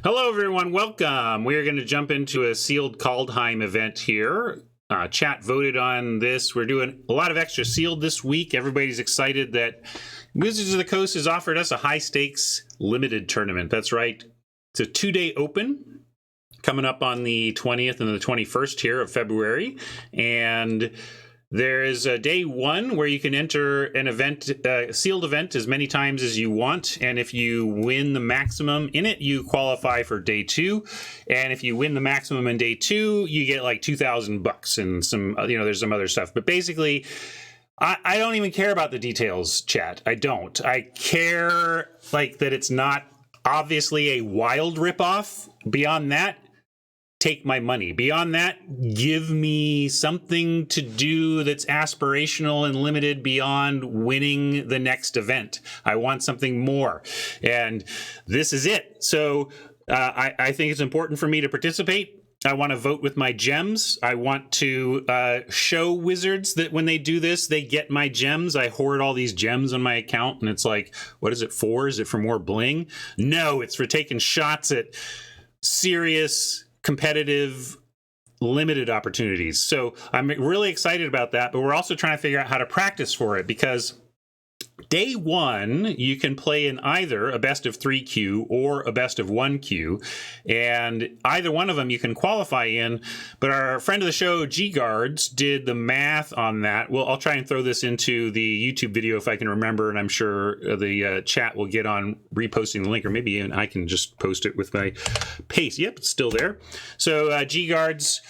Hello, everyone. Welcome. We are going to jump into a sealed Kaldheim event here. Chat voted on this. We're doing a lot of extra sealed this week. Everybody's excited that Wizards of the Coast has offered us a high-stakes limited tournament. That's right. It's a 2-day open coming up on the 20th and the 21st here of February. And there is a day one where you can enter an event, sealed event, as many times as you want. And if you win the maximum in it, you qualify for day two. And if you win the maximum in day two, you get like $2,000 and some, there's some other stuff. But basically, I don't even care about the details, chat. I don't. I care like that it's not obviously a wild ripoff. Beyond that, take my money. Beyond that, give me something to do that's aspirational and limited beyond winning the next event. I want something more. And this is it. So I think it's important for me to participate. I want to vote with my gems. I want to show Wizards that when they do this, they get my gems. I hoard all these gems on my account, and it's like, what is it for? Is it for more bling? No, it's for taking shots at serious competitive limited opportunities. So I'm really excited about that, but we're also trying to figure out how to practice for it, because day one, you can play in either a best of 3 queue or a best of 1 queue, and either one of them you can qualify in. But our friend of the show, G-Guards, did the math on that. Well, I'll try and throw this into the YouTube video if I can remember, and I'm sure the chat will get on reposting the link, or maybe even I can just post it with my paste. Yep, it's still there. So G-Guards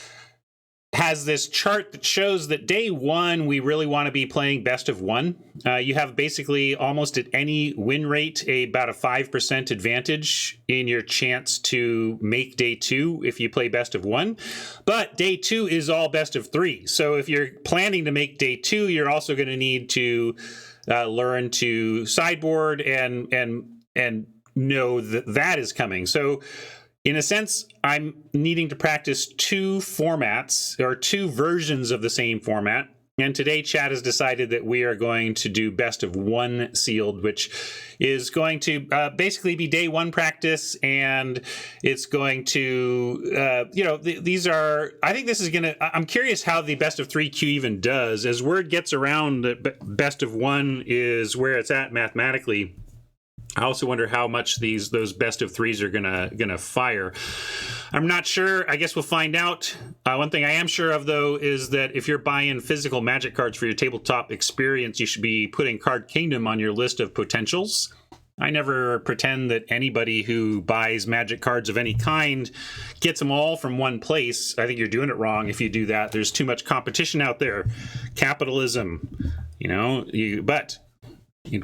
has this chart that shows that day one, we really want to be playing best of 1. You have basically almost at any win rate about a 5% advantage in your chance to make day 2 if you play best of 1. But day 2 is all best of 3. So if you're planning to make day 2, you're also going to need to learn to sideboard and know that that is coming. So in a sense, I'm needing to practice 2 formats, or 2 versions of the same format. And today, chat has decided that we are going to do best of 1 sealed, which is going to basically be day 1 practice. And it's going to, these are, I think this is going to, I'm curious how the best of 3 queue even does. As word gets around that best of 1 is where it's at mathematically, I also wonder how much those best of 3s are gonna fire. I'm not sure. I guess we'll find out. One thing I am sure of, though, is that if you're buying physical Magic cards for your tabletop experience, you should be putting Card Kingdom on your list of potentials. I never pretend that anybody who buys Magic cards of any kind gets them all from one place. I think you're doing it wrong if you do that. There's too much competition out there. Capitalism, but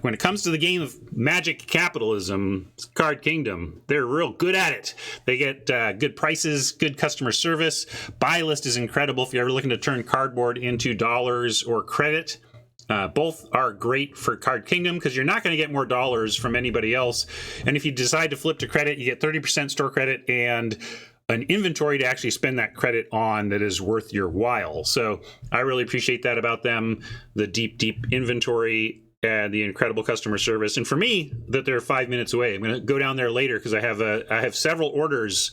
when it comes to the game of Magic capitalism, Card Kingdom, they're real good at it. They get good prices, good customer service. Buy list is incredible if you're ever looking to turn cardboard into dollars or credit. Both are great for Card Kingdom because you're not going to get more dollars from anybody else. And if you decide to flip to credit, you get 30% store credit and an inventory to actually spend that credit on that is worth your while. So I really appreciate that about them, the deep inventory and the incredible customer service. And for me, that they're 5 minutes away. I'm going to go down there later because I have several orders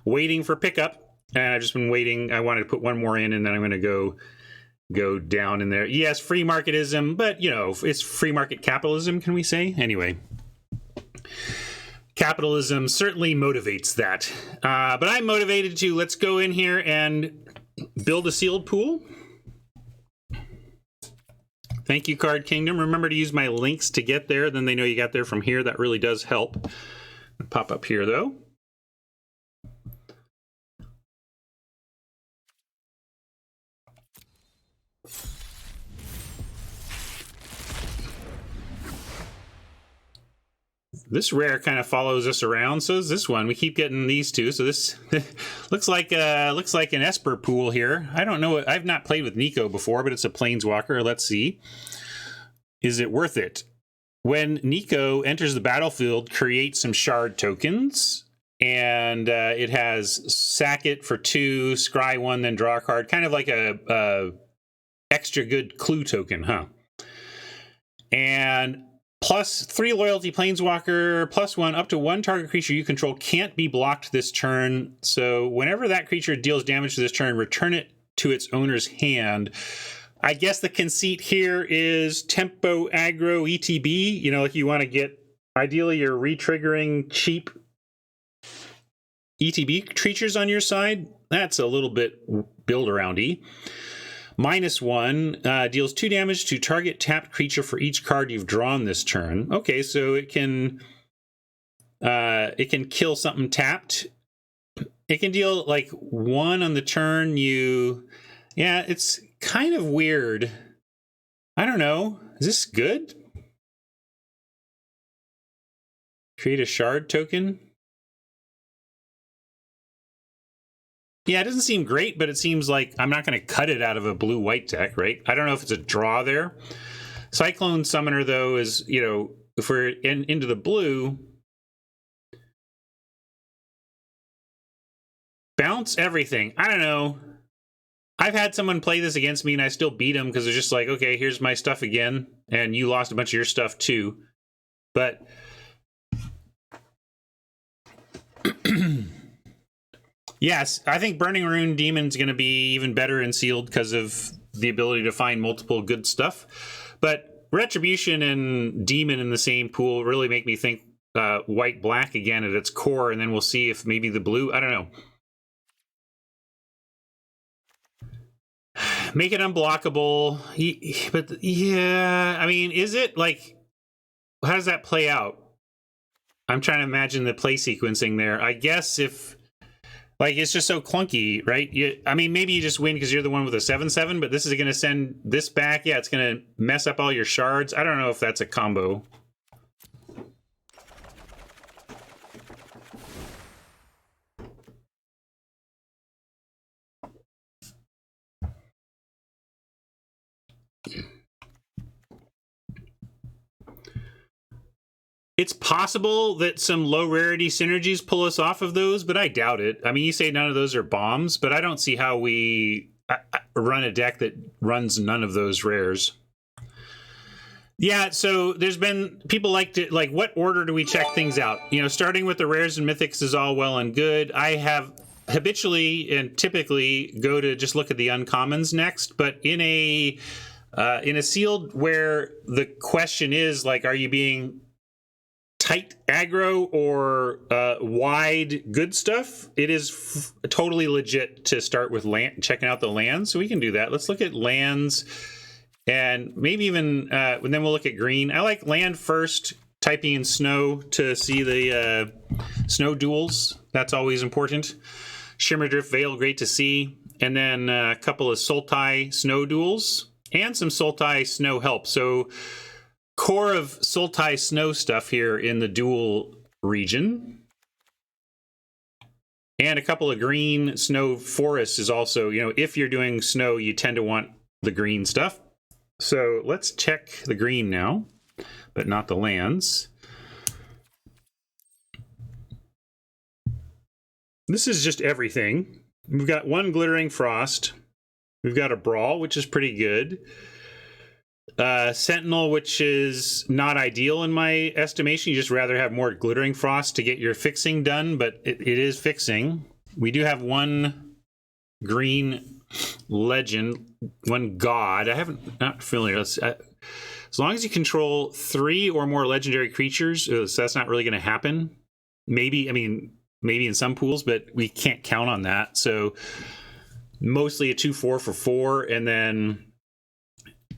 waiting for pickup, and I've just been waiting. I wanted to put one more in, and then I'm going to go down in there. Yes, free marketism, but it's free market capitalism, can we say? Anyway, capitalism certainly motivates that. But I'm motivated to let's go in here and build a sealed pool. Thank you, Card Kingdom. Remember to use my links to get there. Then they know you got there from here. That really does help. Pop up here, though. This rare kind of follows us around. So is this one. We keep getting these two. So this looks like an Esper pool here. I don't know. I've not played with Nico before, but it's a Planeswalker. Let's see. Is it worth it? When Nico enters the battlefield, create some shard tokens. And it has sack it for 2, scry 1, then draw a card. Kind of like a extra good clue token, huh? And Plus 3 loyalty planeswalker, +1 up to 1 target creature you control can't be blocked this turn. So whenever that creature deals damage to this turn, return it to its owner's hand. I guess the conceit here is tempo aggro ETB. You know, like you want to get, ideally you're re-triggering cheap ETB creatures on your side. That's a little bit build around-y. -1 deals 2 damage to target tapped creature for each card you've drawn this turn. Okay, so it can kill something tapped. It can deal like 1 on the turn. Yeah, it's kind of weird. I don't know. Is this good? Create a shard token. Yeah, it doesn't seem great, but it seems like I'm not going to cut it out of a blue-white deck, right? I don't know if it's a draw there. Cyclone Summoner, though, is, you know, if we're into the blue, bounce everything. I don't know. I've had someone play this against me, and I still beat them because they're just like, okay, here's my stuff again, and you lost a bunch of your stuff, too. But yes, I think Burning Rune Demon's going to be even better in sealed because of the ability to find multiple good stuff. But Retribution and Demon in the same pool really make me think white-black again at its core, and then we'll see if maybe the blue, I don't know. Make it unblockable. But yeah, I mean, is it like, how does that play out? I'm trying to imagine the play sequencing there. I guess if, like, it's just so clunky, right? I mean, maybe you just win because you're the one with a 7/7, but this is going to send this back. Yeah, it's going to mess up all your shards. I don't know if that's a combo. It's possible that some low rarity synergies pull us off of those, but I doubt it. I mean, you say none of those are bombs, but I don't see how we run a deck that runs none of those rares. Yeah, so there's been people like to, like, what order do we check things out? You know, starting with the rares and mythics is all well and good. I have habitually and typically go to just look at the uncommons next, but in a sealed where the question is, like, are you being tight aggro or wide good stuff? It is totally legit to start with checking out the lands, so we can do that. Let's look at lands, and maybe even and then we'll look at green. I like land first, typing in snow to see the snow duels. That's always important. Shimmerdrift Veil, great to see, and then a couple of Sultai snow duels and some Sultai snow help. So core of Sultai snow stuff here in the dual region. And a couple of green snow forests is also, you know, if you're doing snow, you tend to want the green stuff. So let's check the green now, but not the lands. This is just everything. We've got 1 Glittering Frost. We've got a Brawl, which is pretty good. Sentinel, which is not ideal in my estimation. You just rather have more Glittering Frost to get your fixing done, but it is fixing. We do have 1 green legend, 1 god. Not familiar. As long as you control 3 or more legendary creatures, so that's not really going to happen. Maybe, I mean, maybe in some pools, but we can't count on that. So mostly a 2/4 for 4, and then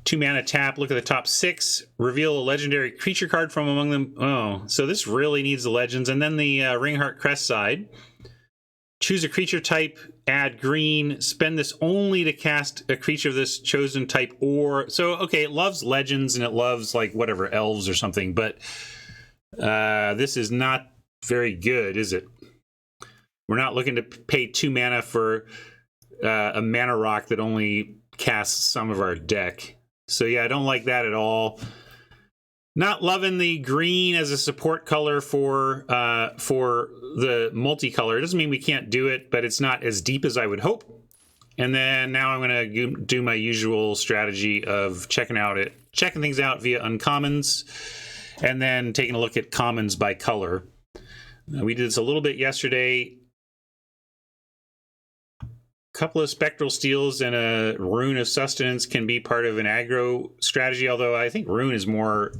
2 mana tap, look at the top 6, reveal a legendary creature card from among them. Oh, so this really needs the legends. And then the Ringheart Crest side. Choose a creature type, add green, spend this only to cast a creature of this chosen type, or... So, okay, it loves legends and it loves, like, whatever, elves or something, but this is not very good, is it? We're not looking to pay 2 mana for a mana rock that only casts some of our deck. So yeah, I don't like that at all. Not loving the green as a support color for the multicolor. It doesn't mean we can't do it, but it's not as deep as I would hope. And then now I'm going to do my usual strategy of checking things out via uncommons. and then taking a look at commons by color. We did this a little bit yesterday. A couple of spectral steals and a rune of sustenance can be part of an aggro strategy, although I think rune is more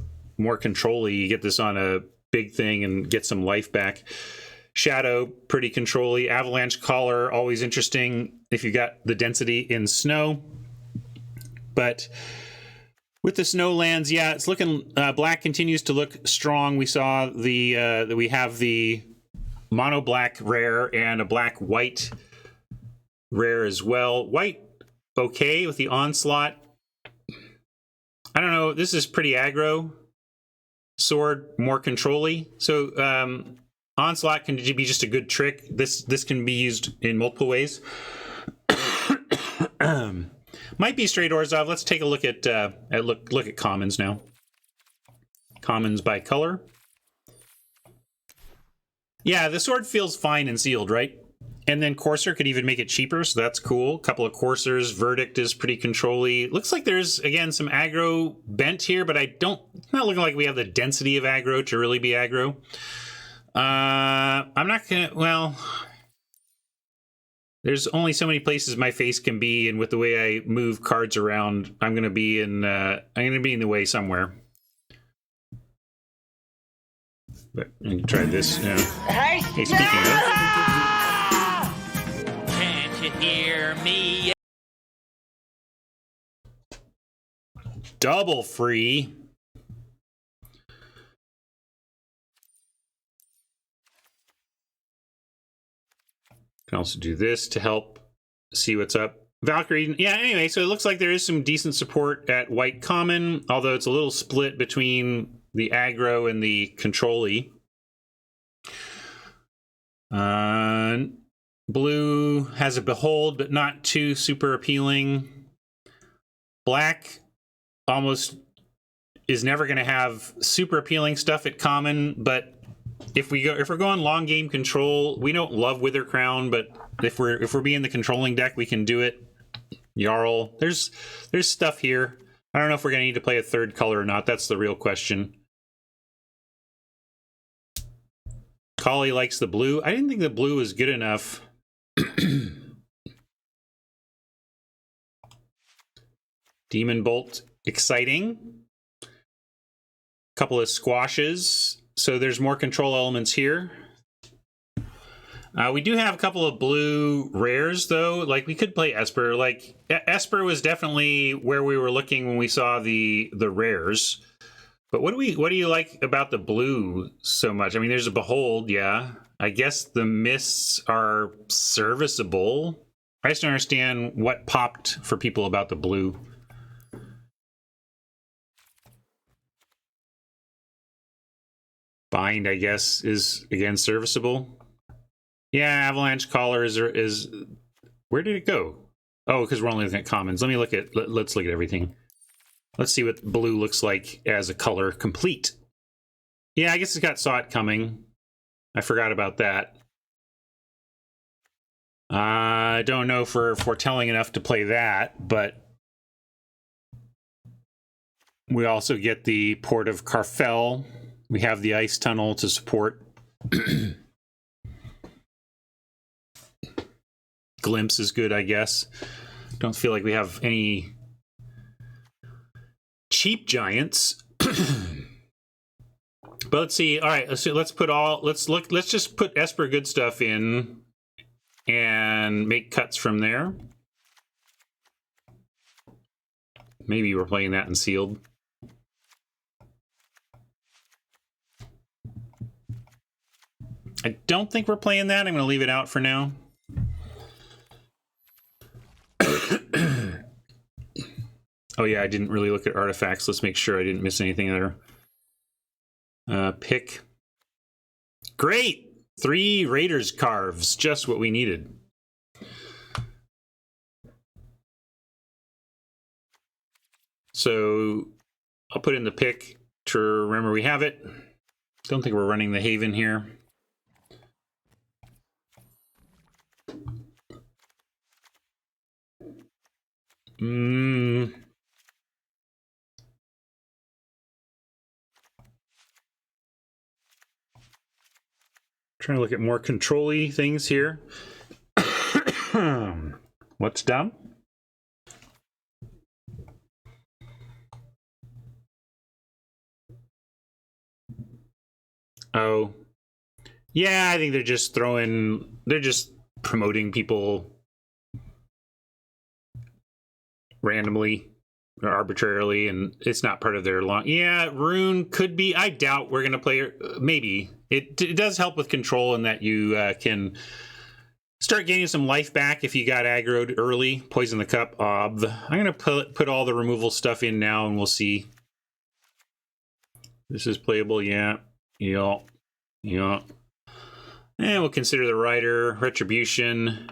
control-y. You get this on a big thing and get some life back. Shadow, pretty control-y. Avalanche Caller, always interesting if you got the density in snow. But with the snow lands, yeah, it's looking, black continues to look strong. We saw that we have the mono black rare and a black white rare as well. White, okay with the onslaught. I don't know, this is pretty aggro. Sword, more control-y. So, onslaught can be just a good trick. This can be used in multiple ways. Might be straight Orzhov. Let's take a look at look at commons now. Commons by color. Yeah, the sword feels fine and sealed, right? And then Courser could even make it cheaper, so that's cool. A couple of Coursers. Verdict is pretty control-y. Looks like there's, again, some aggro bent here, but it's not looking like we have the density of aggro to really be aggro. I'm not gonna, well, there's only so many places my face can be, and with the way I move cards around, I'm gonna be in the way somewhere. But I can try this. Hey, speaking of, can't you hear me? Double free. Can also do this to help see what's up. Valkyrie, yeah, anyway, so it looks like there is some decent support at white common, although it's a little split between the aggro and the control-y. Blue has a behold, but not too super appealing. Black almost is never going to have super appealing stuff at common, but if we're going long game control, we don't love Wither Crown, but if we're being the controlling deck, we can do it. Jarl, there's stuff here. I don't know if we're gonna need to play a third color or not. That's the real question. Kali likes the blue. I didn't think the blue was good enough. Demon Bolt, exciting. Couple of squashes. So there's more control elements here. We do have a couple of blue rares, though. Like, we could play Esper. Like, Esper was definitely where we were looking when we saw the rares. But what do you like about the blue so much? I mean, there's a Behold, yeah. I guess the mists are serviceable. I just don't understand what popped for people about the blue. Bind, I guess, is again serviceable. Yeah, Avalanche Caller is where did it go? Oh, because we're only looking at commons. Let's look at everything. Let's see what blue looks like as a color complete. Yeah, I guess saw it coming. I forgot about that. I don't know if we're foretelling enough to play that, but we also get the Port of Carfel. We have the Ice Tunnel to support. Glimpse is good, I guess. Don't feel like we have any cheap giants. But let's see. All right, let's just put Esper good stuff in and make cuts from there. Maybe we're playing that in sealed. I don't think we're playing that. I'm going to leave it out for now. Oh yeah, I didn't really look at artifacts. Let's make sure I didn't miss anything there. Pick. Great! 3 Raiders carves. Just what we needed. So I'll put in the pick to remember we have it. Don't think we're running the Haven here. Trying to look at more control-y things here. What's dumb? Oh. Yeah, I think they're just promoting people randomly or arbitrarily, and it's not part of their long. Yeah, Rune could be. I doubt we're going to play. Maybe. It does help with control in that you can start gaining some life back if you got aggroed early. Poison the cup. I'm going to put all the removal stuff in now, and we'll see. This is playable. Yeah. Yeah. And we'll consider the Rider, Retribution.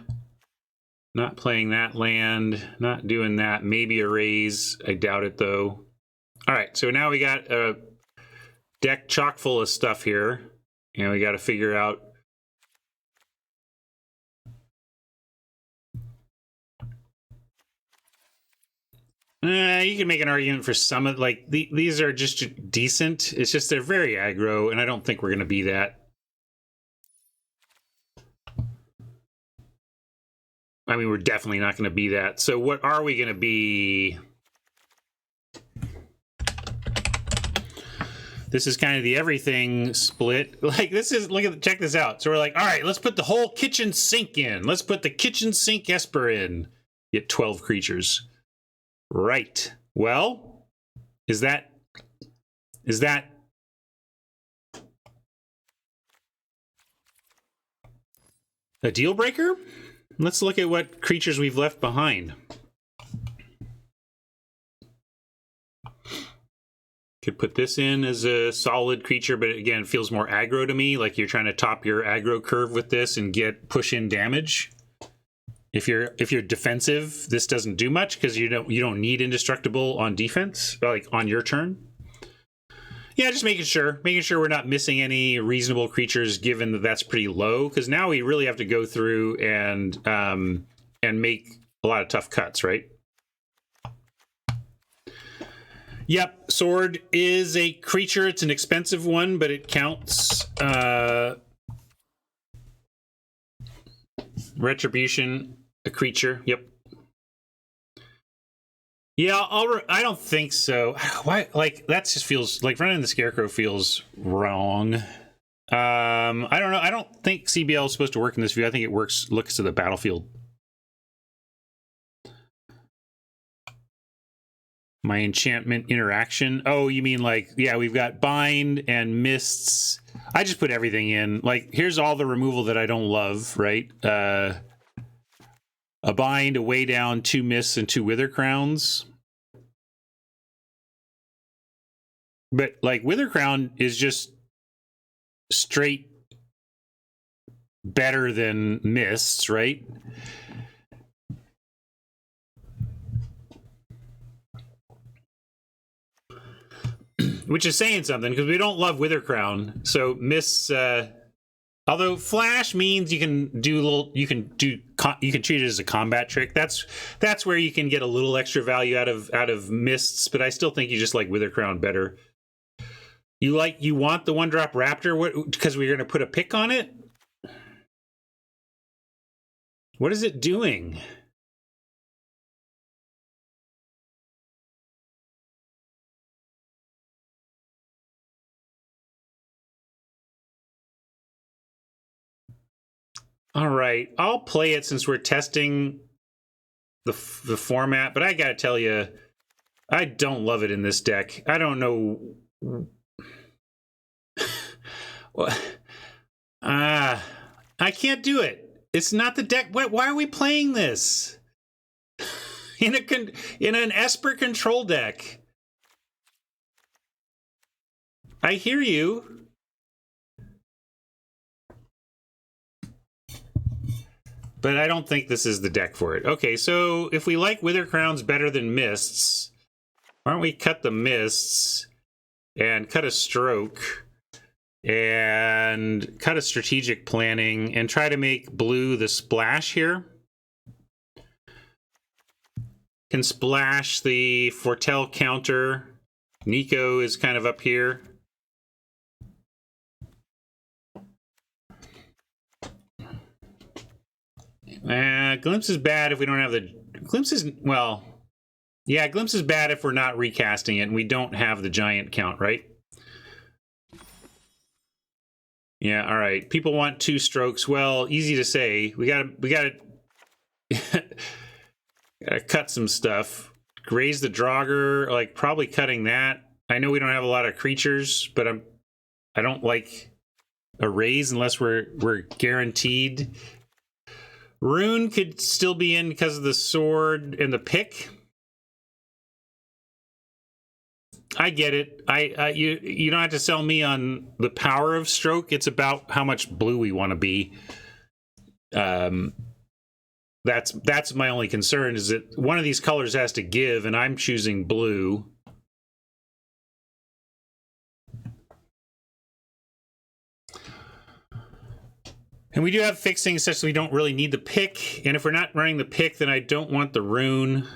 Not playing that land. Not doing that. Maybe a raise. I doubt it, though. All right, so now we got a deck chock full of stuff here. And we got to figure out... you can make an argument for some of... Like, these are just decent. It's just they're very aggro, and I don't think we're going to be that. I mean, we're definitely not going to be that. So what are we going to be? This is kind of the everything split. Like, this is, check this out. So we're like, all right, let's put the whole kitchen sink in. Let's put the kitchen sink Esper in. Get 12 creatures. Right. Well, is that a deal breaker? Let's look at what creatures we've left behind. Could put this in as a solid creature, but again, it feels more aggro to me. Like you're trying to top your aggro curve with this and get push in damage. If you're defensive, this doesn't do much because you don't need indestructible on defense, like on your turn. Yeah, just making sure we're not missing any reasonable creatures, given that that's pretty low. Because now we really have to go through and make a lot of tough cuts, right? Yep, sword is a creature. It's an expensive one, but it counts. Retribution, a creature. Yep. Yeah, I don't think so. Why? Like that just feels like running the Scarecrow feels wrong. I don't know. I don't think CBL is supposed to work in this view. I think it looks to the battlefield. My enchantment interaction. Oh, you mean like, yeah, we've got bind and mists. I just put everything in. Like, here's all the removal that I don't love, right? A bind, a way down, 2 mists, and 2 wither crowns. But like wither crown is just straight better than mists, right? Which is saying something because we don't love wither crown. So mists. Although flash means you can treat it as a combat trick. That's where you can get a little extra value out of mists, but I still think you just like wither crown better. You want the 1-drop raptor? What? Because we're going to put a pick on it? What is it doing? All right, I'll play it since we're testing the format, but I gotta tell you, I don't love it in this deck. I don't know. I can't do it. It's not the deck. Why are we playing this in an Esper control deck? I hear you. But I don't think this is the deck for it. Okay, so if we like Wither Crowns better than Mists, why don't we cut the Mists and cut a Stroke and cut a Strategic Planning and try to make blue the splash here? Can splash the Foretell counter. Nico is kind of up here. Glimpse is bad if we don't have the... Glimpse is... Well... Yeah, Glimpse is bad if we're not recasting it and we don't have the giant count, right? Yeah, all right. People want 2 strokes. Well, easy to say. We gotta cut some stuff. Raise the Draugr, like probably cutting that. I know we don't have a lot of creatures, but I don't like a raise unless we're guaranteed. Rune could still be in because of the sword and the pick. I get it. You don't have to sell me on the power of stroke. It's about how much blue we want to be. That's my only concern, is that one of these colors has to give, and I'm choosing blue. And we do have fixing such that we don't really need the pick. And if we're not running the pick, then I don't want the rune.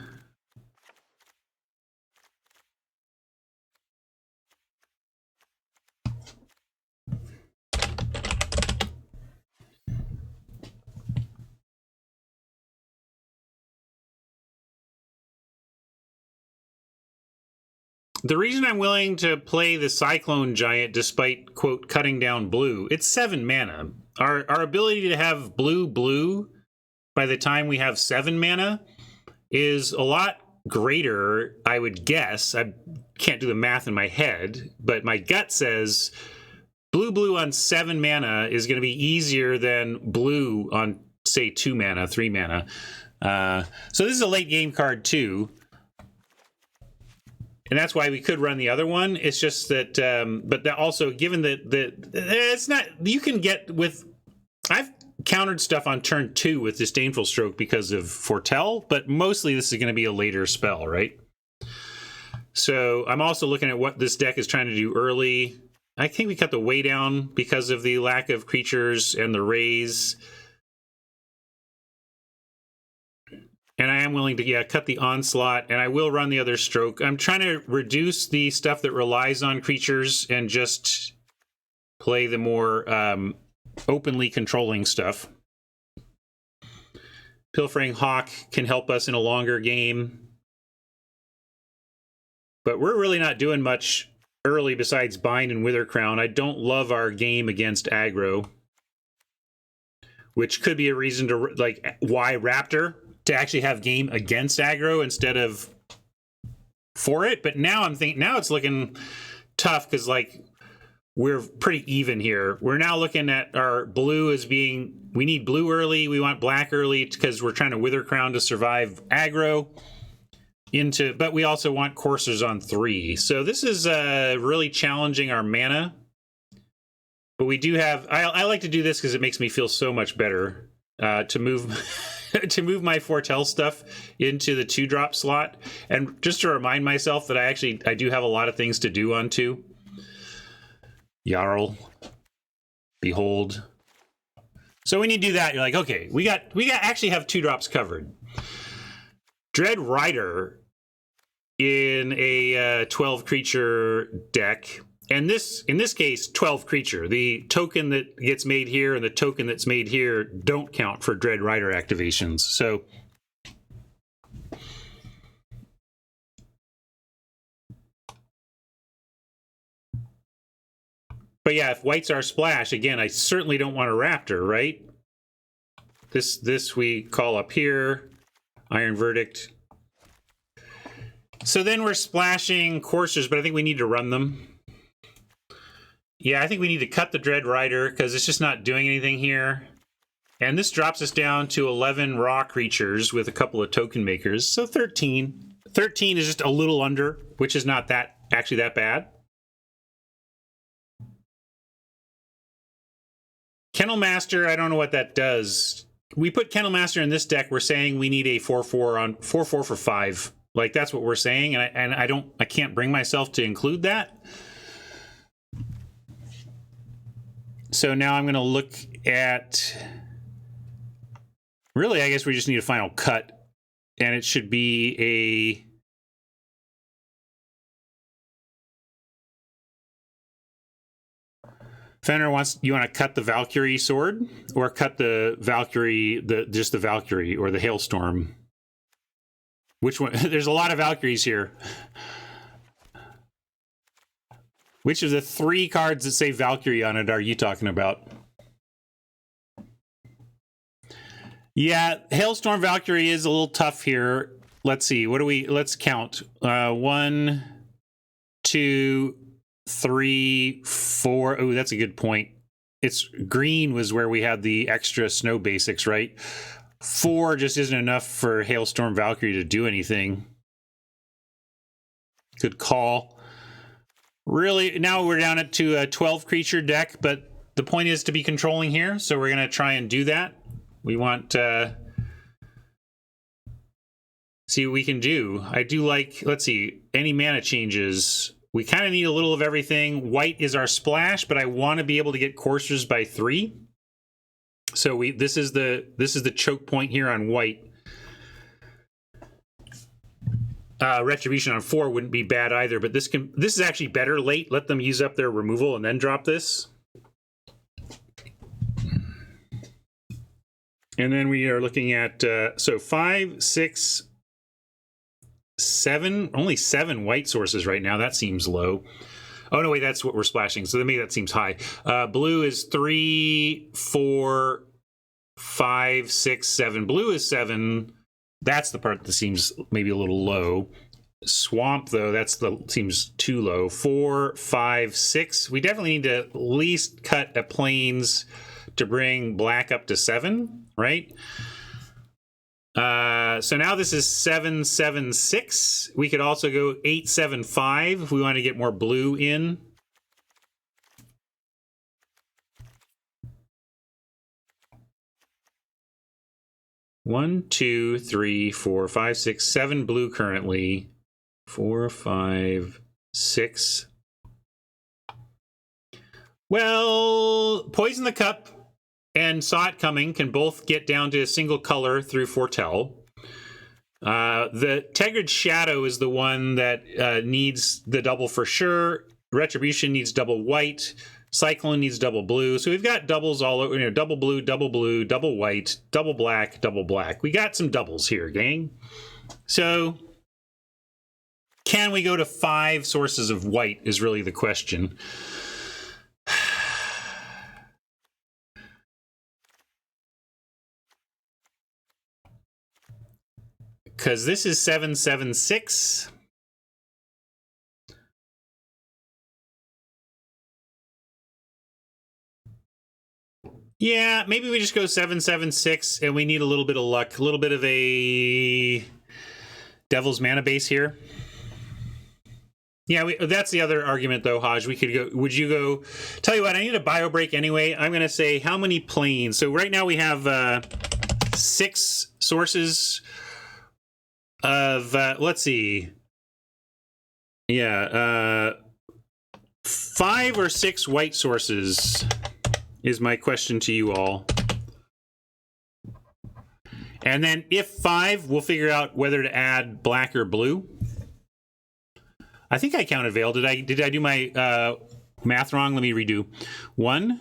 The reason I'm willing to play the Cyclone Giant despite, quote, cutting down blue, it's 7 mana. Our ability to have blue by the time we have 7 mana is a lot greater, I would guess. I can't do the math in my head, but my gut says blue on 7 mana is going to be easier than blue on, say, 2 mana, 3 mana. So this is a late game card too. And that's why we could run the other one. It's just that, but that also, given that it's not, you can get with, I've countered stuff on turn 2 with Disdainful Stroke because of Foretell, but mostly this is going to be a later spell, right? So I'm also looking at what this deck is trying to do early. I think we cut the way down because of the lack of creatures and the raise. And I am willing to, yeah, cut the Onslaught, and I will run the other stroke. I'm trying to reduce the stuff that relies on creatures and just play the more openly controlling stuff. Pilfering Hawk can help us in a longer game. But we're really not doing much early besides Bind and Wither Crown. I don't love our game against aggro, which could be a reason to, like, why Raptor? To actually have game against aggro instead of for it. But now I'm thinking, now it's looking tough because, like, we're pretty even here. We're now looking at our blue as being, we need blue early, we want black early because we're trying to Wither Crown to survive aggro into, but we also want coursers on 3. So this is really challenging our mana. But we do have, I like to do this because it makes me feel so much better to move to move my Foretell stuff into the 2-drop slot, and just to remind myself that I do have a lot of things to do on 2. Jarl, Behold. So when you do that, you're like, okay, we got actually have 2 drops covered. Dread Rider in a 12 creature deck. And this, in this case, 12 creature. The token that gets made here and the token that's made here don't count for Dread Rider activations. So but yeah, if white's our splash, again, I certainly don't want a Raptor, right? This we call up here, Iron Verdict. So then we're splashing coursers, but I think we need to run them. Yeah, I think we need to cut the Dread Rider because it's just not doing anything here. And this drops us down to 11 raw creatures with a couple of token makers. So 13. 13 is just a little under, which is not that actually that bad. Kennel Master, I don't know what that does. We put Kennel Master in this deck. We're saying we need a 4/4 on 4/4 for 5. Like, that's what we're saying, and I can't bring myself to include that. So now I'm going to look at, really, I guess we just need a final cut, and it should be a Fenrir wants, you want to cut the Valkyrie sword or cut the Valkyrie, just the Valkyrie or the Hailstorm? Which one? There's a lot of Valkyries here. Which of the 3 cards that say Valkyrie on it are you talking about? Yeah, Hailstorm Valkyrie is a little tough here. Let's see. What do we? Let's count. 1, 2, 3, 4. Oh, that's a good point. It's green was where we had the extra snow basics, right? 4 just isn't enough for Hailstorm Valkyrie to do anything. Good call. Really, now we're down to a 12 creature deck, but the point is to be controlling here, so we're going to try and do that. We want see what we can do. I do like, let's see, any mana changes. We kind of need a little of everything. White is our splash, but I want to be able to get coursers by 3. So this is the choke point here on white. Retribution on 4 wouldn't be bad either, but this is actually better late. Let them use up their removal and then drop this. And then we are looking at so 5, 6, 7, only 7 white sources right now. That seems low. Oh no, wait, that's what we're splashing. So to me that seems high. Blue is 3, 4, 5, 6, 7. Blue is 7. That's the part that seems maybe a little low. Swamp though, seems too low. 4, 5, 6. We definitely need to at least cut a plains to bring black up to 7, right? So now this is 7, 7, 6. We could also go 8, 7, 5 if we want to get more blue in. One, 2, 3, 4, 5, 6, 7 blue currently. 4, 5, 6. Well, Poison the Cup and Saw It Coming can both get down to a single color through Foretell. The Tegrid Shadow is the one that needs the double for sure. Retribution needs double white. Cyclone needs double blue. So we've got doubles all over, double blue, double white, double black, double black. We got some doubles here, gang. So can we go to 5 sources of white is really the question. Because this is 7, 7, 6. Yeah, maybe we just go 7, 7, 6, and we need a little bit of luck, a little bit of a Devil's Mana base here. Yeah, that's the other argument, though, Haj. We could go. Would you go? Tell you what, I need a bio break anyway. I'm going to say how many planes. So right now we have 6 sources of. Let's see. Yeah, 5 or 6 white sources is my question to you all. And then if 5, we'll figure out whether to add black or blue. I think I counted Veil. Did I do my math wrong? Let me redo. 1,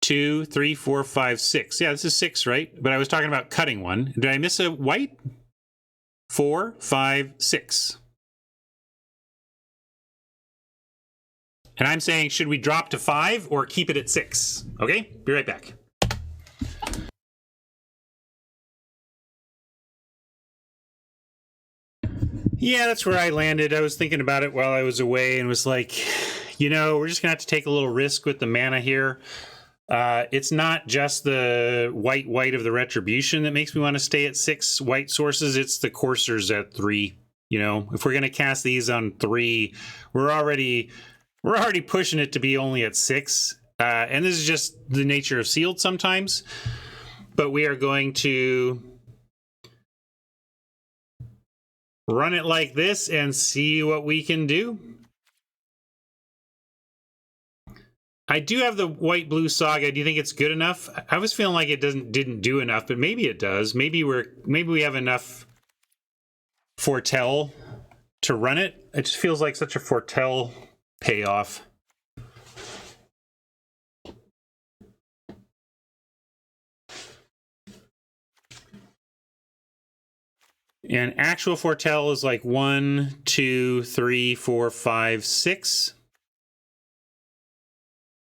2, 3, 4, 5, 6. Yeah, this is 6, right? But I was talking about cutting one. Did I miss a white? 4, 5, 6. And I'm saying, should we drop to 5 or keep it at 6? Okay, be right back. Yeah, that's where I landed. I was thinking about it while I was away and was like, we're just going to have to take a little risk with the mana here. It's not just the white of the Retribution that makes me want to stay at 6 white sources. It's the coursers at 3. If we're going to cast these on 3, we're already pushing it to be only at 6. And this is just the nature of sealed sometimes. But we are going to run it like this and see what we can do. I do have the white-blue saga. Do you think it's good enough? I was feeling like it didn't do enough, but maybe it does. Maybe we have enough Foretell to run it. It just feels like such a Foretell payoff. And actual foretell is like 1, 2, 3, 4, 5, 6.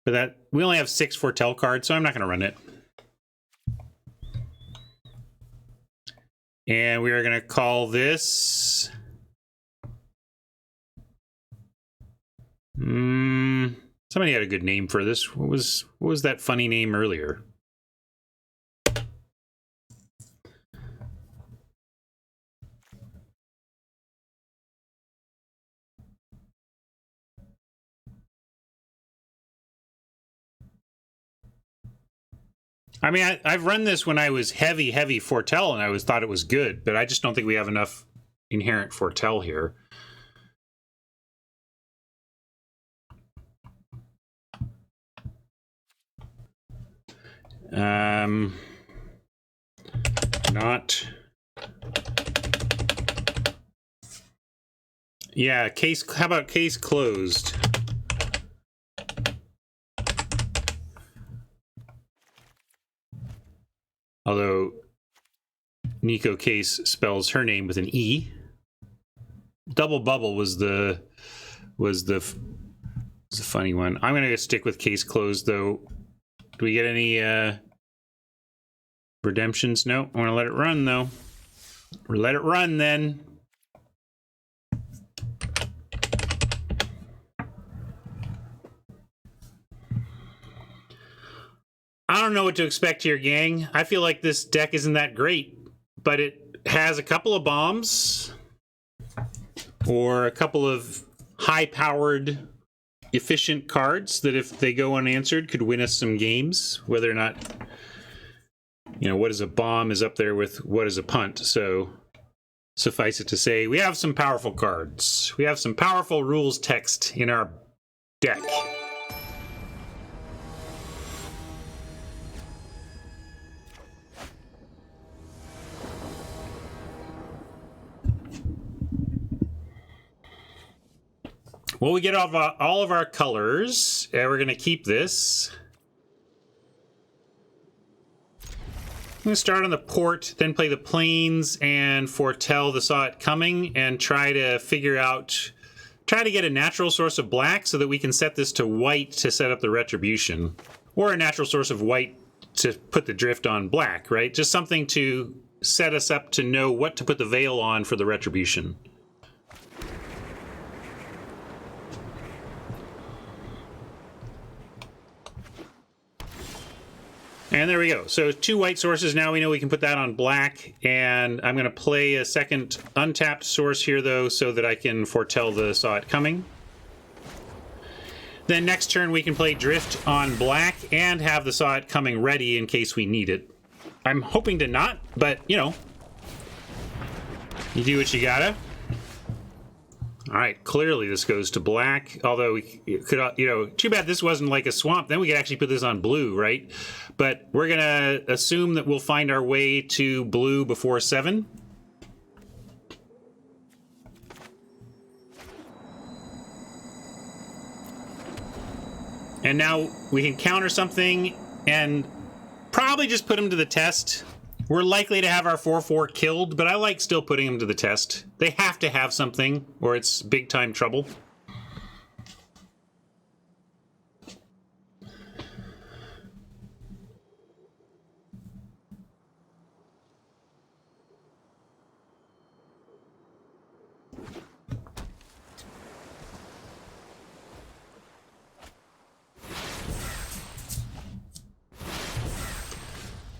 But that we only have 6 foretell cards, so I'm not going to run it. And we are going to call this... somebody had a good name for this. What was that funny name earlier? I mean, I've run this when I was heavy foretell, and I always thought it was good, but I just don't think we have enough inherent foretell here. Not. Yeah, case. How about case closed? Although Nico Case spells her name with an E. Double bubble was the funny one. I'm gonna stick with case closed though. Do we get any redemptions? No. I want to let it run though. Or let it run then. I don't know what to expect here, gang. I feel like this deck isn't that great, but it has a couple of bombs or a couple of high-powered, efficient cards that if they go unanswered could win us some games, whether or not, you know, what is a bomb is up there with what is a punt. So suffice it to say, we have some powerful cards. We have some powerful rules text in our deck. Well, we get all of our colors, and we're going to keep this. I'm going to start on the port, then play the plains and foretell the saw it coming, and try to get a natural source of black so that we can set this to white to set up the retribution. Or a natural source of white to put the drift on black, right? Just something to set us up to know what to put the veil on for the retribution. And there we go. So 2 white sources. Now we know we can put that on black. And I'm going to play a second untapped source here, though, so that I can foretell the saw it coming. Then next turn we can play drift on black and have the saw it coming ready in case we need it. I'm hoping to not, but, you know, you do what you gotta. All right, clearly this goes to black, although we could, you know, too bad this wasn't like a swamp. Then we could actually put this on blue, right? But we're going to assume that we'll find our way to blue before 7. And now we can counter something and probably just put them to the test. We're likely to have our 4/4 killed, but I like still putting them to the test. They have to have something, or it's big time trouble.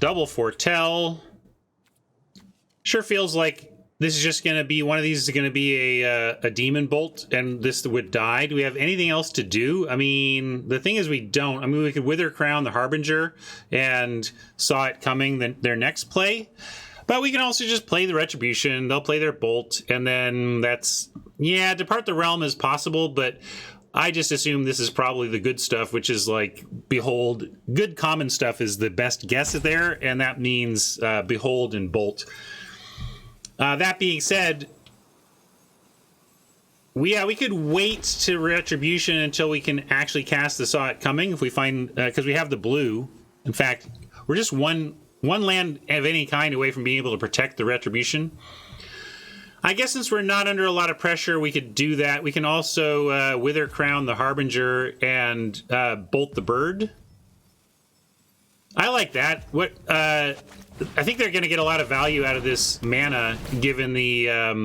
Double foretell. Sure feels like this is just going to be one of these is going to be a demon bolt, and this would die. Do we have anything else to do? I mean, the thing is we don't. I mean, we could Wither Crown the Harbinger and saw it coming their next play. But we can also just play the Retribution. They'll play their bolt, and then that's... Yeah, Depart the Realm is possible, but... I just assume this is probably the good stuff, which is like, Behold. Good common stuff is the best guess there, and that means Behold and Bolt. That being said, we could wait to Retribution until we can actually cast the Saw It Coming if we find, because we have the blue. In fact, we're just one land of any kind away from being able to protect the Retribution. I guess since we're not under a lot of pressure, we could do that. We can also Wither Crown the Harbinger and Bolt the Bird. I like that. What I think they're going to get a lot of value out of this mana, given the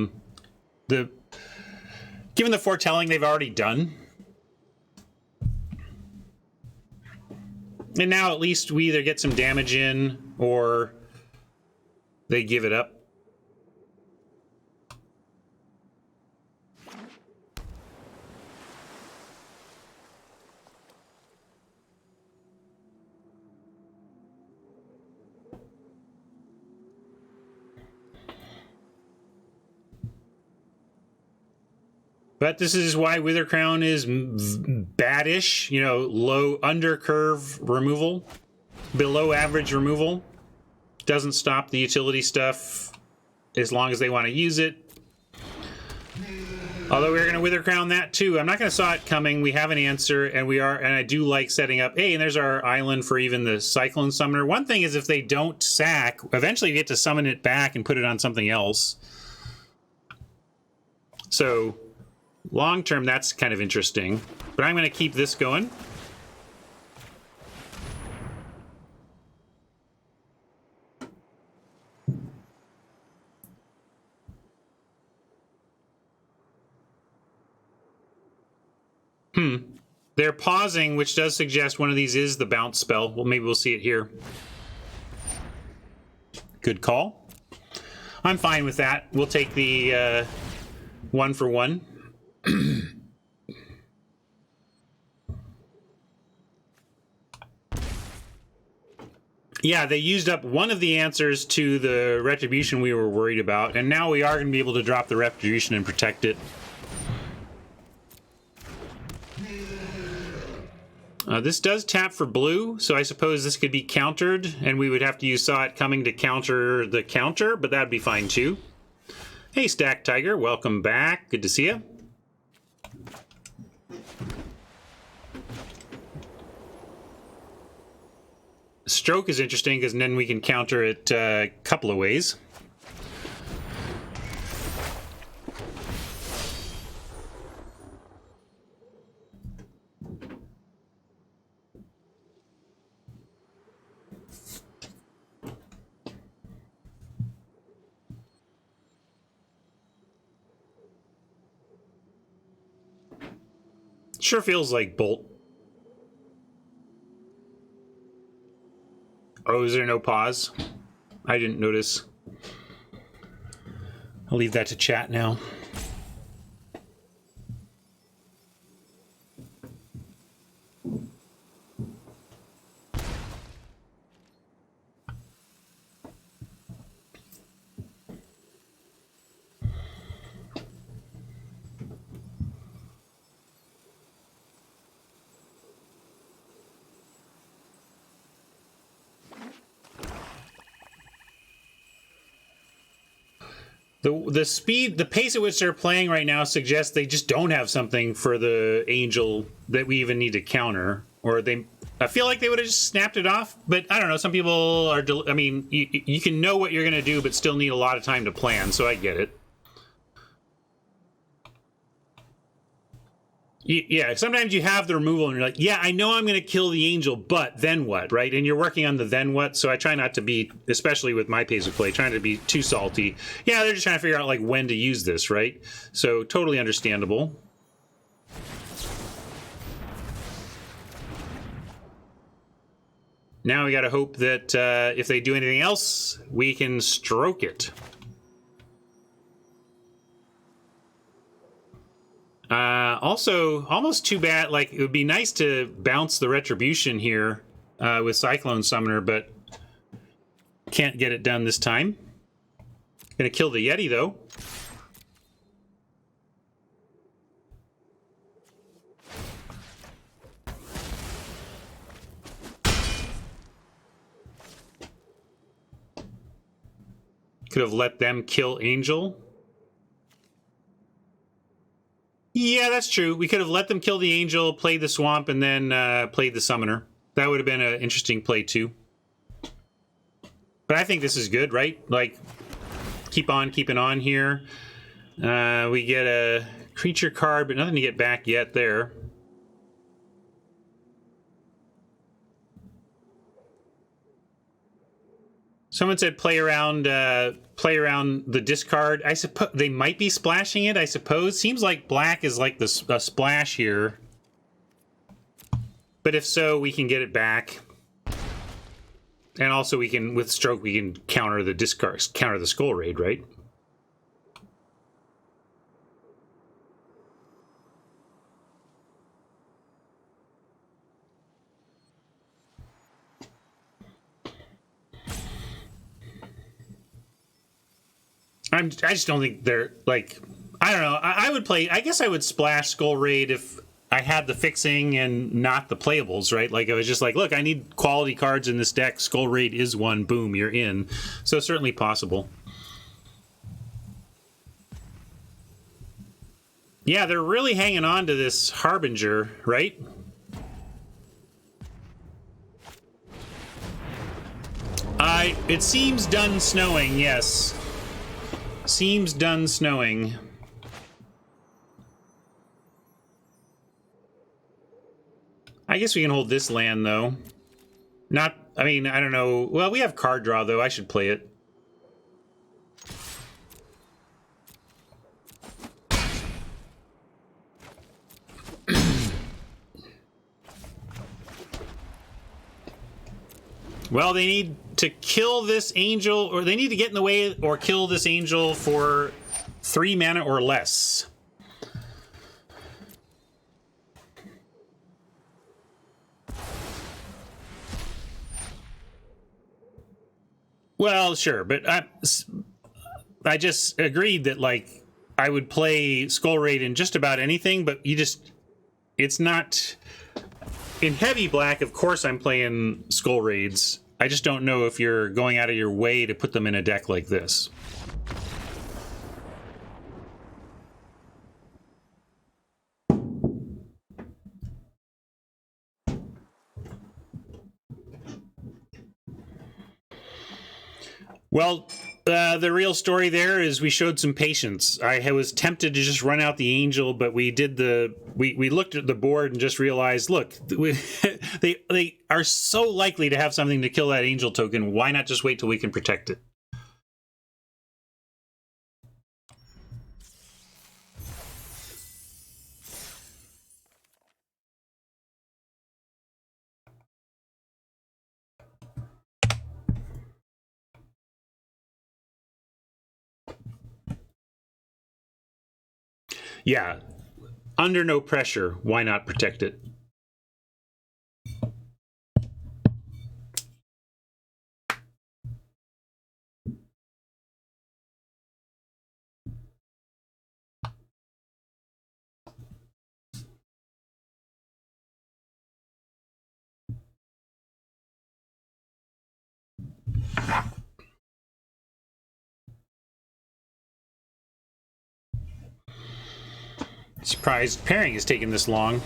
foretelling they've already done. And now at least we either get some damage in or they give it up. But this is why Wither Crown is baddish, you know, low under curve removal, below average removal. Doesn't stop the utility stuff as long as they want to use it. Although we're going to Wither Crown that too. I'm not going to saw it coming. We have an answer, and I do like setting up. Hey, and there's our island for even the Cyclone Summoner. One thing is if they don't sack, eventually you get to summon it back and put it on something else. So long term, that's kind of interesting. But I'm going to keep this going. They're pausing, which does suggest one of these is the bounce spell. Well, maybe we'll see it here. Good call. I'm fine with that. We'll take the 1 for 1. Yeah, they used up one of the answers to the Retribution we were worried about, and now we are going to be able to drop the Retribution and protect it. This does tap for blue, so I suppose this could be countered, and we would have to use Saw It Coming to counter the counter, but that'd be fine too. Hey, Stack Tiger, welcome back. Good to see you. Stroke is interesting because then we can counter it a couple of ways. Sure feels like Bolt. Oh, is there no pause? I didn't notice. I'll leave that to chat now. The speed, the pace at which they're playing right now suggests they just don't have something for the Angel that we even need to counter. Or I feel like they would have just snapped it off, but I don't know. Some people are, I mean, you can know what you're going to do, but still need a lot of time to plan, so I get it. Yeah, sometimes you have the removal and you're like, yeah, I know I'm going to kill the Angel, but then what, right? And you're working on the then what, so I try not to be, especially with my pace of play, trying to be too salty. Yeah, they're just trying to figure out like when to use this, right? So totally understandable. Now we got to hope that if they do anything else, we can stroke it. Also, almost too bad. Like, it would be nice to bounce the Retribution here with Cyclone Summoner, but can't get it done this time. Gonna kill the Yeti, though. Could have let them kill Angel. Yeah, that's true. We could have let them kill the Angel, played the Swamp, and then played the Summoner. That would have been an interesting play, too. But I think this is good, right? Like, keep on keeping on here. We get a creature card, but nothing to get back yet there. Someone said play around the discard. I suppose they might be splashing it. I suppose seems like black is like the splash here, but if so, we can get it back, and also we can with stroke we can counter the discard, counter the Skull Raid, right? I just don't think they're like, I don't know. I would play, I guess I would splash Skull Raid if I had the fixing and not the playables, right? Like I was just like, look, I need quality cards in this deck. Skull Raid is one, boom, you're in. So certainly possible. Yeah, they're really hanging on to this Harbinger, right? It seems done snowing, yes. Seems done snowing. I guess we can hold this land, though. Not, I mean, I don't know. Well, we have card draw, though. I should play it. Well, they need to kill this angel, or they need to get in the way or kill this angel for 3 mana or less. Well, sure, but I just agreed that, like, I would play Skull Raid in just about anything, but you just, it's not... In heavy black, of course I'm playing Skull Raids. I just don't know if you're going out of your way to put them in a deck like this. Well, the real story there is we showed some patience. I was tempted to just run out the angel, but we did we looked at the board and just realized, look, they are so likely to have something to kill that angel token. Why not just wait till we can protect it? Yeah, under no pressure, why not protect it? Surprised pairing is taking this long.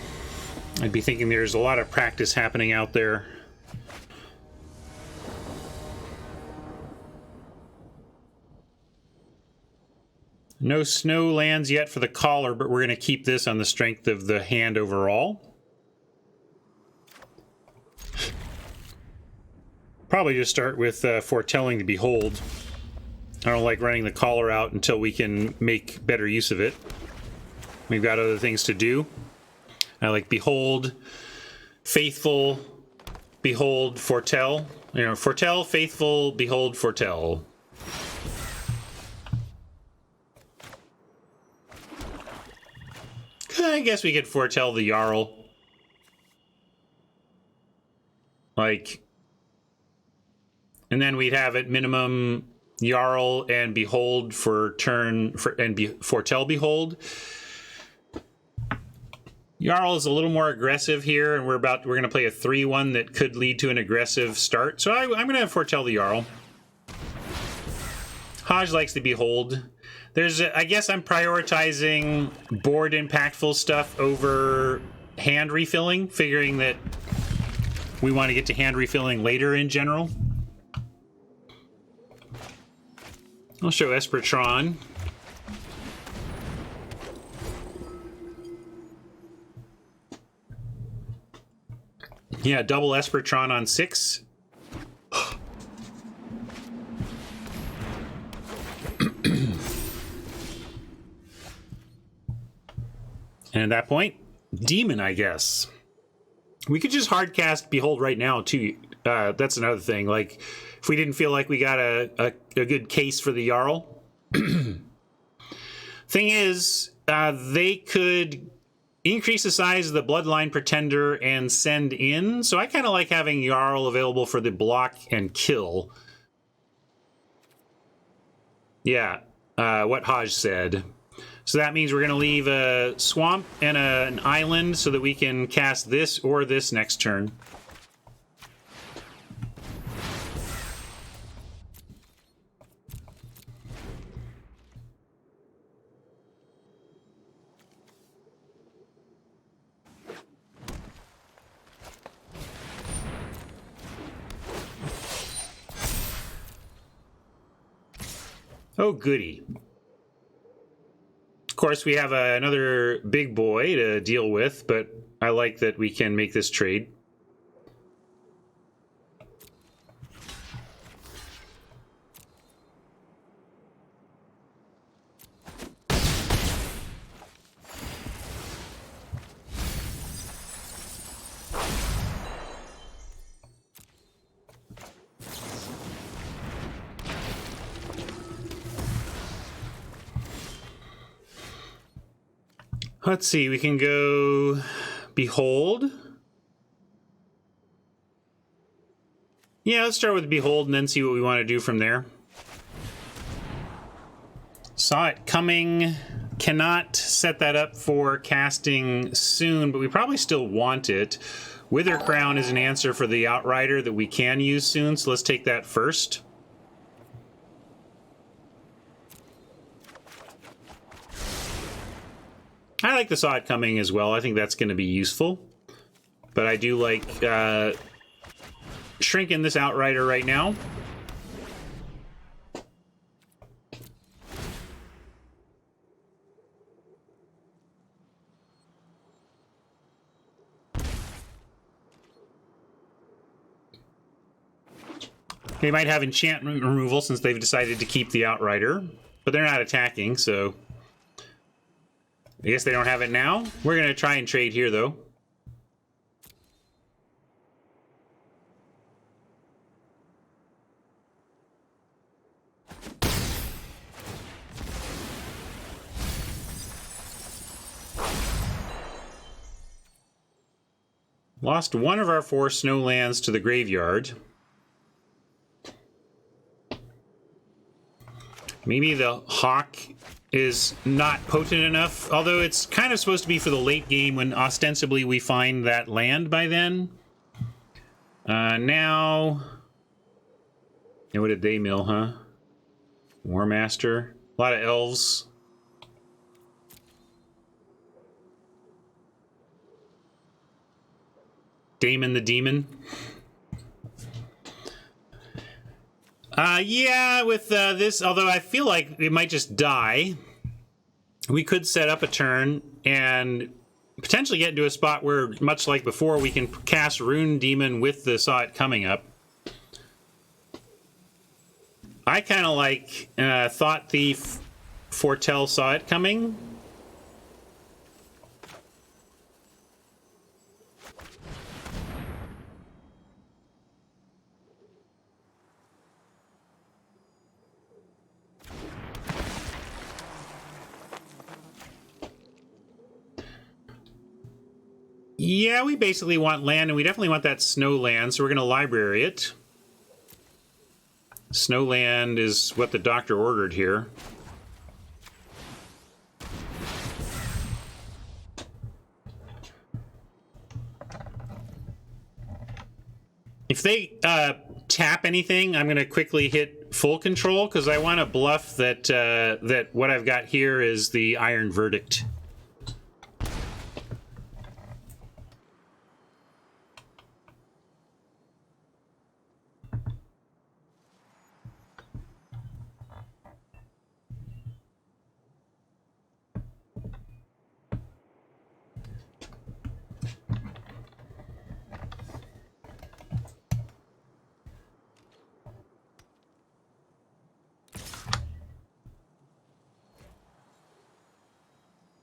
I'd be thinking there's a lot of practice happening out there. No snow lands yet for the collar, but we're going to keep this on the strength of the hand overall. Probably just start with foretelling the Behold. I don't like running the collar out until we can make better use of it. We've got other things to do. I like Behold, Faithful, Behold, Foretell. You know, Foretell, Faithful, Behold, Foretell. I guess we could foretell the Jarl. Like, and then we'd have at minimum Jarl and Behold for turn, foretell Behold. Jarl is a little more aggressive here, and we're going to play a 3-1 that could lead to an aggressive start. So I'm going to foretell the Jarl. Hodge likes the Behold. I guess I'm prioritizing board impactful stuff over hand refilling, figuring that we want to get to hand refilling later in general. I'll show Espertron. Yeah, double Espertron on 6. And at that point, Demon, I guess. We could just hardcast Behold right now, too. That's another thing. Like, if we didn't feel like we got a good case for the Jarl. Thing is, they could increase the size of the Bloodline Pretender and send in. So I kind of like having Jarl available for the block and kill. Yeah, what Haj said. So that means we're going to leave a swamp and an island so that we can cast this or this next turn. Oh, goody. Of course, we have another big boy to deal with, but I like that we can make this trade. Let's see, we can go Behold. Yeah, let's start with Behold and then see what we want to do from there. Saw it coming. Cannot set that up for casting soon, but we probably still want it. Wither Crown is an answer for the Outrider that we can use soon, so let's take that first. I like the Saw It Coming as well. I think that's going to be useful. But I do like shrinking this Outrider right now. They might have enchantment removal since they've decided to keep the Outrider. But they're not attacking, so I guess they don't have it now. We're going to try and trade here, though. Lost one of our 4 snowlands to the graveyard. Maybe the Hawk is not potent enough, although it's kind of supposed to be for the late game when ostensibly we find that land by then. Now... And what did they mill, huh? War Master. A lot of elves. Damon the Demon. Yeah, with this, although I feel like it might just die, we could set up a turn and potentially get into a spot where, much like before, we can cast Rune Demon with the Saw It Coming up. I kind of like Thought Thief, Foretell Saw It Coming. Yeah, we basically want land, and we definitely want that snow land, so we're going to library it. Snowland is what the doctor ordered here. If they tap anything, I'm going to quickly hit full control, because I want to bluff that, that what I've got here is the Iron Verdict.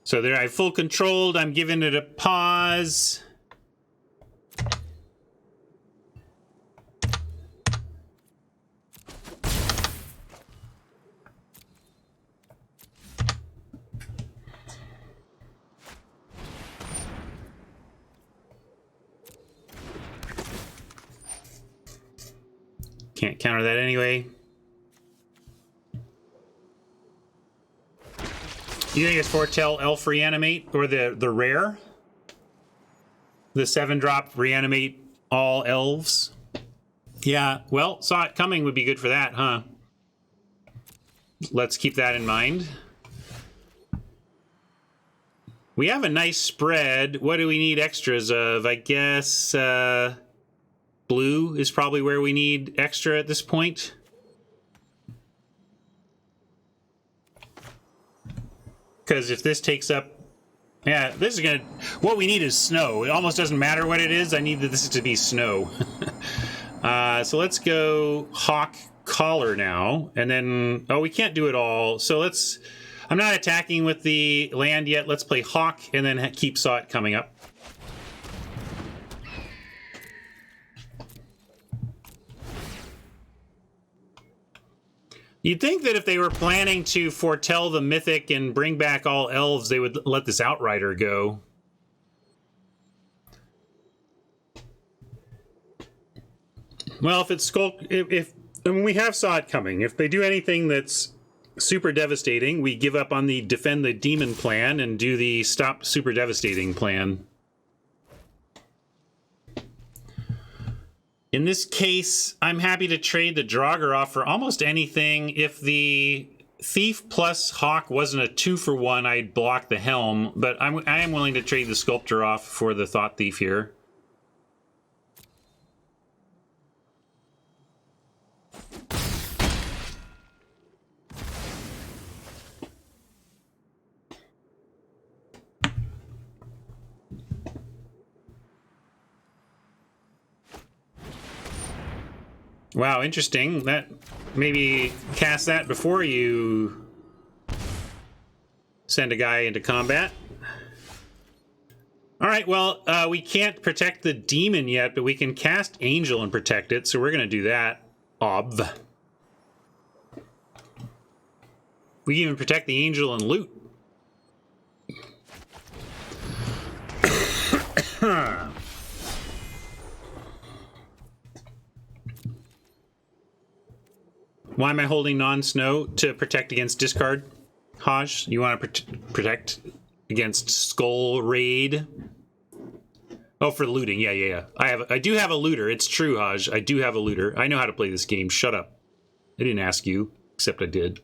So there I have full controlled. I'm giving it a pause. Can't counter that anyway. You think it's Foretell Elf Reanimate or the rare? The 7-drop Reanimate all elves? Yeah, well, saw it coming would be good for that, huh? Let's keep that in mind. We have a nice spread. What do we need extras of? I guess blue is probably where we need extra at this point. Because if this takes up... Yeah, this is gonna... What we need is snow. It almost doesn't matter what it is. I need this to be snow. So let's go Hawk Collar now. And then... Oh, we can't do it all. So let's... I'm not attacking with the land yet. Let's play Hawk and then keep Saw It coming up. You'd think that if they were planning to foretell the mythic and bring back all elves, they would let this Outrider go. Well, if it's Skulk... I mean, we have Saw It coming. If they do anything that's super devastating, we give up on the defend the demon plan and do the stop super devastating plan. In this case, I'm happy to trade the Draugr off for almost anything. If the Thief plus Hawk wasn't a 2-for-1, I'd block the Helm, but I am willing to trade the Sculptor off for the Thought Thief here. Wow, interesting. That maybe cast that before you send a guy into combat. All right, well, we can't protect the demon yet, but we can cast Angel and protect it, so we're going to do that. We can even protect the Angel and loot. Why am I holding non-snow? To protect against discard, Haj? You want to protect against Skull Raid? Oh, for looting. Yeah. I do have a looter. It's true, Haj. I do have a looter. I know how to play this game. Shut up. I didn't ask you, except I did.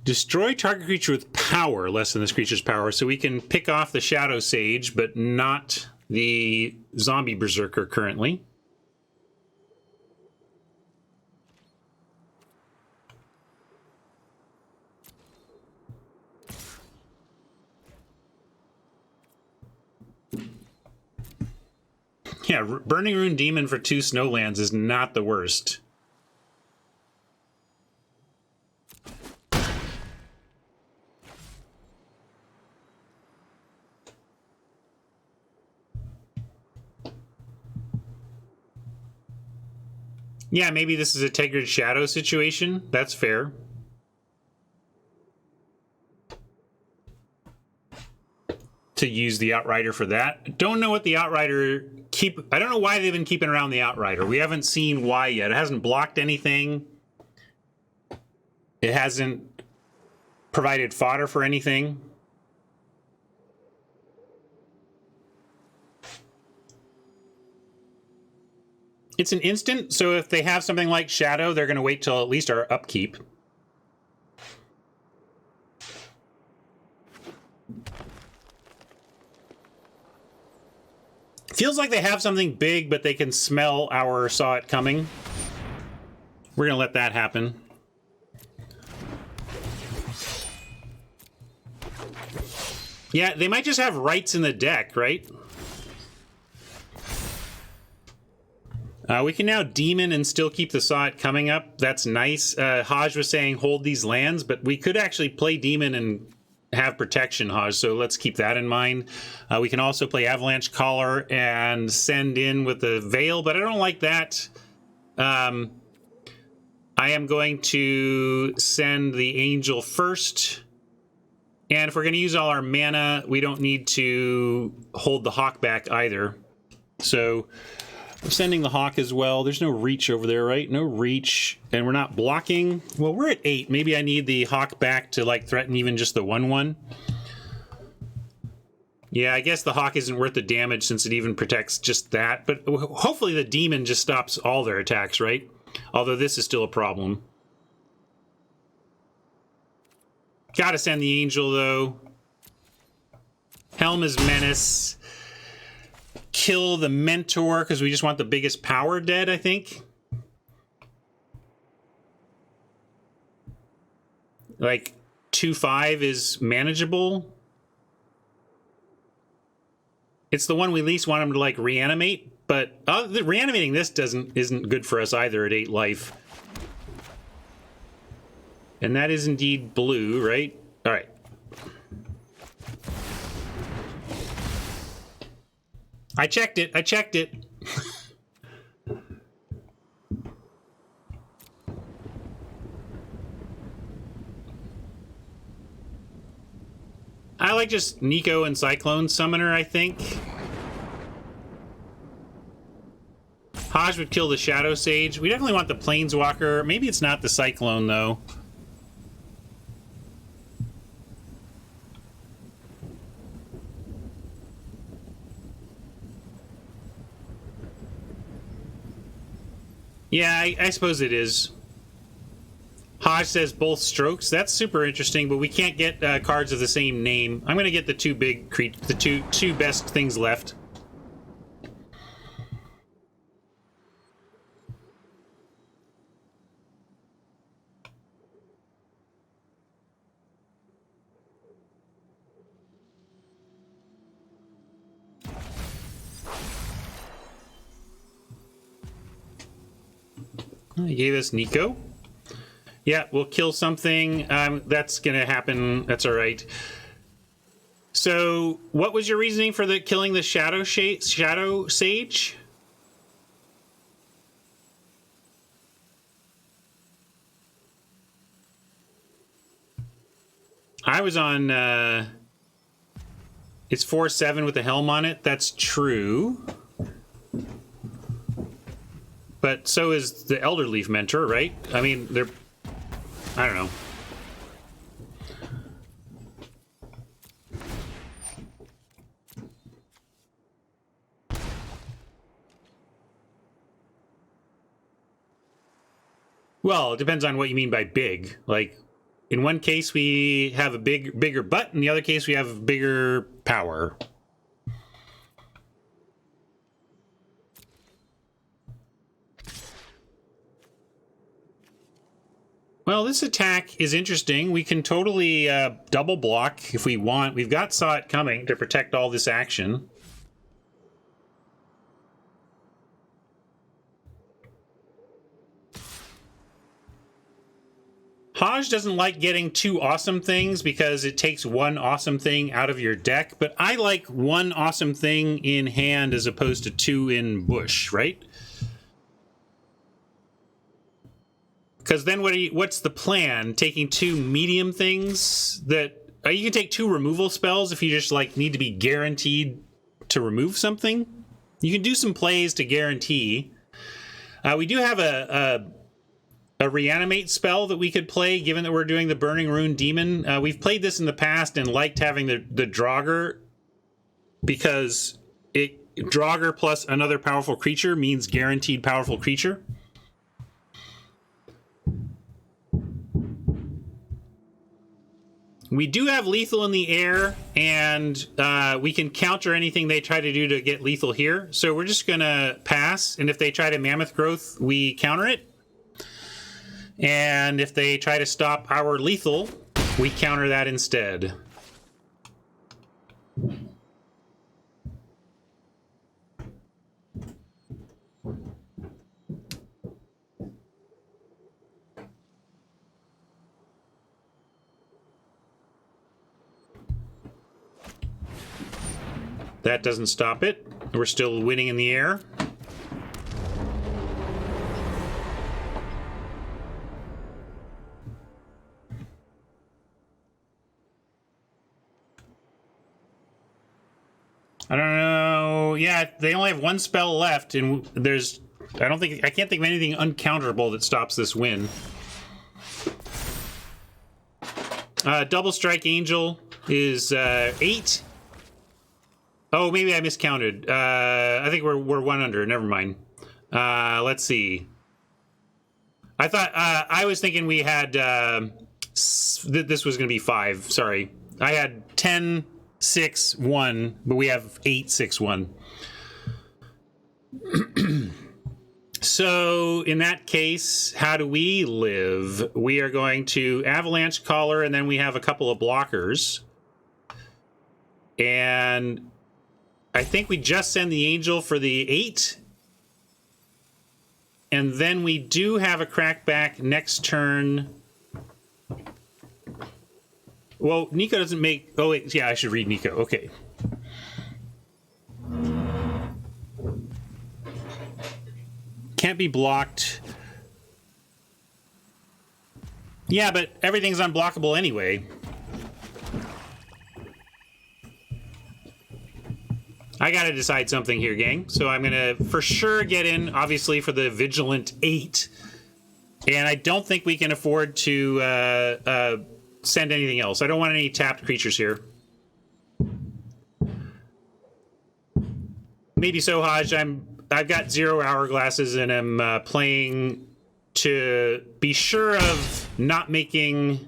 Destroy target creature with power, less than this creature's power, so we can pick off the Shadow Sage, but not the Zombie Berserker currently. Yeah, Burning Rune Demon for 2 Snowlands is not the worst. Yeah, maybe this is a Tethered Shadow situation. That's fair. To use the Outrider for that. Don't know what the Outrider I don't know why they've been keeping around the Outrider. We haven't seen why yet. It hasn't blocked anything. It hasn't provided fodder for anything. It's an instant, so if they have something like Shadow, they're going to wait till at least our upkeep. Feels like they have something big, but they can smell our saw it coming. We're going to let that happen. Yeah, they might just have rights in the deck, right? We can now demon and still keep the saw it coming up. That's nice. Haj was saying hold these lands, but we could actually play demon and have protection, Haj, so let's keep that in mind. We can also play Avalanche Caller and send in with the Veil, but I don't like that. I am going to send the Angel first. And if we're going to use all our mana, we don't need to hold the Hawk back either. So I'm sending the Hawk as well. There's no reach over there, right? No reach. And we're not blocking. Well, we're at 8. Maybe I need the Hawk back to like threaten even just the 1/1. Yeah, I guess the Hawk isn't worth the damage since it even protects just that. But hopefully the Demon just stops all their attacks, right? Although this is still a problem. Gotta send the Angel, though. Helm is Menace. Kill the Mentor, because we just want the biggest power dead, I think. Like, 2/5 is manageable. It's the one we least want him to, like, reanimate, but reanimating this isn't good for us either at 8 life. And that is indeed blue, right? All right. I checked it. I checked it. I like just Nico and Cyclone Summoner, I think. Haj would kill the Shadow Sage. We definitely want the Planeswalker. Maybe it's not the Cyclone, though. Yeah, I suppose it is. Haj says both strokes. That's super interesting, but we can't get cards of the same name. I'm going to get the two big the two best things left. He gave us Nico. Yeah, we'll kill something. That's going to happen. That's all right. So, what was your reasoning for killing the Shadow Sage? I was on... it's 4/7 with the helm on it. That's true. But so is the Elderleaf Mentor, right? I mean, they're... I don't know. Well, it depends on what you mean by big. Like, in one case we have a bigger butt, in the other case we have bigger power. Well, this attack is interesting. We can totally double block if we want. We've got Saw It coming to protect all this action. Haj doesn't like getting 2 awesome things because it takes 1 awesome thing out of your deck, but I like 1 awesome thing in hand as opposed to 2 in bush, right? Because then what's the plan? Taking 2 medium things that... you can take 2 removal spells if you just like need to be guaranteed to remove something. You can do some plays to guarantee. We do have a reanimate spell that we could play, given that we're doing the Burning Rune Demon. We've played this in the past and liked having the Draugr because Draugr plus another powerful creature means guaranteed powerful creature. We do have lethal in the air, and we can counter anything they try to do to get lethal here. So we're just going to pass, and if they try to mammoth growth, we counter it. And if they try to stop our lethal, we counter that instead. That doesn't stop it. We're still winning in the air. I don't know. Yeah, they only have one spell left, and there's... I can't think of anything uncounterable that stops this win. Double Strike Angel is 8. Oh, maybe I miscounted. I think we're 1 under. Never mind. Let's see. I thought I was thinking we had this was going to be 5. Sorry, I had 10, 6, 1, but we have 8, 6, 1. So in that case, how do we live? We are going to Avalanche Caller, and then we have a couple of blockers, and I think we just send the Angel for the 8. And then we do have a crackback next turn. Well, Nico doesn't make... Oh, wait. Yeah, I should read Nico. Okay. Can't be blocked. Yeah, but everything's unblockable anyway. I gotta decide something here, gang. So I'm gonna for sure get in, obviously, for the Vigilant 8. And I don't think we can afford to send anything else. I don't want any tapped creatures here. Maybe so, Haj. I've got 0 hourglasses, and I'm playing to be sure of not making...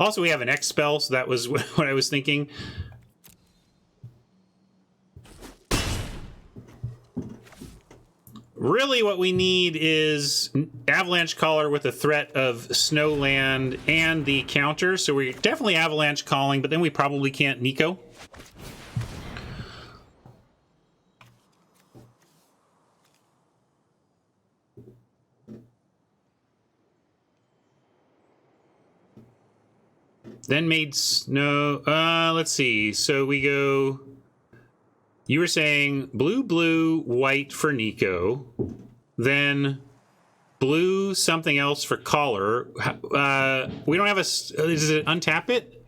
Also, we have an X spell, so that was what I was thinking. Really, what we need is Avalanche Caller with a threat of Snowland and the counter. So we're definitely Avalanche Calling, but then we probably can't Nico. Then made snow. Let's see. So we go... You were saying blue, blue, white for Nico, then blue, something else for Caller. We don't have a... Does it untap it?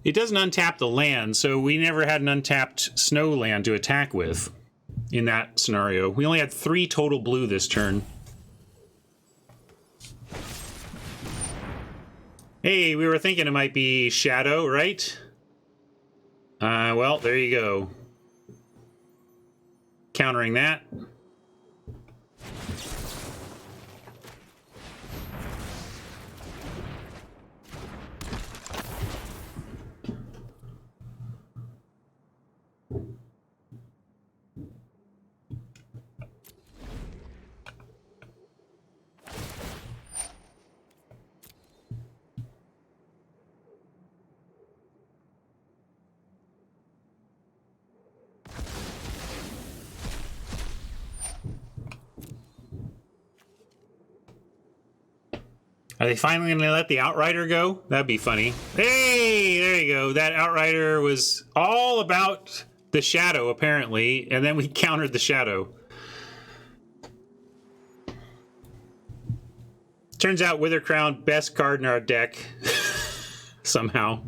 It doesn't untap the land, so we never had an untapped snow land to attack with in that scenario. We only had 3 total blue this turn. Hey, we were thinking it might be Shadow, right? Well, there you go. Countering that. Are they finally going to let the Outrider go? That'd be funny. Hey, there you go. That Outrider was all about the Shadow, apparently, and then we countered the Shadow. Turns out Wither Crown, best card in our deck. Somehow.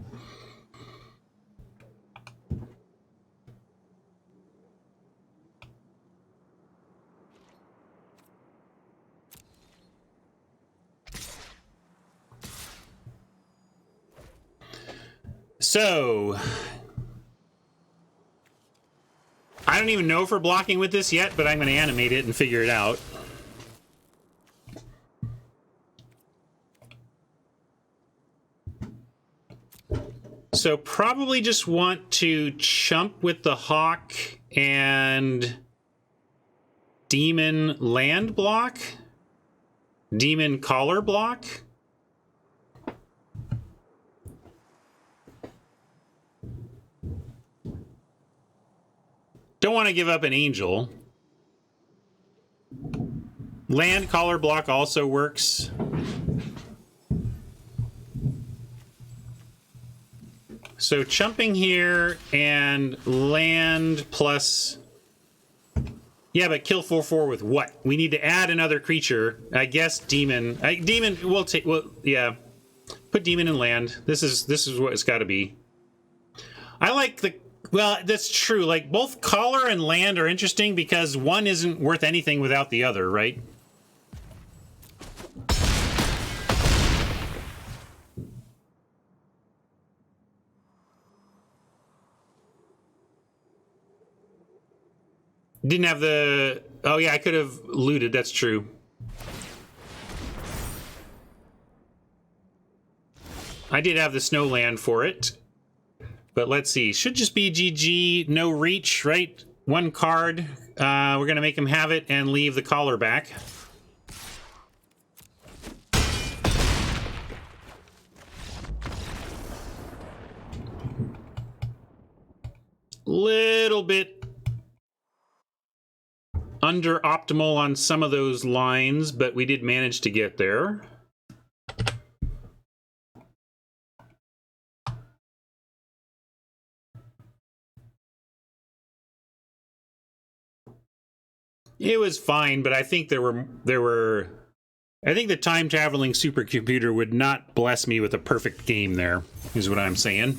So, I don't even know if we're blocking with this yet, but I'm going to animate it and figure it out. So probably just want to chump with the Hawk and Demon land block, Demon collar block. Don't want to give up an angel. Land collar block also works. So chumping here and land plus... Yeah, but kill 4/4 with what? We need to add another creature. I guess demon. Demon. We'll take. Well, yeah. Put demon in land. This is what it's got to be. I like the. Well, that's true. Like both collar and land are interesting because one isn't worth anything without the other, right? Didn't have the... Oh, yeah, I could have looted. That's true. I did have the snow land for it. But let's see. Should just be GG. No reach, right? One card. We're going to make him have it and leave the collar back. Little bit under optimal on some of those lines, but we did manage to get there. It was fine, but I think there were I think the time traveling supercomputer would not bless me with a perfect game there, is what I'm saying.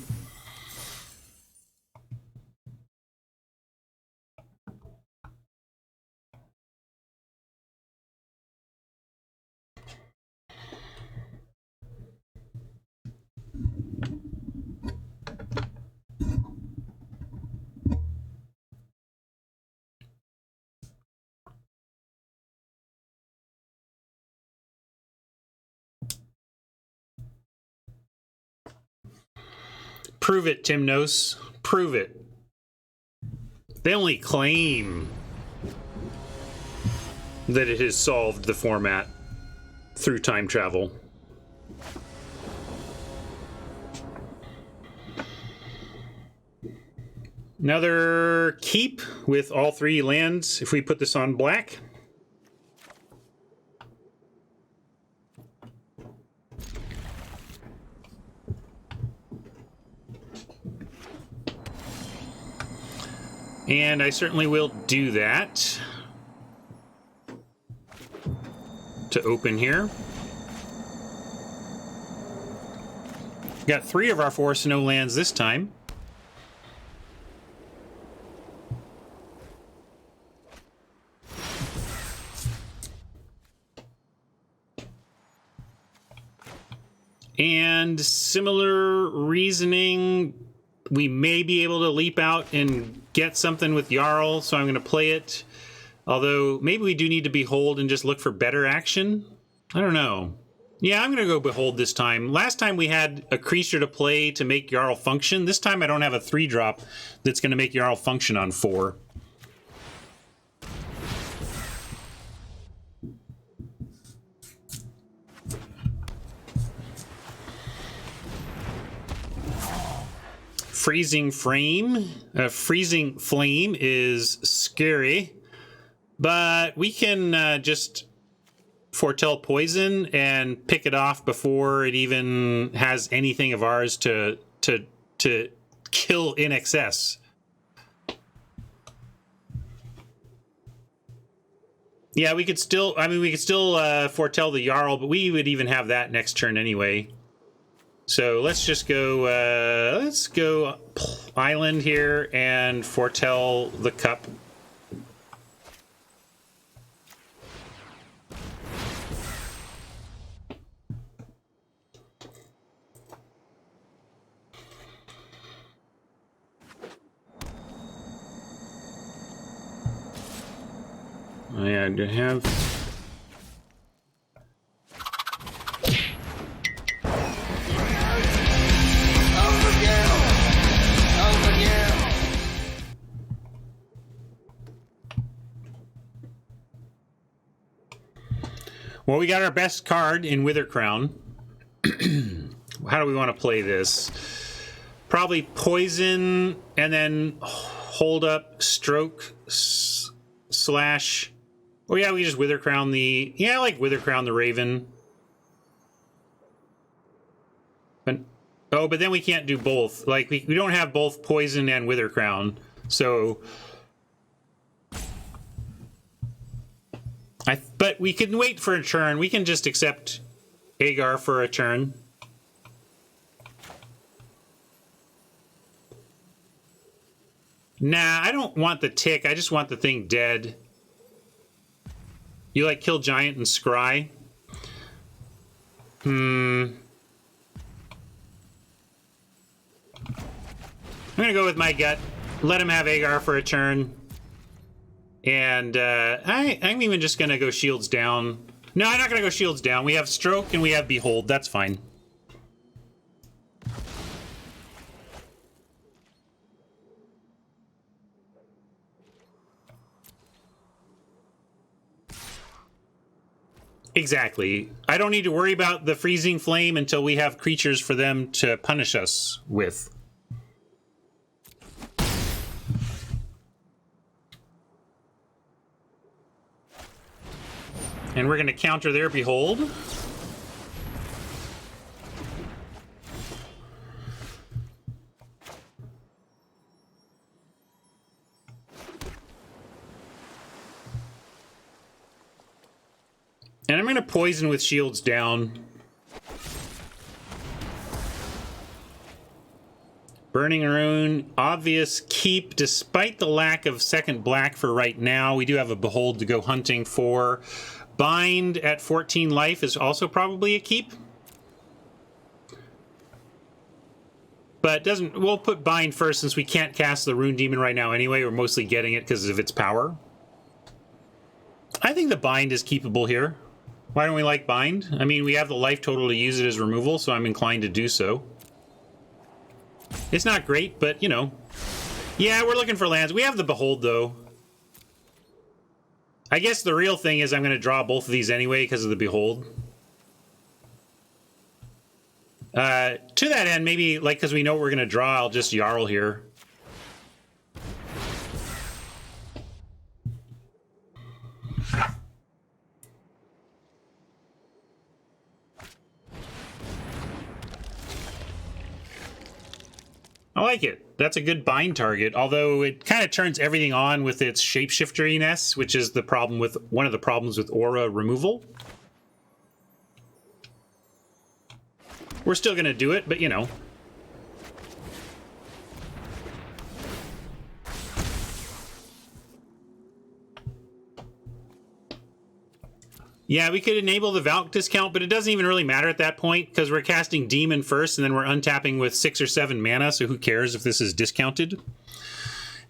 Prove it, Timnos. Prove it. They only claim that it has solved the format through time travel. Another keep with all three lands if we put this on black. And I certainly will do that. To open here. Got 3 of our 4 snow lands this time. And similar reasoning, we may be able to leap out and get something with Jarl, so I'm going to play it. Although, maybe we do need to Behold and just look for better action? I don't know. Yeah, I'm going to go Behold this time. Last time we had a creature to play to make Jarl function. This time I don't have a 3-drop that's going to make Jarl function on 4. Freezing Flame. Freezing Flame is scary, but we can just foretell poison and pick it off before it even has anything of ours to kill in excess. Yeah, we could still. I mean, we could still foretell the Jarl, but we would even have that next turn anyway. So let's just go, let's go island here and foretell the cup. I have... again. Well, we got our best card in Wither Crown. How do we want to play this? Probably poison and then hold up, stroke, slash. Oh yeah, we just Wither Crown the... Yeah, I like Wither Crown the Raven. But, oh, but then we can't do both. Like, we don't have both poison and Wither Crown. So... But we can wait for a turn. We can just accept Agar for a turn. Nah, I don't want the tick. I just want the thing dead. You like kill giant and scry? I'm gonna go with my gut. Let him have Agar for a turn. And I'm even just gonna go shields down. No, I'm not gonna go shields down. We have stroke and we have behold. That's fine. Exactly. I don't need to worry about the freezing flame until we have creatures for them to punish us with. And we're going to counter their behold. And I'm going to poison with shields down. Burning Rune, obvious keep, despite the lack of second black for right now. We do have a behold to go hunting for. Bind at 14 life is also probably a keep. But doesn't, we'll put bind first since we can't cast the Rune Demon right now anyway. We're mostly getting it because of its power. I think the bind is keepable here. Why don't we like bind? I mean, we have the life total to use it as removal, so I'm inclined to do so. It's not great, but, you know. Yeah, we're looking for lands. We have the behold, though. I guess the real thing is I'm going to draw both of these anyway because of the behold. To that end, maybe, like, because we know what we're going to draw, I'll just Jarl here. I like it. That's a good bind target, although it kind of turns everything on with its shapeshifteriness, which is the problem with one of the problems with aura removal. We're still going to do it, but you know. Yeah, we could enable the Valk discount, but it doesn't even really matter at that point because we're casting Demon first and then we're untapping with 6 or 7 mana, so who cares if this is discounted?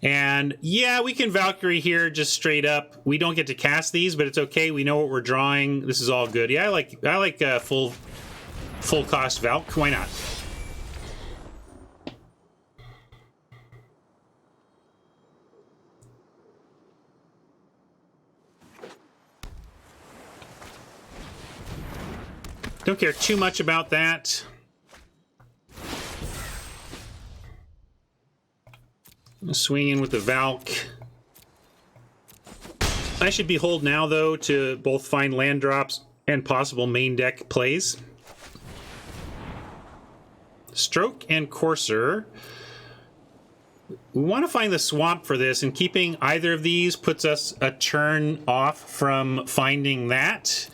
And yeah, we can Valkyrie here just straight up. We don't get to cast these, but it's okay. We know what we're drawing. This is all good. Yeah, I like full cost Valk. Why not? Don't care too much about that. Swing in with the Valk. I should behold now, though, to both find land drops and possible main deck plays. Stroke and Courser. We want to find the swamp for this, and keeping either of these puts us a turn off from finding that.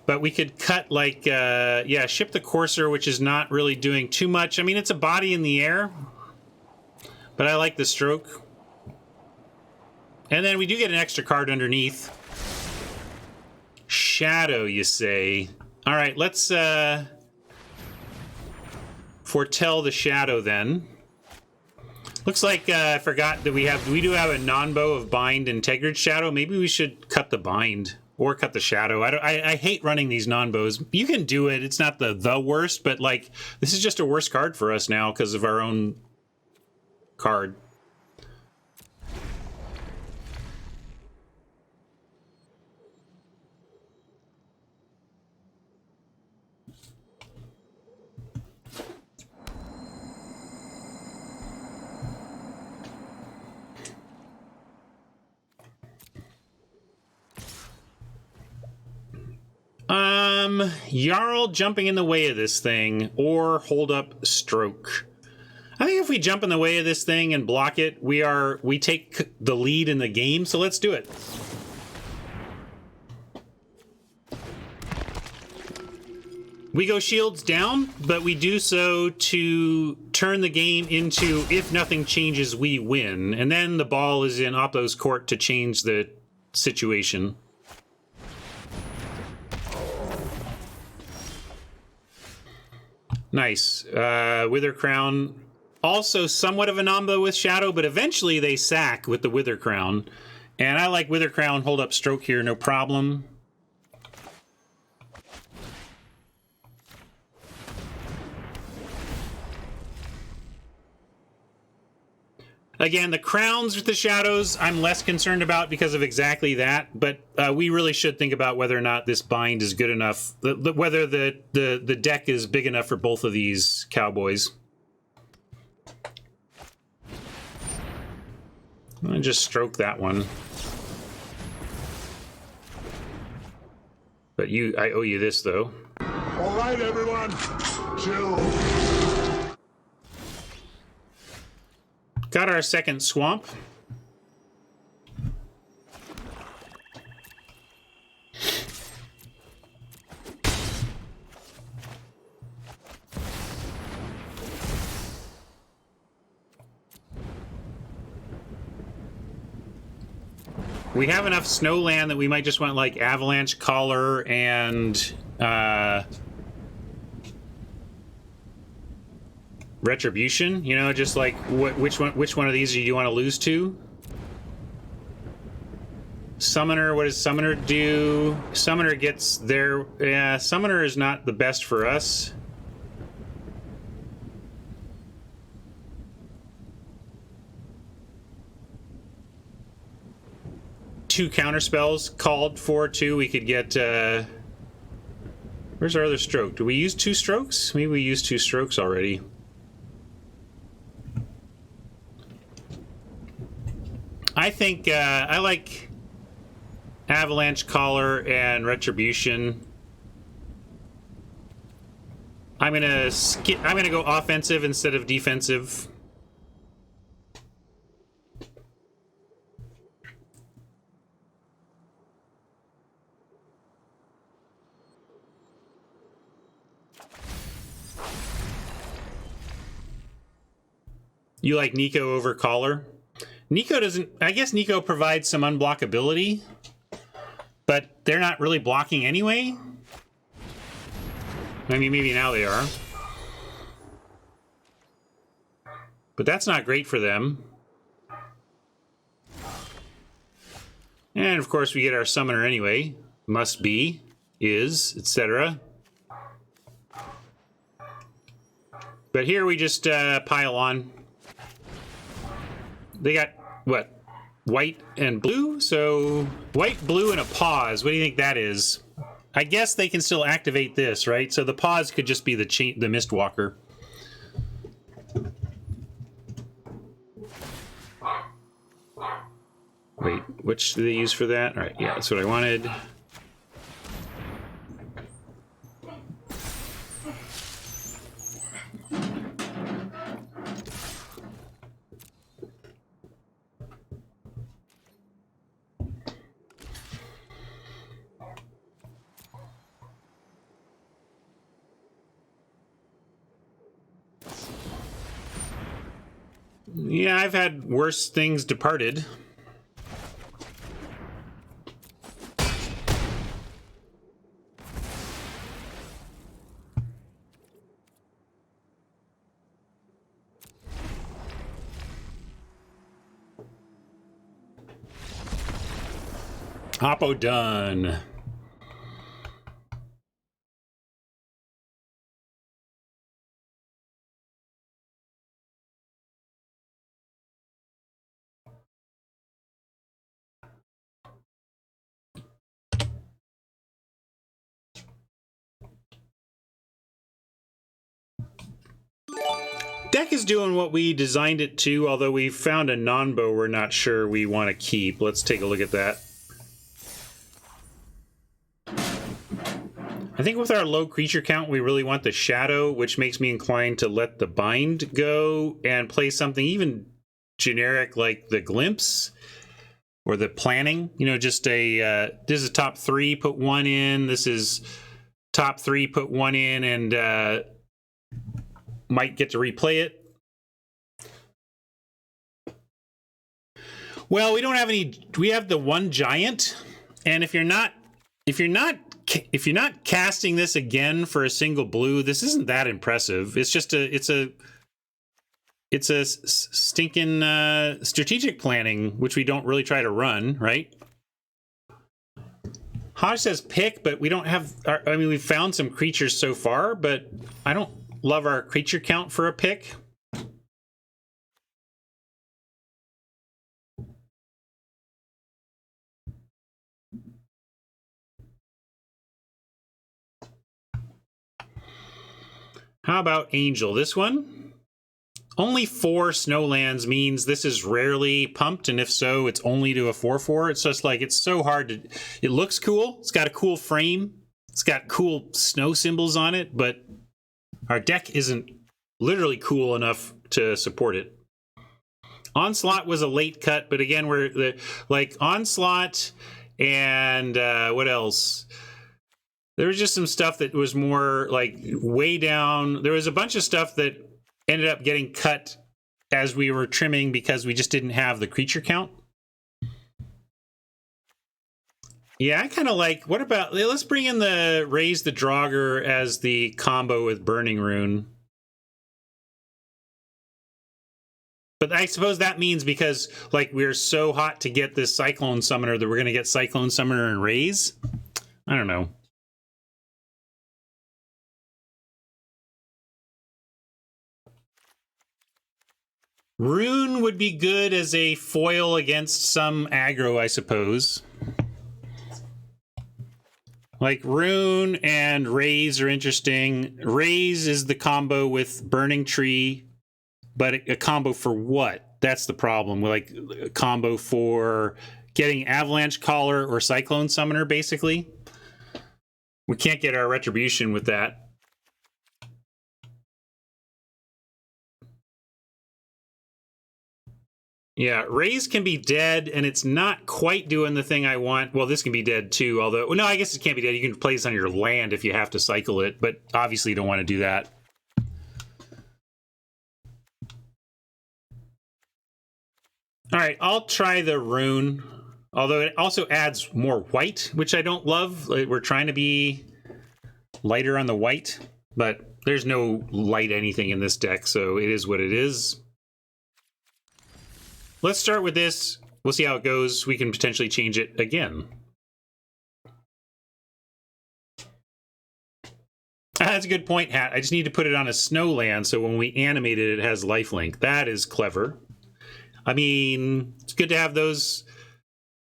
But we could cut, like, yeah, ship the Courser, which is not really doing too much. I mean, it's a body in the air, but I like the stroke. And then we do get an extra card underneath. Shadow, you say. All right, let's foretell the shadow then. Looks like I forgot that we do have a non-bow of bind and Tegrid's Shadow. Maybe we should cut the bind. Or cut the shadow. I hate running these non-bows. You can do it. It's not the worst, but like this is just a worse card for us now because of our own card. Jarl jumping in the way of this thing or hold up stroke. I think if we jump in the way of this thing and block it, we take the lead in the game, so let's do it. We go shields down, but we do so to turn the game into, if nothing changes, we win. And then the ball is in Oppo's court to change the situation. Nice. Wither Crown, also somewhat of a nombo with Shadow, but eventually they sack with the Wither Crown. And I like Wither Crown, hold up stroke here, no problem. Again, the crowns with the shadows, I'm less concerned about because of exactly that, but we really should think about whether or not this bind is good enough, whether the deck is big enough for both of these cowboys. I'm gonna just stroke that one. But I owe you this, though. All right, everyone, chill. Got our second swamp. We have enough snow land that we might just want like Avalanche Collar and Retribution, you know, just like which one of these do you want to lose to? Summoner, what does Summoner do? Summoner gets their... Yeah, Summoner is not the best for us. Two counter spells called for, too. We could get... Where's our other stroke? Do we use 2 strokes? Maybe we used 2 strokes already. I think I like Avalanche Collar and Retribution. I'm gonna go offensive instead of defensive. You like Nico over Collar? Nico doesn't... I guess Nico provides some unblockability, but they're not really blocking anyway. I mean, maybe now they are. But that's not great for them. And, of course, we get our Summoner anyway. Must be, is, etc. But here we just pile on. They got... what? White and blue? So, white, blue, and a pause. What do you think that is? I guess they can still activate this, right? So the pause could just be the Mistwalker. Wait, which do they use for that? All right, yeah, that's what I wanted. Yeah, I've had worse things departed. Oppo done. Deck is doing what we designed it to, although we found a non-bow we're not sure we want to keep. Let's take a look at that. I think with our low creature count, we really want the shadow, which makes me inclined to let the bind go and play something even generic like the glimpse or the planning. You know, just a this is top 3, put 1 in. This is top 3, put 1 in, and might get to replay it. Well, we don't have any. We have the 1 giant, and if you're not casting this again for a single blue, this isn't that impressive. It's just it's a stinking strategic planning, which we don't really try to run, right? Hodge says pick, but we don't have. I mean, we've found some creatures so far, but I don't love our creature count for a pick. How about Angel? This one? Only 4 snowlands means this is rarely pumped, and if so, it's only to a 4/4. It's just like, it's so hard to... It looks cool. It's got a cool frame. It's got cool snow symbols on it, but our deck isn't literally cool enough to support it. Onslaught was a late cut, but again, we're like Onslaught and what else? There was just some stuff that was more like way down. There was a bunch of stuff that ended up getting cut as we were trimming because we just didn't have the creature count. Yeah, I kind of like, what about, let's bring in the Raise the Draugr as the combo with Burning Rune. But I suppose that means because like we're so hot to get this Cyclone Summoner that we're going to get Cyclone Summoner and Raise? I don't know. Rune would be good as a foil against some aggro, I suppose. Like Rune and Raise are interesting. Raise is the combo with Burning Tree, but a combo for what? That's the problem. Like a combo for getting Avalanche Caller or Cyclone Summoner, basically. We can't get our Retribution with that. Yeah, Raise can be dead, and it's not quite doing the thing I want. Well, this can be dead too, although... Well, no, I guess it can't be dead. You can play this on your land if you have to cycle it, but obviously you don't want to do that. All right, I'll try the Rune, although it also adds more white, which I don't love. We're trying to be lighter on the white, but there's no light anything in this deck, so it is what it is. Let's start with this. We'll see how it goes. We can potentially change it again. That's a good point, Hat. I just need to put it on a snowland so when we animate it, it has lifelink. That is clever. I mean, it's good to have those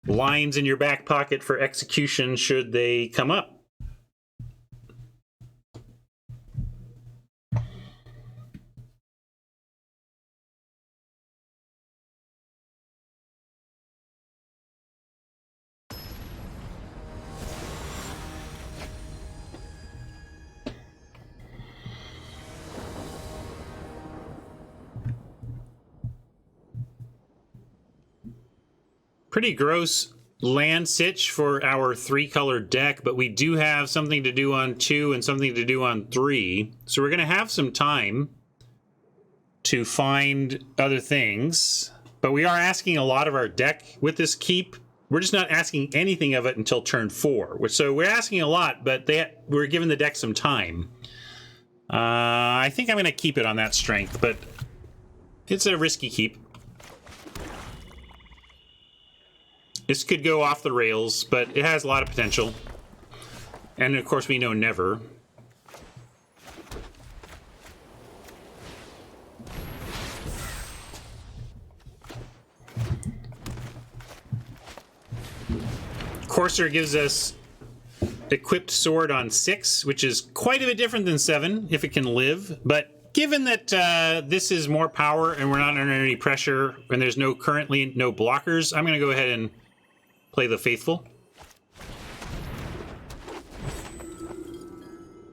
lines in your back pocket for execution should they come up. Pretty gross land sitch for our 3-color deck, but we do have something to do on 2 and something to do on 3. So we're going to have some time to find other things, but we are asking a lot of our deck with this keep. We're just not asking anything of it until turn 4. So we're asking a lot, but we're giving the deck some time. I think I'm going to keep it on that strength, but it's a risky keep. This could go off the rails, but it has a lot of potential. And of course, we know never. Courser gives us equipped sword on 6, which is quite a bit different than 7, if it can live. But given that this is more power and we're not under any pressure and there's currently no blockers, I'm going to go ahead and play the Faithful.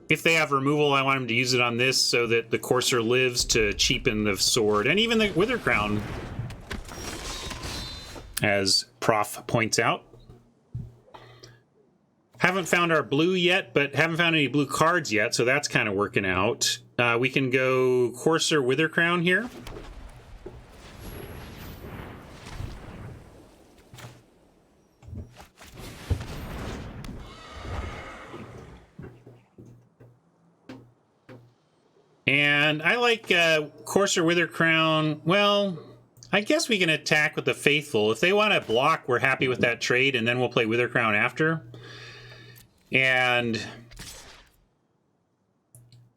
if they have removal, I want them to use it on this so that the Courser lives to cheapen the sword. And even the Wither Crown, as Prof points out. Haven't found our blue yet, but haven't found any blue cards yet, so that's kind of working out. We can go Courser Wither Crown here. And I like Courser Wither Crown. Well, I guess we can attack with the Faithful. If they want to block, we're happy with that trade, and then we'll play Wither Crown after. And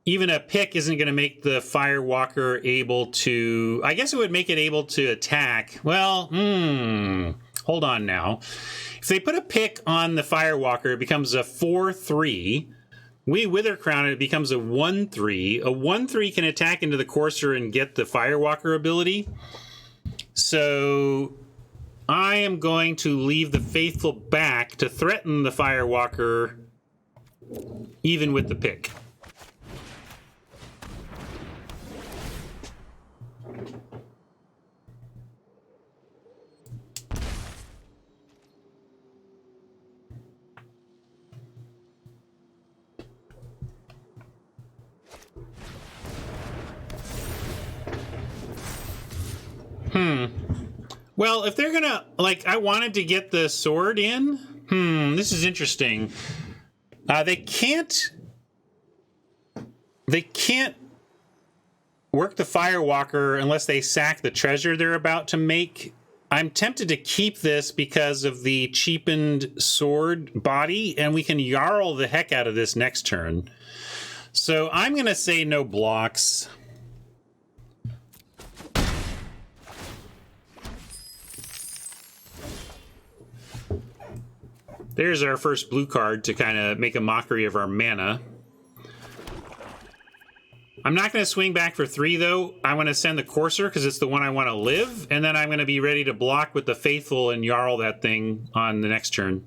even a pick isn't going to make the Firewalker able to... I guess it would make it able to attack. Well, hold on now. If they put a pick on the Firewalker, it becomes a 4/3. We Wither Crown it becomes a 1/3. A 1/3 can attack into the Courser and get the Firewalker ability. So I am going to leave the Faithful back to threaten the Firewalker even with the pick. Well, if they're gonna, like, I wanted to get the sword in. This is interesting. They can't work the Firewalker unless they sack the treasure they're about to make. I'm tempted to keep this because of the cheapened sword body, and we can Jarl the heck out of this next turn. So I'm gonna say no blocks. There's our first blue card to kind of make a mockery of our mana. I'm not going to swing back for 3, though. I want to send the Courser because it's the one I want to live, and then I'm going to be ready to block with the Faithful and Jarl that thing on the next turn.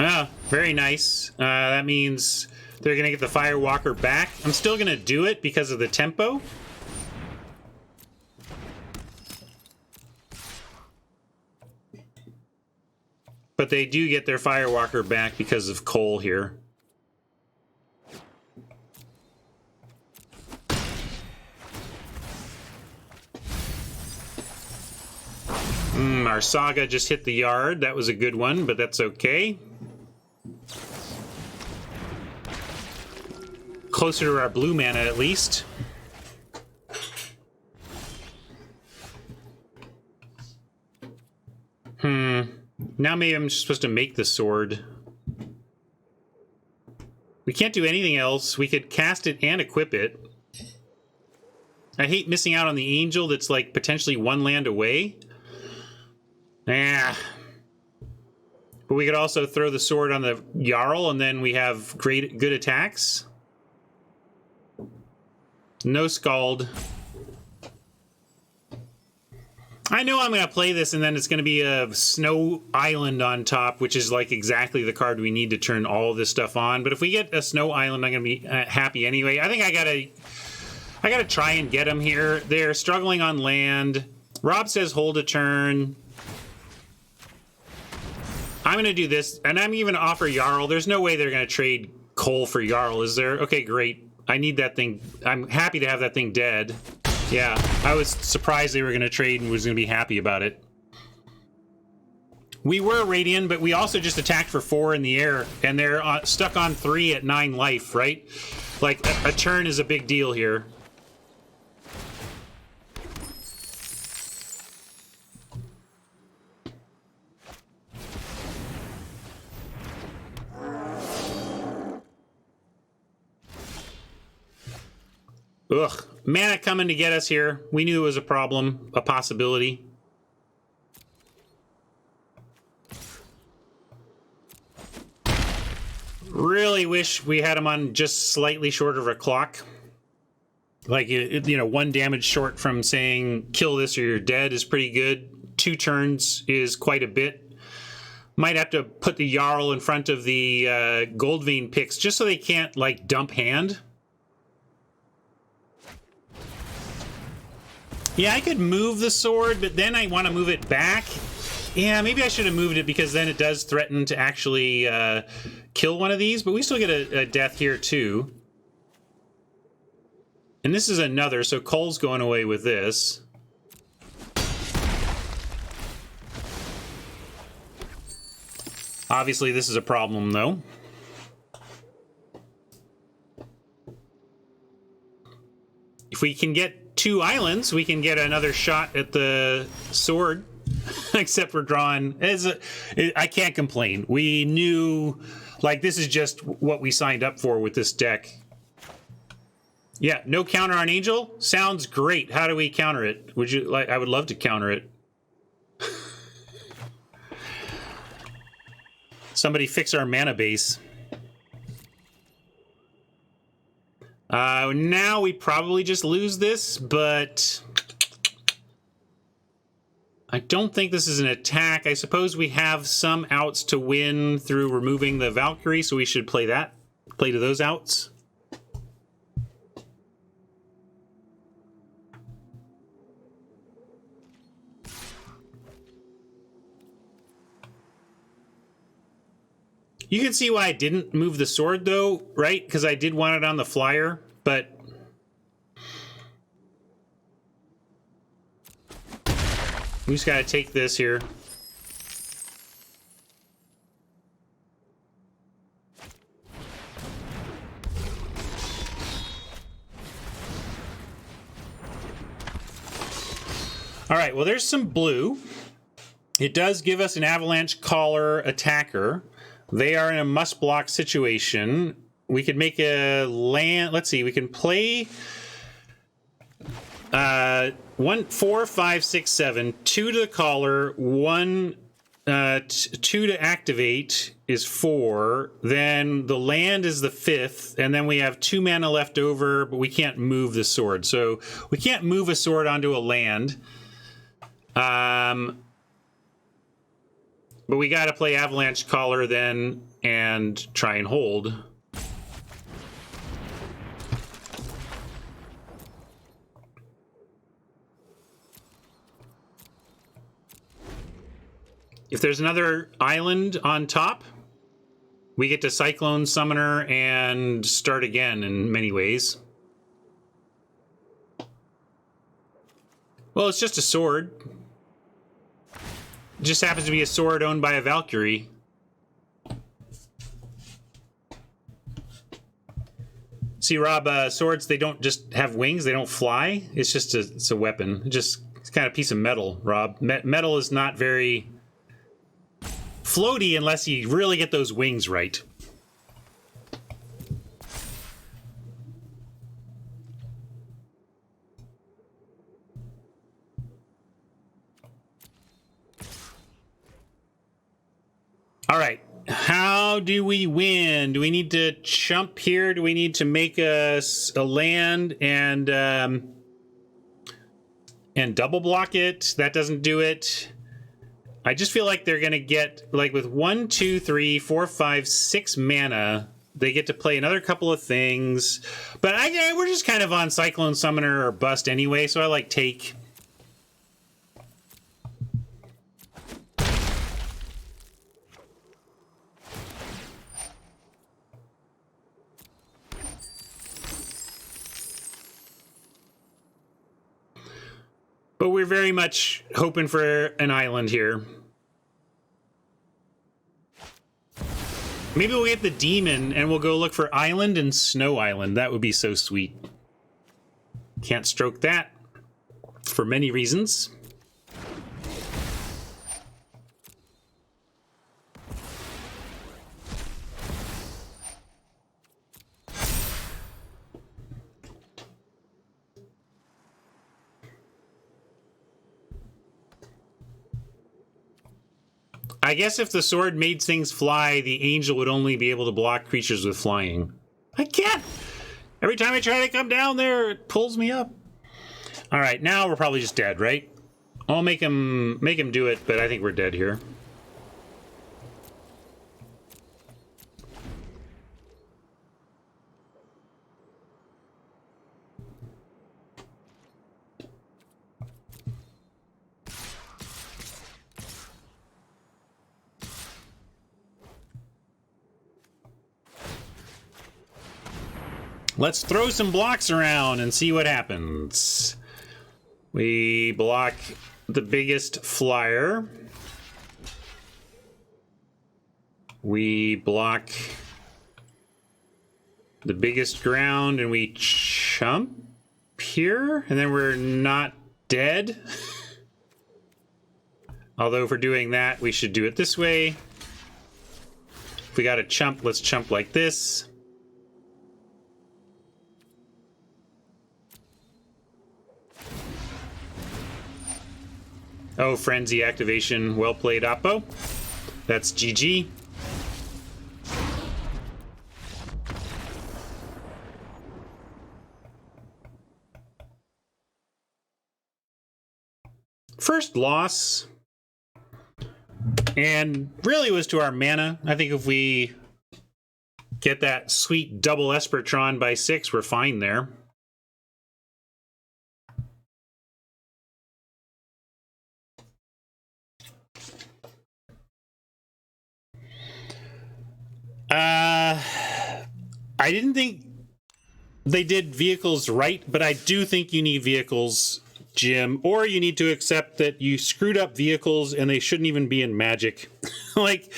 Ah, very nice. That means they're going to get the Firewalker back. I'm still going to do it because of the tempo. But they do get their Firewalker back because of Cole here. Our Saga just hit the yard. That was a good one, but that's okay. Closer to our blue mana, at least. Now maybe I'm just supposed to make the sword. We can't do anything else. We could cast it and equip it. I hate missing out on the Angel that's like potentially 1 land away. But we could also throw the sword on the Jarl, and then we have good attacks. No Scald. I know I'm going to play this, and then it's going to be a Snow Island on top, which is like exactly the card we need to turn all this stuff on. But if we get a Snow Island, I'm going to be happy anyway. I think I gotta try and get them here. They're struggling on land. Rob says hold a turn. I'm going to do this, and I'm even going to offer Jarl. There's no way they're going to trade Cole for Jarl, is there? Okay, great. I need that thing. I'm happy to have that thing dead. Yeah, I was surprised they were going to trade and was going to be happy about it. We were Radiant, but we also just attacked for 4 in the air, and they're stuck on 3 at 9 life, right? Like, a turn is a big deal here. Ugh, mana coming to get us here. We knew it was a problem, a possibility. Really wish we had him on just slightly short of a clock. Like, you know, 1 damage short from saying kill this or you're dead is pretty good. 2 turns is quite a bit. Might have to put the Jarl in front of the Goldvein picks just so they can't, like, dump hand. Yeah, I could move the sword, but then I want to move it back. Yeah, maybe I should have moved it because then it does threaten to actually kill one of these, but we still get a death here too. And this is another, so Cole's going away with this. Obviously, this is a problem, though. If we can get 2 islands, we can get another shot at the sword. Except for drawing. I can't complain. We knew, like, this is just what we signed up for with this deck. Yeah, no counter on Angel? Sounds great. How do we counter it? Would you like? I would love to counter it. Somebody fix our mana base. Now we probably just lose this, but I don't think this is an attack. I suppose we have some outs to win through removing the Valkyrie, so we should play that. Play to those outs. You can see why I didn't move the sword, though, right? Because I did want it on the flyer, but we just gotta take this here. All right, well, there's some blue. It does give us an Avalanche Caller attacker. They are in a must-block situation. We could make a land... Let's see, we can play... 1, 4, 5, 6, 7. 2 to the Caller. 2 to activate is 4. Then the land is the 5th. And then we have 2 mana left over, but we can't move the sword. So we can't move a sword onto a land. But we got to play Avalanche Caller then and try and hold. If there's another island on top, we get to Cyclone Summoner and start again in many ways. Well, it's just a sword. It just happens to be a sword owned by a Valkyrie. See, Rob, swords, they don't just have wings, they don't fly. It's just it's a weapon. It's kind of a piece of metal, Rob. Metal is not very floaty unless you really get those wings right. All right, how do we win? Do we need to chump here? Do we need to make a land and double block it? That doesn't do it. I just feel like they're gonna get, like, with 1, 2, 3, 4, 5, 6 mana, they get to play another couple of things. But we're just kind of on Cyclone Summoner or bust anyway, so I like take. But we're very much hoping for an island here. Maybe we'll get the demon and we'll go look for island and snow island. That would be so sweet. Can't stroke that for many reasons. I guess if the sword made things fly, the angel would only be able to block creatures with flying. I can't. Every time I try to come down there, it pulls me up. All right, now we're probably just dead, right? I'll make him do it, but I think we're dead here. Let's throw some blocks around and see what happens. We block the biggest flyer. We block the biggest ground and we chump here, and then we're not dead. Although if we're doing that, we should do it this way. If we got a chump, let's chump like this. Oh, frenzy activation. Well played, Oppo. That's GG. First loss. And really was to our mana. I think if we get that sweet double Espertron by 6, we're fine there. I didn't think they did vehicles right, but I do think you need vehicles, Jim, or you need to accept that you screwed up vehicles and they shouldn't even be in Magic. Like,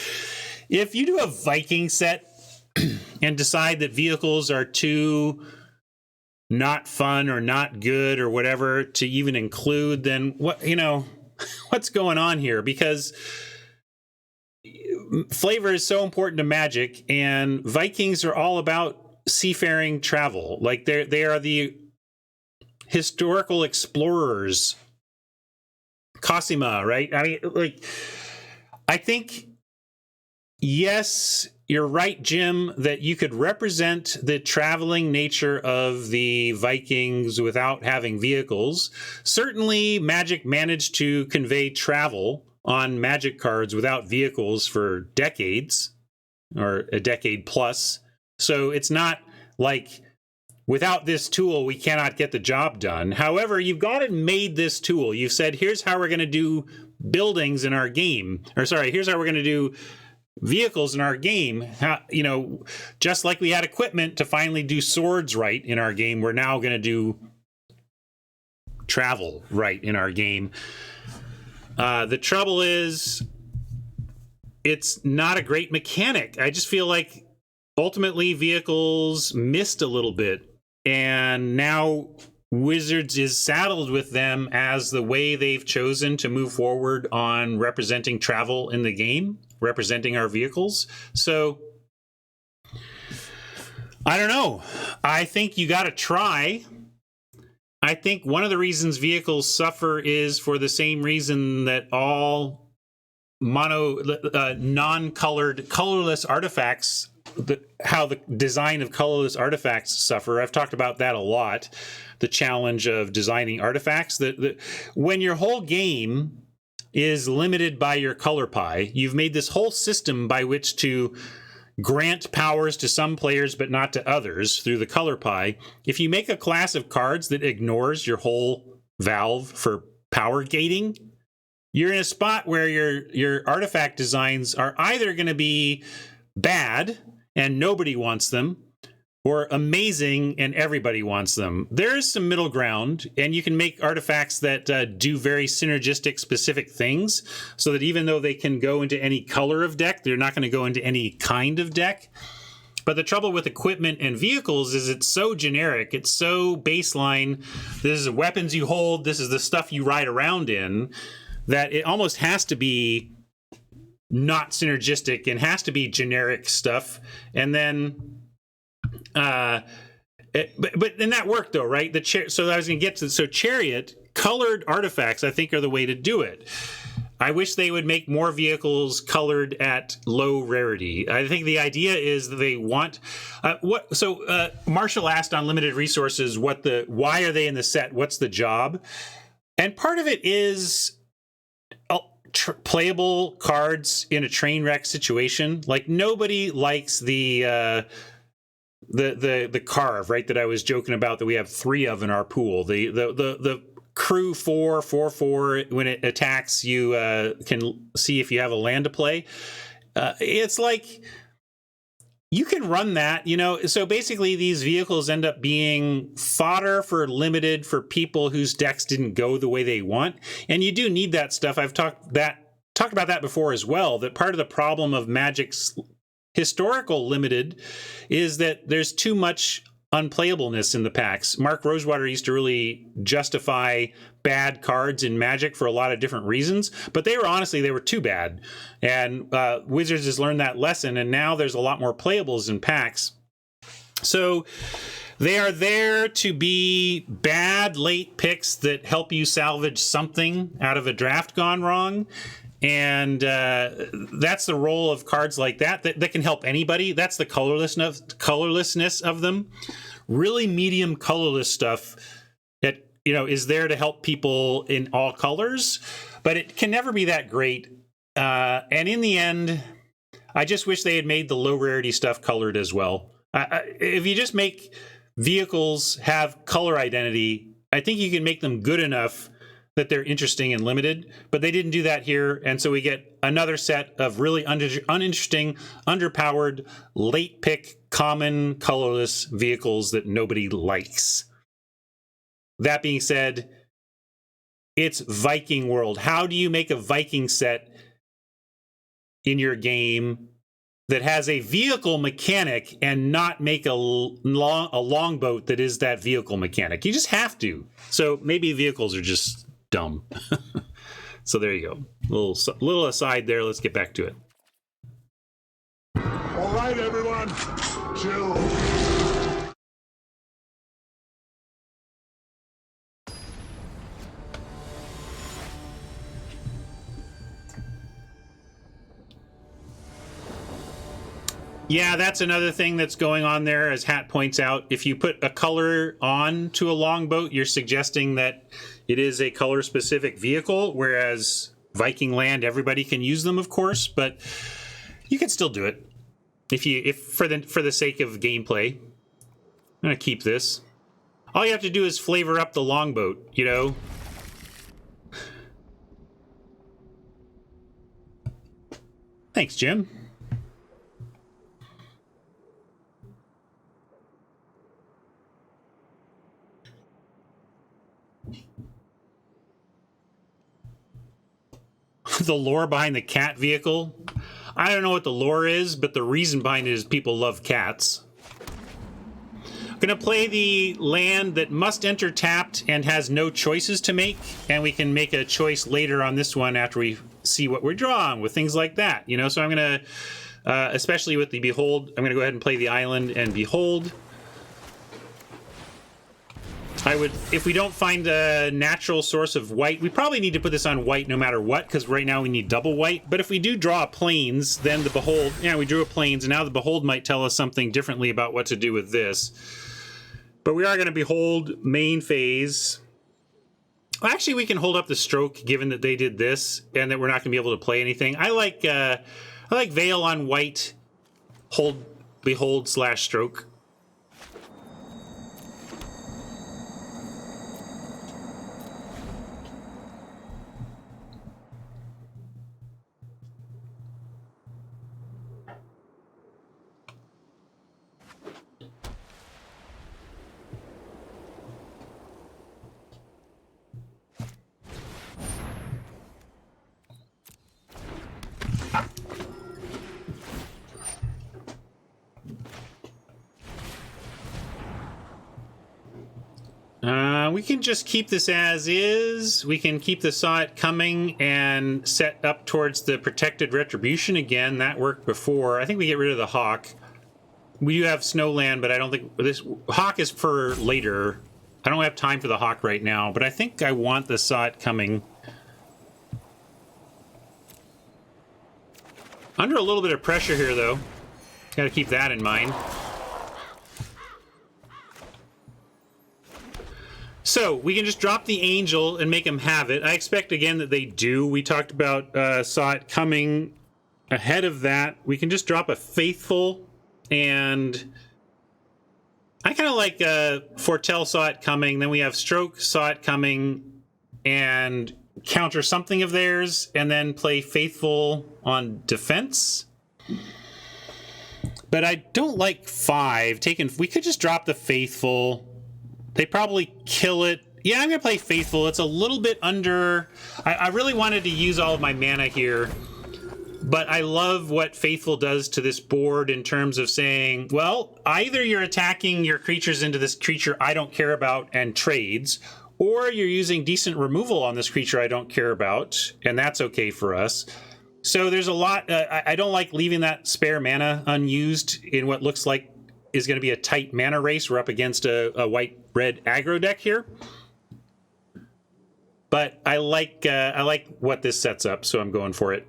if you do a Viking set and decide that vehicles are too not fun or not good or whatever to even include, then what, you know, what's going on here? Because flavor is so important to Magic, and Vikings are all about seafaring travel. Like they are the historical explorers. Cosima, right? I mean, like, I think, yes, you're right, Jim, that you could represent the traveling nature of the Vikings without having vehicles. Certainly, Magic managed to convey travel on Magic cards without vehicles for decades, or a decade plus. So it's not like without this tool, we cannot get the job done. However, you've gone and made this tool. You've said, here's how we're going to do buildings in our game. Or sorry, here's how we're going to do vehicles in our game. How, you know, just like we had equipment to finally do swords right in our game, we're now going to do travel right in our game. The trouble is, it's not a great mechanic. I just feel like ultimately vehicles missed a little bit, and now Wizards is saddled with them as the way they've chosen to move forward on representing travel in the game, representing our vehicles. So I don't know. I think you got to try. I think one of the reasons vehicles suffer is for the same reason that all non-colored, colorless artifacts, how the design of colorless artifacts suffer. I've talked about that a lot. The challenge of designing artifacts. That when your whole game is limited by your color pie, you've made this whole system by which to grant powers to some players but not to others through the color pie. If you make a class of cards that ignores your whole valve for power gating, you're in a spot where your artifact designs are either going to be bad and nobody wants them, or amazing and everybody wants them. There's some middle ground, and you can make artifacts that do very synergistic specific things, so that even though they can go into any color of deck, they're not going to go into any kind of deck. But the trouble with equipment and vehicles is it's so generic, it's so baseline. This is the weapons you hold, this is the stuff you ride around in, that it almost has to be not synergistic and has to be generic stuff. And then but then that worked though, right? So I was going to get to, so Chariot, colored artifacts I think are the way to do it. I wish they would make more vehicles colored at low rarity. I think the idea is that they want Marshall asked on limited resources why are they in the set? What's the job? And part of it is playable cards in a train wreck situation. Like nobody likes the carve, right, that I was joking about that we have 3 of in our pool. The crew 4/4/4, when it attacks, you can see if you have a land to play. It's like you can run that, so basically these vehicles end up being fodder for limited for people whose decks didn't go the way they want, and you do need that stuff. I've talked about that before as well, that part of the problem of Magic's historical limited is that there's too much unplayableness in the packs. Mark Rosewater used to really justify bad cards in Magic for a lot of different reasons, but they were too bad. And Wizards has learned that lesson, and now there's a lot more playables in packs. So they are there to be bad late picks that help you salvage something out of a draft gone wrong. And that's the role of cards like that can help anybody. That's the colorlessness of them. Really medium colorless stuff that is there to help people in all colors, but it can never be that great. And in the end, I just wish they had made the low rarity stuff colored as well. If you just make vehicles have color identity, I think you can make them good enough that they're interesting and limited, but they didn't do that here. And so we get another set of really uninteresting, underpowered, late pick, common, colorless vehicles that nobody likes. That being said, it's Viking World. How do you make a Viking set in your game that has a vehicle mechanic and not make a longboat that is that vehicle mechanic? You just have to. So maybe vehicles are just dumb. So there you go. Little aside there. Let's get back to it. All right, everyone, chill. Yeah, that's another thing that's going on there, as Hat points out. If you put a color on to a longboat, you're suggesting that it is a color-specific vehicle, whereas Viking Land, everybody can use them, of course, but you can still do it if for the sake of gameplay. I'm gonna keep this. All you have to do is flavor up the longboat, Thanks, Jim. The lore behind the cat vehicle. I don't know what the lore is, but the reason behind it is people love cats. I'm gonna play the land that must enter tapped and has no choices to make, and we can make a choice later on this one after we see what we're drawing with things like that, So I'm gonna, especially with the Behold, I'm gonna go ahead and play the island and Behold. If we don't find a natural source of white, we probably need to put this on white no matter what, because right now we need double white. But if we do draw a plains, then the Behold, we drew a plains, and now the Behold might tell us something differently about what to do with this. But we are going to Behold main phase. Well, actually, we can hold up the stroke, given that they did this, and that we're not going to be able to play anything. I like Veil on white, hold Behold / stroke. We can just keep this as is. We can keep the Saw It Coming and set up towards the Protected Retribution again. That worked before. I think we get rid of the Hawk. We do have Snowland, but I don't think this Hawk is for later. I don't have time for the Hawk right now, but I think I want the Saw It Coming. Under a little bit of pressure here, though. Got to keep that in mind. So we can just drop the Angel and make them have it. I expect, again, that they do. We talked about, saw it coming ahead of that. We can just drop a Faithful, and I kind of like Foretell saw it coming. Then we have Stroke saw it coming and counter something of theirs, and then play Faithful on defense. But I don't like 5. We could just drop the Faithful. They probably kill it. Yeah, I'm going to play Faithful. It's a little bit under... I really wanted to use all of my mana here, but I love what Faithful does to this board in terms of saying, well, either you're attacking your creatures into this creature I don't care about and trades, or you're using decent removal on this creature I don't care about, and that's okay for us. So there's a lot... I don't like leaving that spare mana unused in what looks like is going to be a tight mana race. We're up against a white-red aggro deck here. But I like what this sets up, so I'm going for it.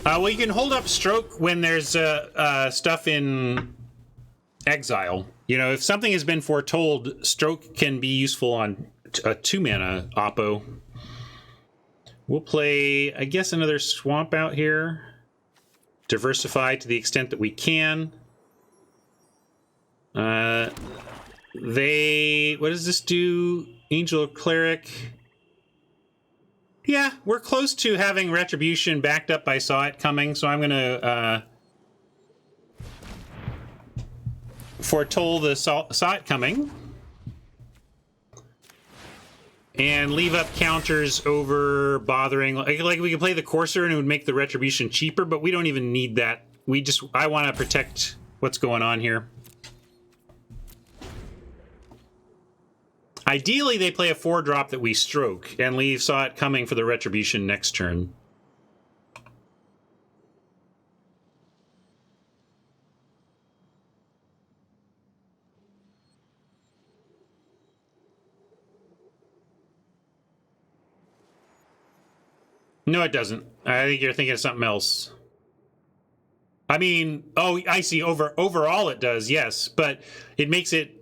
Well, you can hold up Stroke when there's stuff in exile. You know, if something has been foretold, Stroke can be useful on a 2-mana Oppo. We'll play, I guess, another Swamp out here. Diversify to the extent that we can. What does this do? Angel Cleric. Yeah, we're close to having Retribution backed up by Saw It Coming, so I'm going to foretold the Saw It Coming and leave up counters over bothering. Like we could play the Courser and it would make the Retribution cheaper, but we don't even need that. I want to protect what's going on here. Ideally, they play a 4-drop that we Stroke and leave Saw It Coming for the Retribution next turn. No, it doesn't. I think you're thinking of something else. I mean, oh, I see. Overall, it does, yes, but it makes it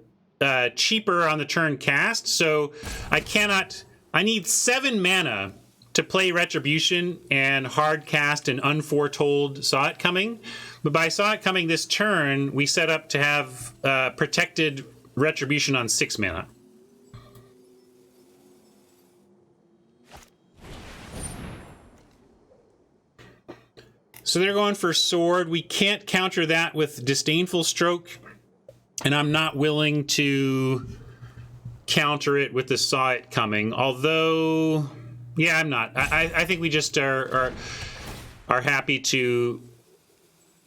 cheaper on the turn cast, so I need 7 mana to play Retribution and hard cast an unforetold Saw It Coming. But by Saw It Coming this turn, we set up to have protected Retribution on 6 mana. So they're going for Sword. We can't counter that with Disdainful Stroke. And I'm not willing to counter it with the Saw It Coming. Although, yeah, I'm not. I think we just are happy to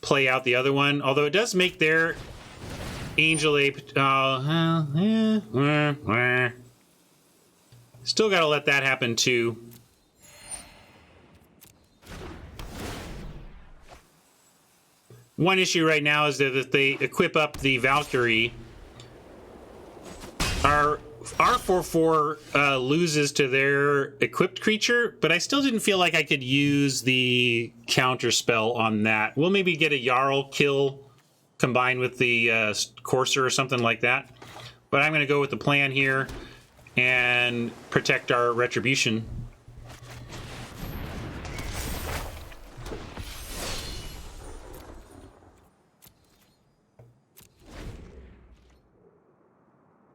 play out the other one. Although it does make their Angel Ape... Still got to let that happen, too. One issue right now is that if they equip up the Valkyrie, our 4/4 loses to their equipped creature, but I still didn't feel like I could use the counter spell on that. We'll maybe get a Jarl kill combined with the Courser or something like that. But I'm going to go with the plan here and protect our Retribution.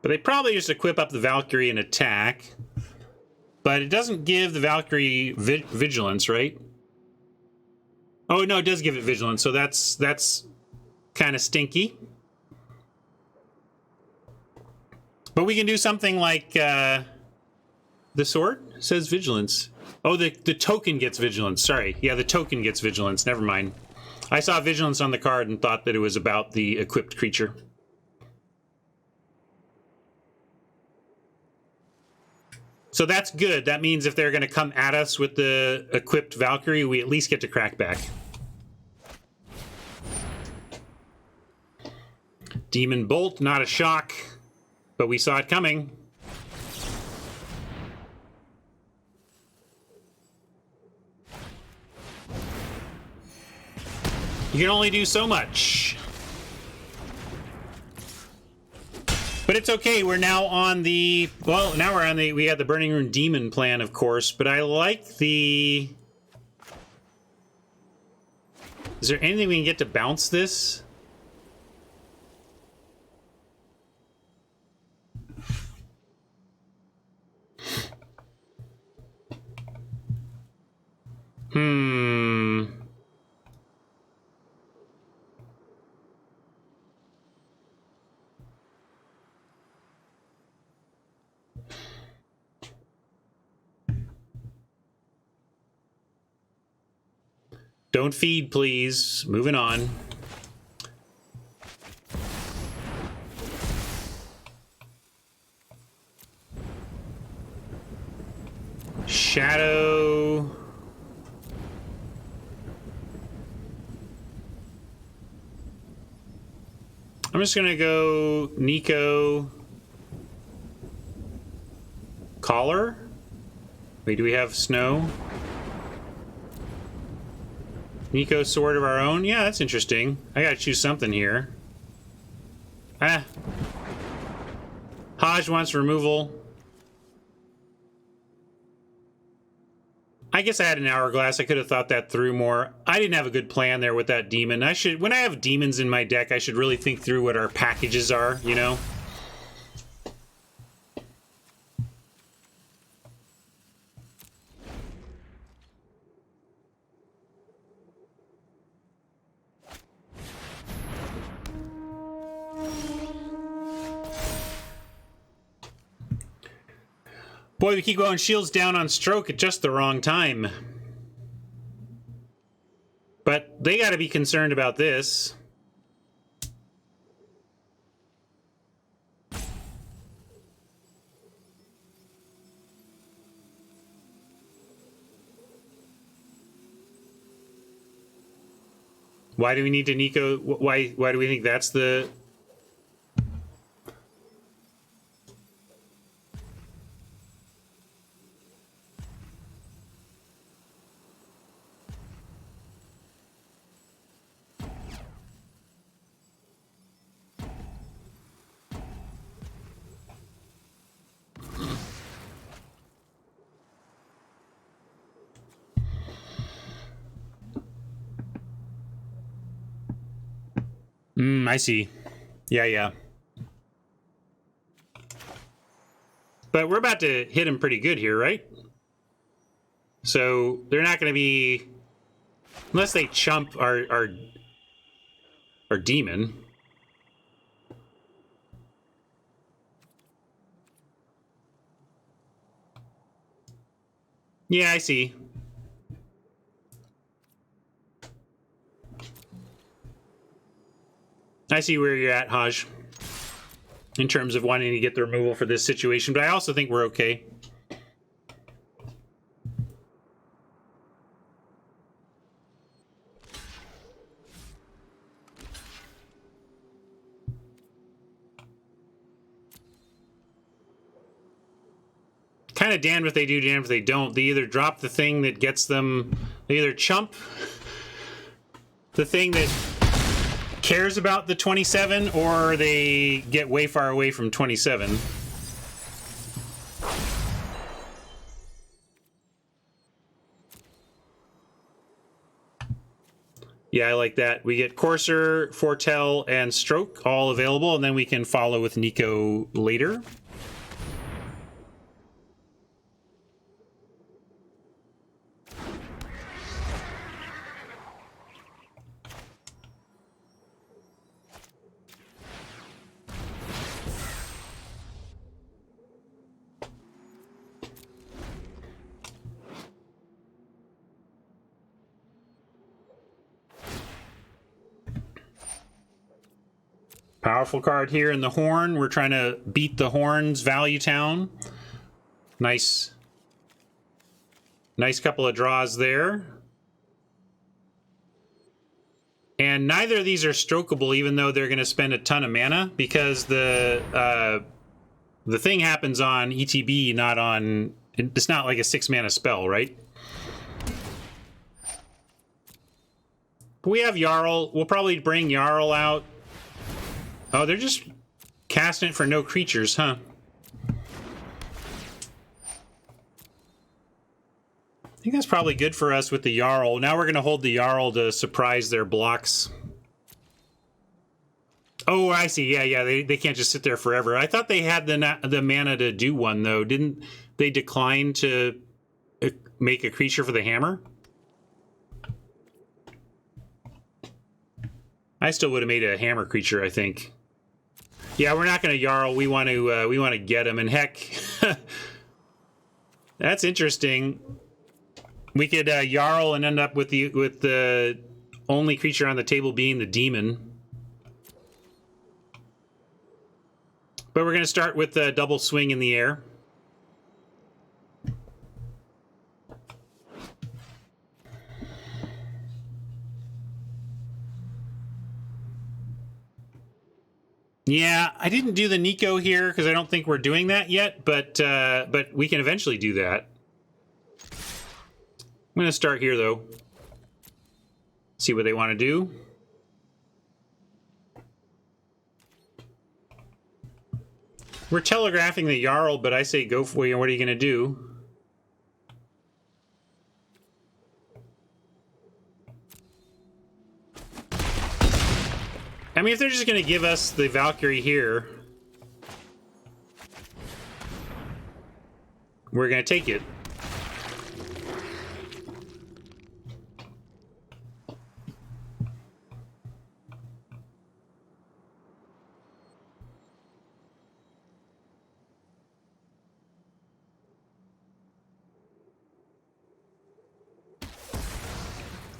But they probably just equip up the Valkyrie and attack. But it doesn't give the Valkyrie vigilance, right? Oh, no, it does give it vigilance, so that's kind of stinky. But we can do something like the sword says vigilance. Oh, the token gets vigilance. Sorry. Yeah, the token gets vigilance. Never mind. I saw vigilance on the card and thought that it was about the equipped creature. So that's good. That means if they're going to come at us with the equipped Valkyrie, we at least get to crack back. Demon Bolt, not a shock, but we saw it coming. You can only do so much. But it's okay, we're now on the... Well, now we're on the... We had the Burning Rune Demon plan, of course, but I like the... Is there anything we can get to bounce this? Don't feed, please. Moving on. Shadow. I'm just gonna go Nico. Collar? Wait, do we have snow? Nico sword of our own? Yeah, that's interesting. I gotta choose something here. Ah. Haj wants removal. I guess I had an hourglass. I could have thought that through more. I didn't have a good plan there with that demon. When I have demons in my deck, I should really think through what our packages are, you know? Boy, we keep going shields down on stroke at just the wrong time. But they gotta be concerned about this. Why do we need to Nico? Why do we think that's the... I see. Yeah. But we're about to hit him pretty good here, right? So they're not going to be... Unless they chump our demon. Yeah, I see. I see where you're at, Haj, in terms of wanting to get the removal for this situation, but I also think we're okay. Kind of damned if they do, damned if they don't. They either drop the thing that gets them... They either chump the thing that cares about the 27, or they get way far away from 27. Yeah, I like that. We get Courser, Foretell, and Stroke all available, and then we can follow with Nico later. Powerful card here in the Horn. We're trying to beat the Horn's Value Town. Nice couple of draws there. And neither of these are strokeable, even though they're going to spend a ton of mana, because the thing happens on ETB, not on... It's not like a 6-mana spell, right? We have Jarl. We'll probably bring Jarl out. Oh, they're just casting it for no creatures, huh? I think that's probably good for us with the Jarl. Now we're going to hold the Jarl to surprise their blocks. Oh, I see. Yeah. They can't just sit there forever. I thought they had the mana to do one, though. Didn't they decline to make a creature for the hammer? I still would have made a hammer creature, I think. Yeah, we're not going to Jarl. We want to get him. And heck, that's interesting. We could Jarl and end up with the only creature on the table being the demon. But we're going to start with the double swing in the air. Yeah, I didn't do the Nico here because I don't think we're doing that yet, but we can eventually do that. I'm going to start here, though. See what they want to do. We're telegraphing the Jarl, but I say go for it. What are you going to do? I mean, if they're just going to give us the Valkyrie here, we're going to take it.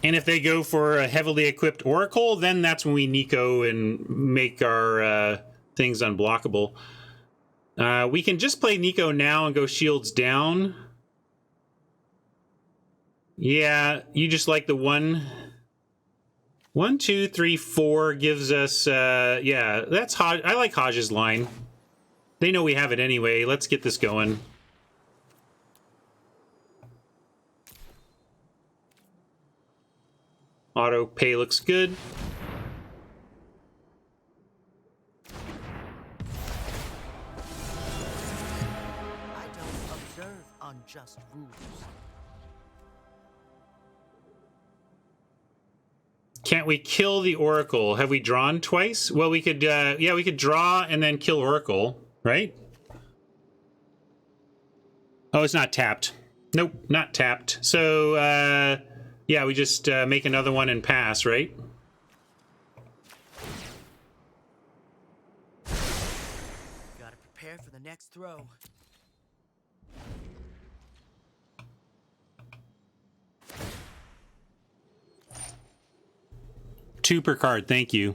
And if they go for a heavily equipped Oracle, then that's when we Nico and make our things unblockable. We can just play Nico now and go shields down. Yeah, you just like the 1, 2, 3, 4 gives us... yeah, that's Hodge. I like Hodge's line. They know we have it anyway. Let's get this going. Auto pay looks good. I don't observe unjust rules. Can't we kill the Oracle? Have we drawn twice? Well, we could, yeah, we could draw and then kill Oracle, right? Oh, it's not tapped. Nope, not tapped. So, yeah, we just make another one and pass, right? Gotta prepare for the next throw. Two per card, thank you.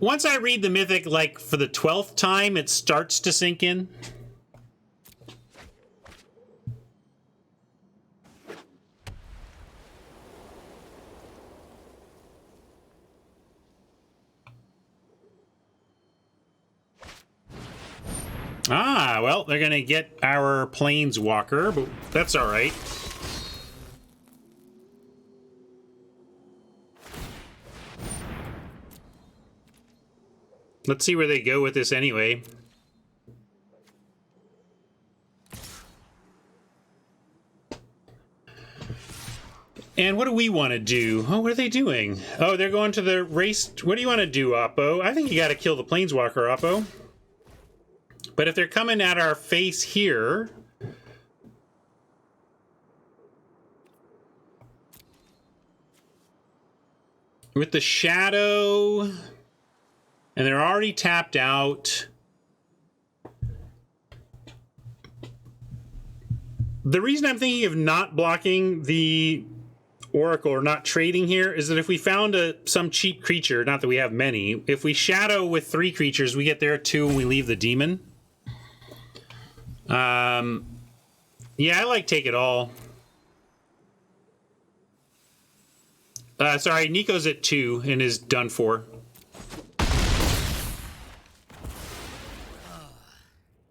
Once I read the Mythic, like, for the 12th time, it starts to sink in. Ah, well, they're going to get our Planeswalker, but that's all right. Let's see where they go with this anyway. And what do we want to do? Oh, what are they doing? Oh, they're going to the race. What do you want to do, Oppo? I think you got to kill the Planeswalker, Oppo. But if they're coming at our face here... with the Shadow... and they're already tapped out... the reason I'm thinking of not blocking the Oracle or not trading here is that if we found some cheap creature, not that we have many, if we Shadow with 3 creatures, we get there 2 and we leave the Demon. Yeah, I like take it all. Sorry, Nico's at 2 and is done for.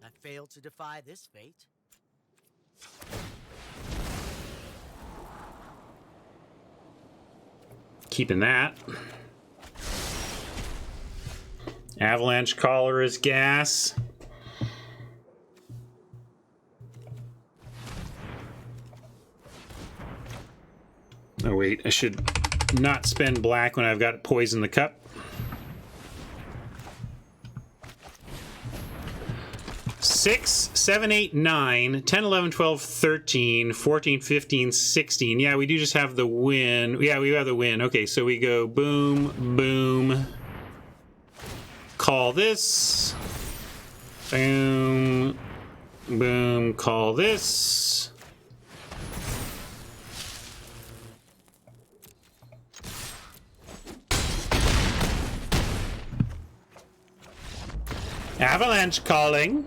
I failed to defy this fate. Keeping that. Avalanche Caller is gas. Oh wait, I should not spend black when I've got poison the cup. 6, 7, 8, 9, 10, 11, 12, 13, 14, 15, 16. Yeah, we do just have the win. Yeah, we have the win. Okay, so we go boom, boom. Call this. Boom, boom, call this. Avalanche calling.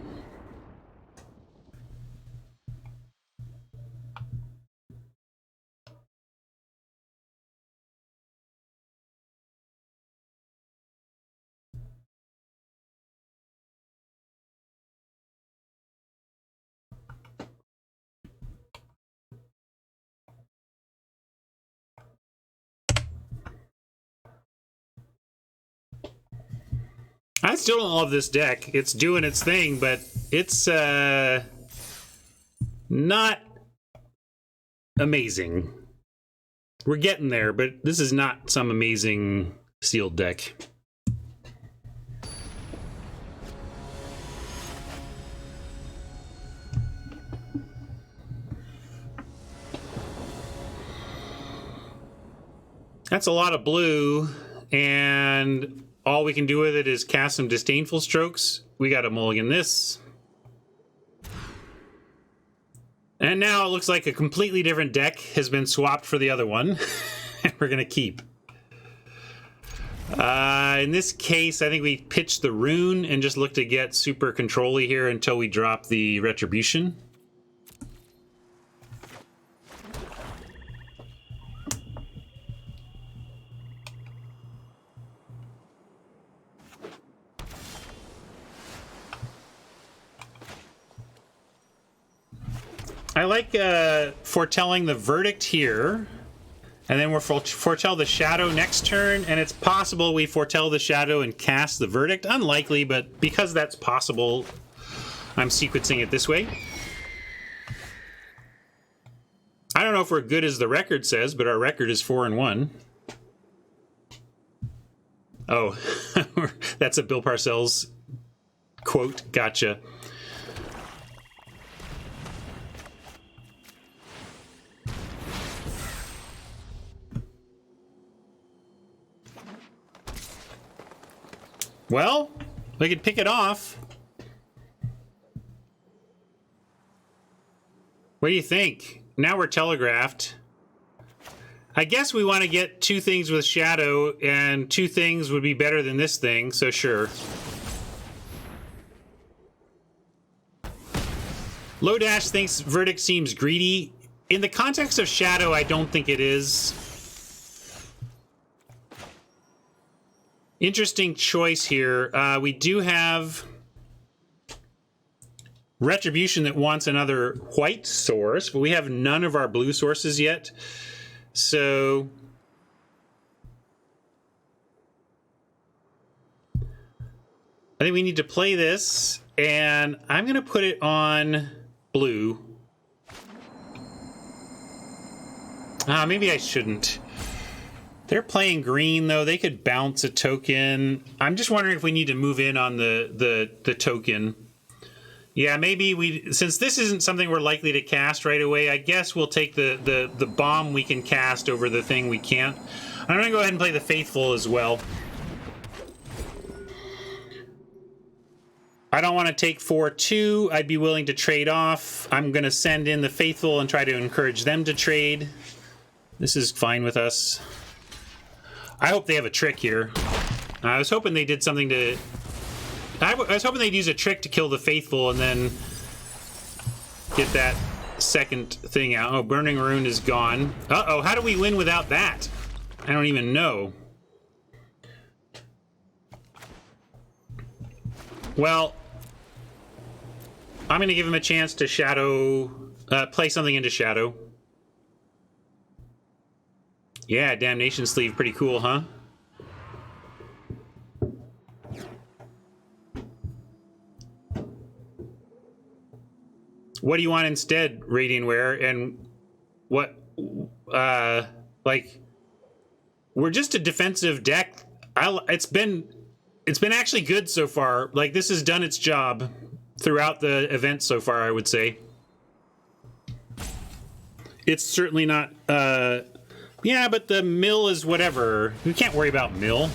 I still don't love this deck. It's doing its thing, but it's not amazing. We're getting there, but this is not some amazing sealed deck. That's a lot of blue, and all we can do with it is cast some Disdainful Strokes. We got to mulligan this. And now it looks like a completely different deck has been swapped for the other one. And we're going to keep. In this case, I think we pitched the Rune and just look to get super control-y here until we drop the Retribution. I like foretelling the Verdict here, and then we'll foretell the Shadow next turn, and it's possible we foretell the Shadow and cast the Verdict. Unlikely, but because that's possible, I'm sequencing it this way. I don't know if we're good as the record says, but our record is 4-1. Oh, that's a Bill Parcells quote. Gotcha. Well, we could pick it off. What do you think? Now we're telegraphed. I guess we want to get 2 things with Shadow, and 2 things would be better than this thing, so sure. Low Dash thinks Verdict seems greedy. In the context of Shadow, I don't think it is. Interesting choice here. We do have Retribution that wants another white source, but we have none of our blue sources yet. So I think we need to play this, and I'm going to put it on blue. Maybe I shouldn't. They're playing green, though. They could bounce a token. I'm just wondering if we need to move in on the token. Yeah, maybe we... Since this isn't something we're likely to cast right away, I guess we'll take the bomb we can cast over the thing we can't. I'm going to go ahead and play the Faithful as well. I don't want to take 4-2. I'd be willing to trade off. I'm going to send in the Faithful and try to encourage them to trade. This is fine with us. I hope they have a trick here. I was hoping they did something to... I was hoping they'd use a trick to kill the Faithful and then get that second thing out. Oh, Burning Rune is gone. Uh-oh, how do we win without that? I don't even know. Well, I'm going to give him a chance to shadow, play something into shadow. Yeah, Damnation Sleeve, pretty cool, huh? What do you want instead, Radiant Wear? And what, like, we're just a defensive deck. It's been actually good so far. Like, this has done its job throughout the event so far, I would say. It's certainly not, yeah, but the mill is whatever. We can't worry about mill.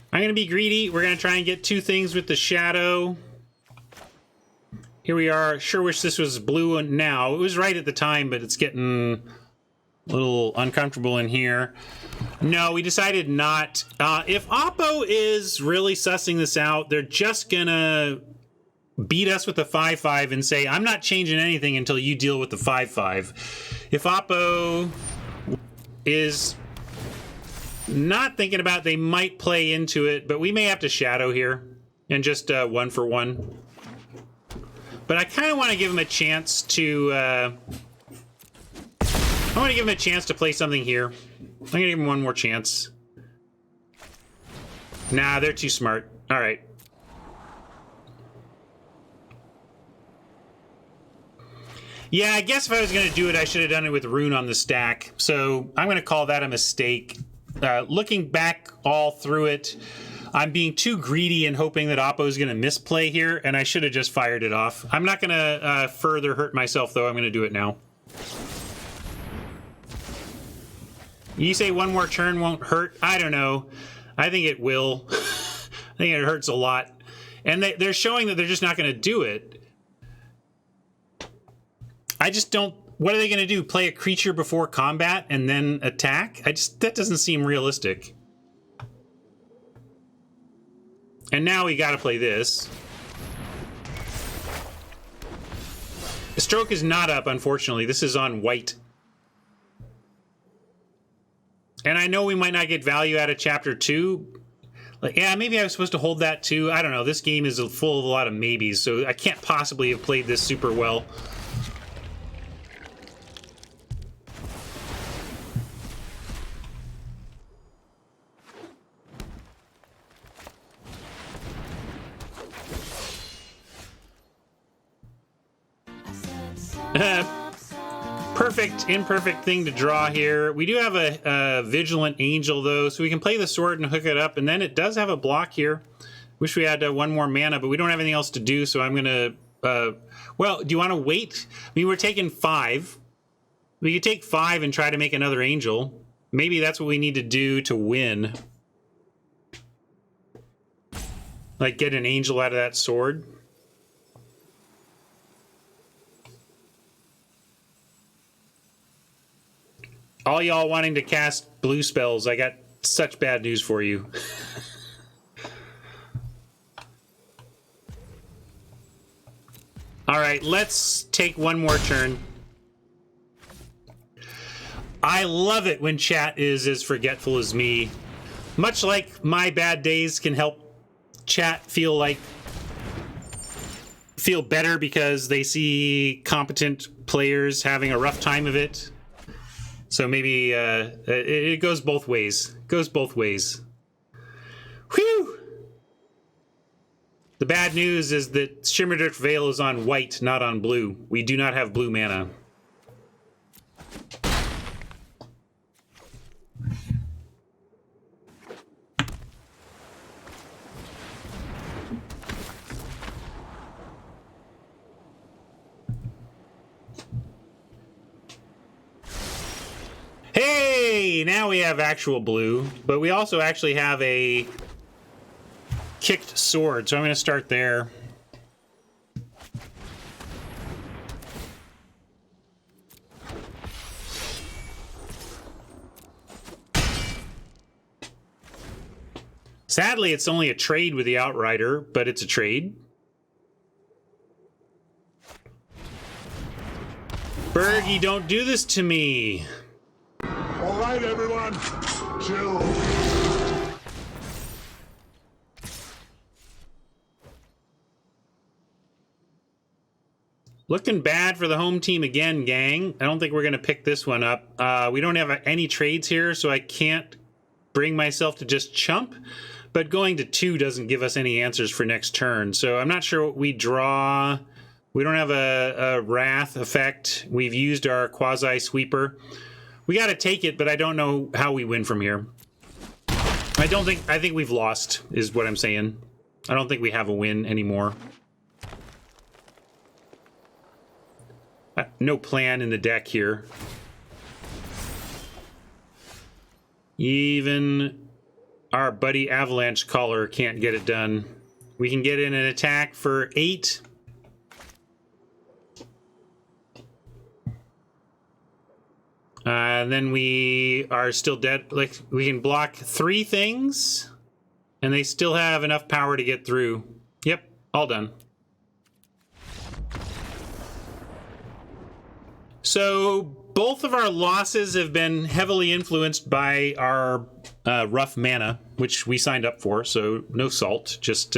I'm going to be greedy. We're going to try and get two things with the shadow. Here we are. Sure wish this was blue now. It was right at the time, but it's getting a little uncomfortable in here. No, we decided not. If Oppo is really sussing this out, they're just going to beat us with a 5-5 and say, I'm not changing anything until you deal with the 5-5. If Oppo is not thinking about, they might play into it, but we may have to shadow here and just 1 for 1. But I kind of want to give him a chance to I want to give him a chance to play something here. I'm gonna give him one more chance. Nah, they're too smart. All right. Yeah, I guess if I was gonna do it, I should have done it with Rune on the stack. So I'm gonna call that a mistake. Looking back all through it, I'm being too greedy and hoping that Oppo is going to misplay here, and I should have just fired it off. I'm not going to further hurt myself, though. I'm going to do it now. You say one more turn won't hurt? I don't know. I think it will. I think it hurts a lot. And they're showing that they're just not going to do it. I just don't... What are they going to do? Play a creature before combat and then attack? That doesn't seem realistic. And now we got to play this. The stroke is not up, unfortunately. This is on white. And I know we might not get value out of Chapter 2. Like, yeah, maybe I was supposed to hold that too. I don't know. This game is full of a lot of maybes, so I can't possibly have played this super well. Perfect, imperfect thing to draw here. We do have a Vigilant Angel, though, so we can play the sword and hook it up, and then it does have a block here. Wish we had one more mana, but we don't have anything else to do, so I'm going to... well, do you want to wait? I mean, we're taking 5. We could take 5 and try to make another Angel. Maybe that's what we need to do to win. Like, get an Angel out of that sword. All y'all wanting to cast blue spells, I got such bad news for you. All right, let's take one more turn. I love it when chat is as forgetful as me. Much like my bad days can help chat feel better because they see competent players having a rough time of it. So maybe it goes both ways. Goes both ways. Whew! The bad news is that Shimmerdrift Veil is on white, not on blue. We do not have blue mana. Hey, now we have actual blue, but we also actually have a kicked sword, so I'm going to start there. Sadly, it's only a trade with the Outrider, but it's a trade. Bergie, don't do this to me. All right, everyone, chill. Looking bad for the home team again, gang. I don't think we're going to pick this one up. We don't have any trades here, so I can't bring myself to just chump. But going to 2 doesn't give us any answers for next turn. So I'm not sure what we draw. We don't have a Wrath effect. We've used our Quasi-Sweeper. We got to take it, but I don't know how we win from here. I think we've lost, is what I'm saying. I don't think we have a win anymore. No plan in the deck here. Even our buddy Avalanche Caller can't get it done. We can get in an attack for 8. And then we are still dead. Like, we can block 3 things, and they still have enough power to get through. Yep, all done. So both of our losses have been heavily influenced by our rough mana, which we signed up for, so no salt, just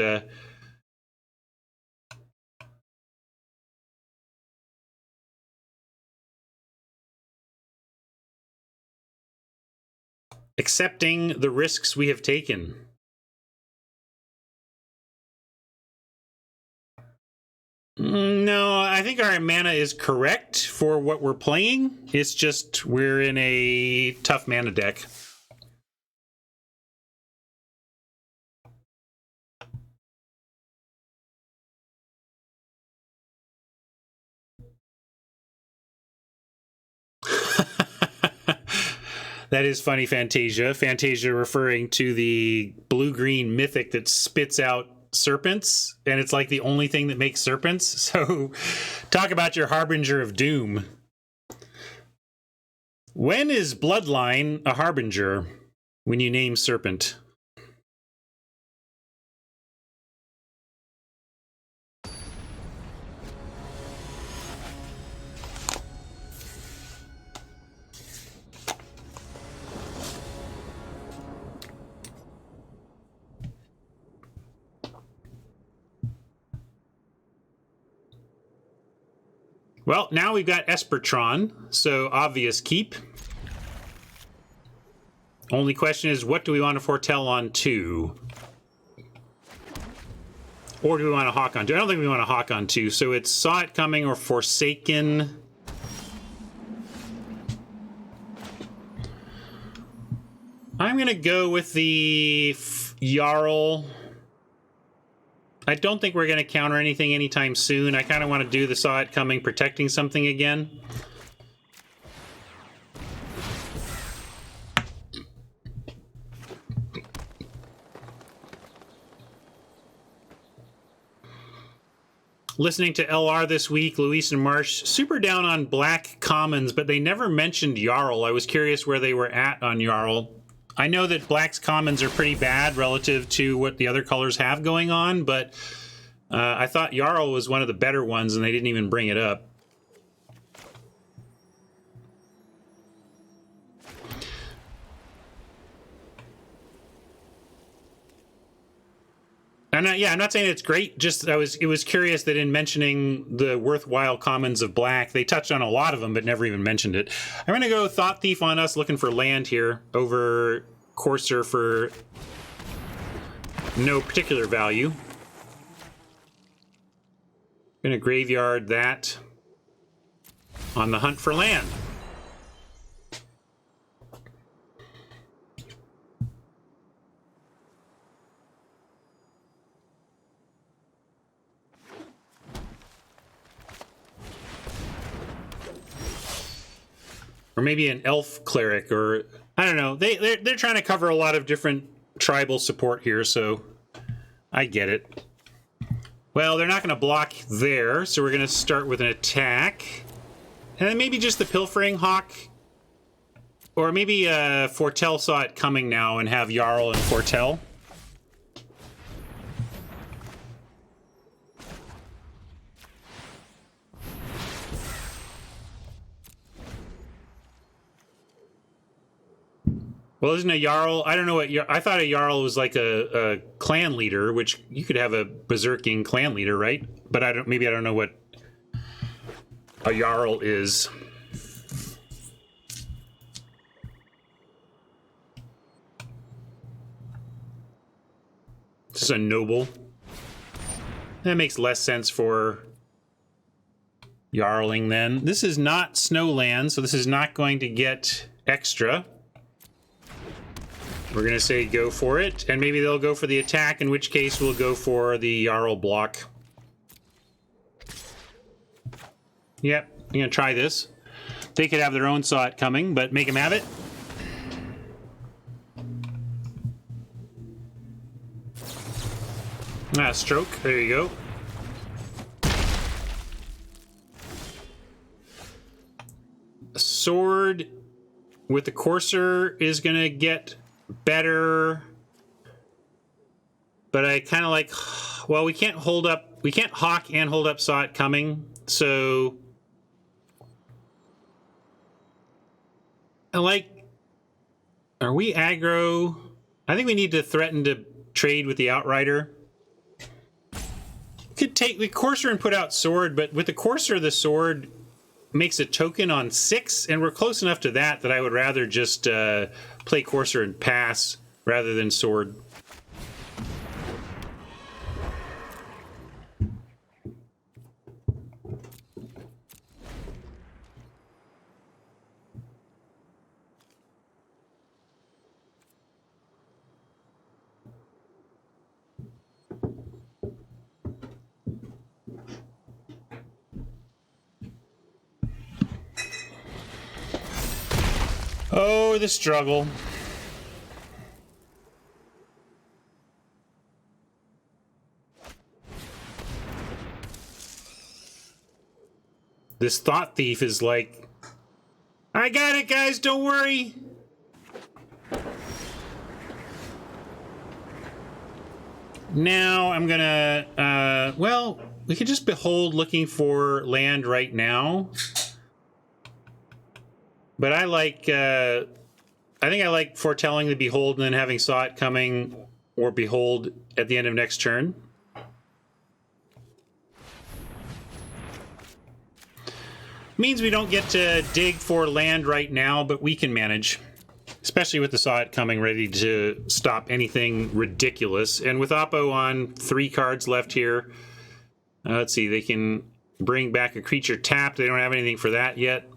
accepting the risks we have taken. No, I think our mana is correct for what we're playing. It's just we're in a tough mana deck. That is funny, Fantasia. Fantasia referring to the blue-green mythic that spits out serpents, and it's like the only thing that makes serpents. So talk about your harbinger of doom. When is Bloodline a harbinger? When you name serpent. Well, now we've got Espertron, so obvious keep. Only question is, what do we want to foretell on 2? Or do we want to hawk on 2? I don't think we want to hawk on 2, so it's Saw It Coming or Forsaken. I'm going to go with the Jarl. I don't think we're going to counter anything anytime soon. I kind of want to do the Saw It Coming, protecting something again. Listening to LR this week, Luis and Marsh, super down on black commons, but they never mentioned Jarl. I was curious where they were at on Jarl. I know that black's commons are pretty bad relative to what the other colors have going on, but I thought Jarl was one of the better ones, and they didn't even bring it up. And yeah, I'm not saying it's great. Just it was curious that in mentioning the worthwhile commons of black, they touched on a lot of them, but never even mentioned it. I'm going to go Thought Thief on us, looking for land here over Courser for no particular value. Going to graveyard that on the hunt for land. Or maybe an elf cleric, or I don't know. They're trying to cover a lot of different tribal support here, so I get it. Well, they're not going to block there, so we're going to start with an attack. And then maybe just the Pilfering Hawk. Or maybe Foretell Saw It Coming now and have Jarl and Foretell. Well, isn't a Jarl? I don't know what. I thought a Jarl was like a clan leader, which you could have a berserking clan leader, right? But I don't. Maybe I don't know what a Jarl is. This is a noble. That makes less sense for Jarling then. This is not Snowland, so this is not going to get extra. We're going to say go for it, and maybe they'll go for the attack, in which case we'll go for the Jarl block. Yep, I'm going to try this. They could have their own saw it coming, but make them have it. Ah, stroke. There you go. A sword with the courser is going to get better. But I kind of like... Well, we can't hold up... We can't hawk and hold up saw it coming. So... I like... Are we aggro? I think we need to threaten to trade with the Outrider. Could take the courser and put out sword, but with the courser, the sword makes a token on 6, and we're close enough to that that I would rather just play courser and pass rather than sword. Oh, the struggle. This Thought Thief is like, I got it, guys, don't worry. Now I'm gonna, well, we could just behold looking for land right now. But I like, I think I like foretelling the behold and then having saw it coming or behold at the end of next turn. Means we don't get to dig for land right now, but we can manage. Especially with the saw it coming ready to stop anything ridiculous. And with Oppo on 3 cards left here, let's see, they can bring back a creature tapped. They don't have anything for that yet.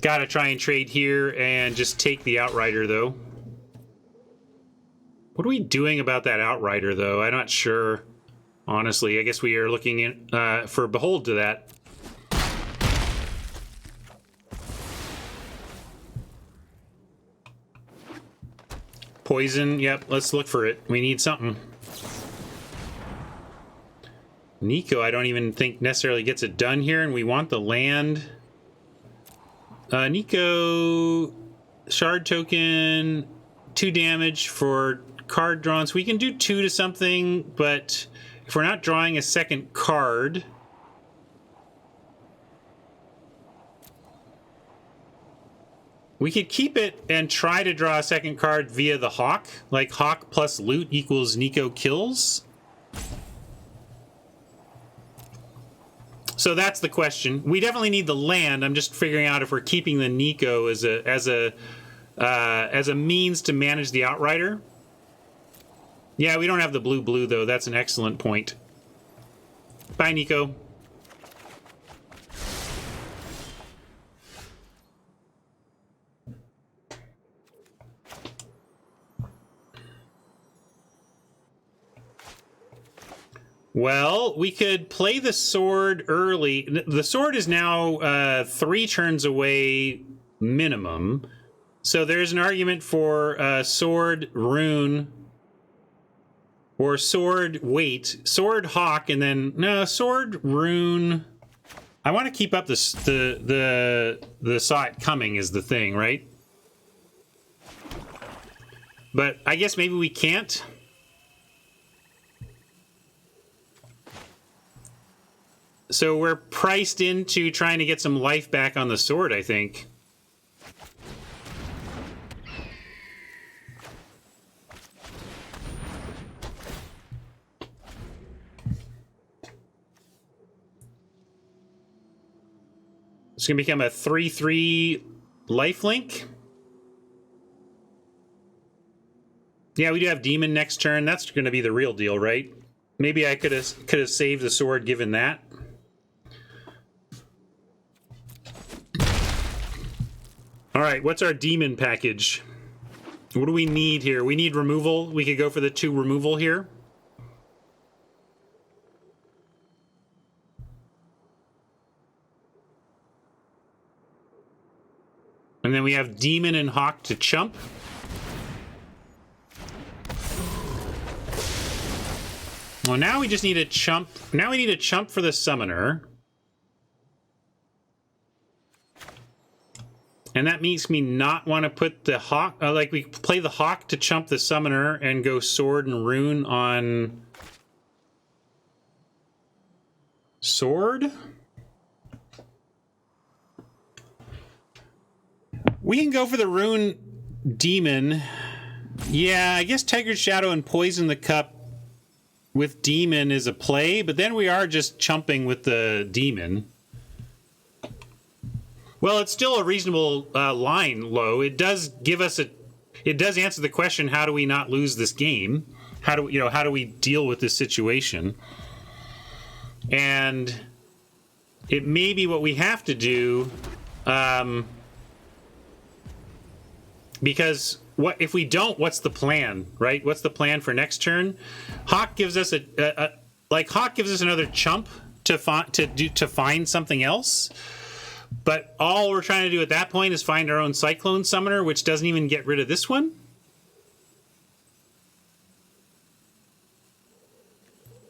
Gotta try and trade here and just take the Outrider, though. What are we doing about that Outrider, though? I'm not sure. Honestly, I guess we are looking in, for behold to that. Poison, yep, let's look for it. We need something. Nico, I don't even think necessarily gets it done here, and we want the land. Nico, shard token, 2 damage for card drawn. So we can do 2 to something, but if we're not drawing a second card... We could keep it and try to draw a second card via the Hawk. Like Hawk plus loot equals Nico kills. So that's the question. We definitely need the land. I'm just figuring out if we're keeping the Nico as a means to manage the Outrider. Yeah, we don't have the blue though. That's an excellent point. Bye, Nico. Well, we could play the sword early. The sword is now 3 turns away minimum. So there's an argument for sword, rune, or sword, wait, sword, hawk, and then, no, sword, rune. I want to keep up the saw it coming is the thing, right? But I guess maybe we can't. So we're priced into trying to get some life back on the sword, I think. It's going to become a 3/3 lifelink. Yeah, we do have demon next turn. That's going to be the real deal, right? Maybe I could have saved the sword given that. All right, what's our demon package? What do we need here? We need removal. We could go for the 2 removal here. And then we have demon and hawk to chump. Well, now we just need a chump. Now we need a chump for the summoner. And that makes me not want to put the hawk... like, we play the hawk to chump the summoner and go sword and rune on... sword? We can go for the rune demon. Yeah, I guess Tiger's Shadow and Poison the Cup with demon is a play, but then we are just chumping with the demon. Well, it's still a reasonable line, Low. It does give us a... It does answer the question, how do we not lose this game? How do we deal with this situation? And it may be what we have to do... because what if we don't? What's the plan, right? What's the plan for next turn? Hawk gives us Hawk gives us another chump to find something else. But all we're trying to do at that point is find our own Cyclone Summoner, which doesn't even get rid of this one.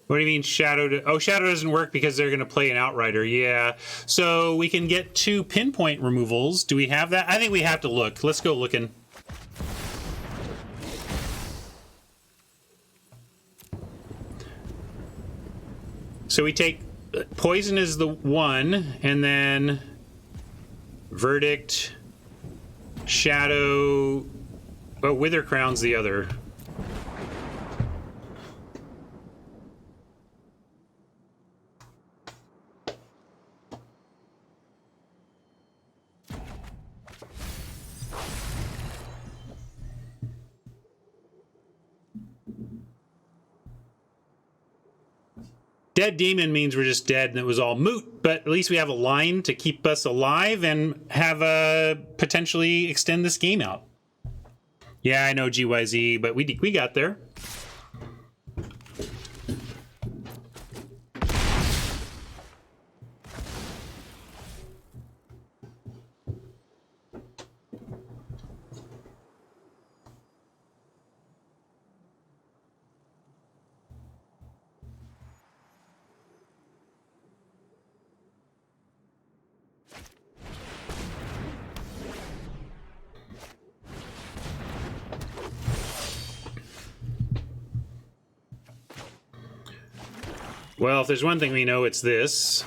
What do you mean Shadow? Oh, Shadow doesn't work because they're going to play an Outrider. Yeah. So we can get 2 pinpoint removals. Do we have that? I think we have to look. Let's go looking. So we take Poison is the 1, and then Verdict, Shadow, Wither Crown's the other. Dead demon means we're just dead and it was all moot, but at least we have a line to keep us alive and have potentially extend this game out. Yeah, I know GYZ, but we got there. Well, if there's one thing we know, it's this.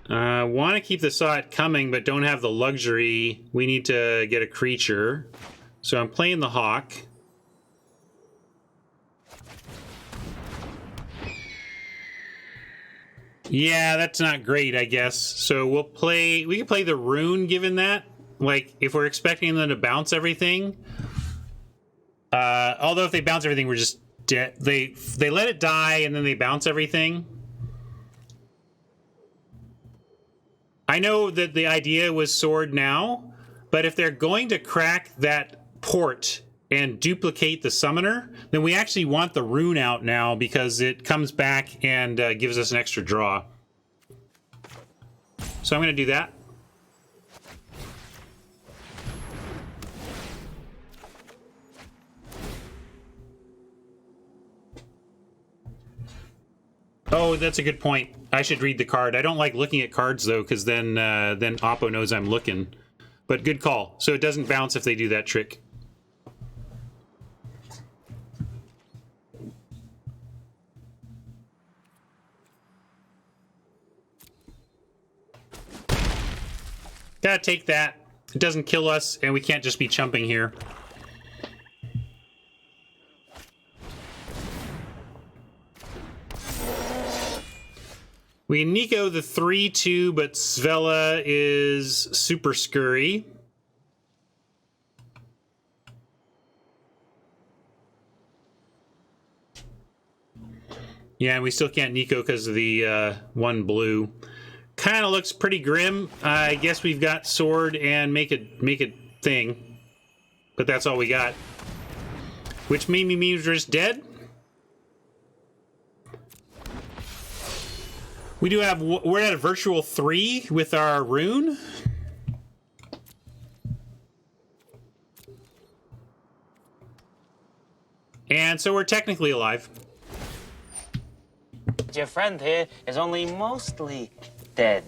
Want to keep the Sot coming, but don't have the luxury. We need to get a creature. So I'm playing the Hawk. Yeah, that's not great, I guess. So we can play the Rune given that. Like, if we're expecting them to bounce everything. Although if they bounce everything, we're just dead. They let it die and then they bounce everything. I know that the idea was sword now, but if they're going to crack that port and duplicate the summoner, then we actually want the Rune out now because it comes back and gives us an extra draw. So I'm going to do that. Oh, that's a good point. I should read the card. I don't like looking at cards, though, because then Oppo knows I'm looking. But good call. So it doesn't bounce if they do that trick. Gotta take that. It doesn't kill us, and we can't just be chumping here. We Nico the 3-2, but Svella is super scurry. Yeah, and we still can't Nico because of the 1 blue. Kind of looks pretty grim. I guess we've got sword and make a thing, but that's all we got. Which means we're just dead. We do have, we're at a virtual 3 with our rune. And so we're technically alive. Your friend here is only mostly dead.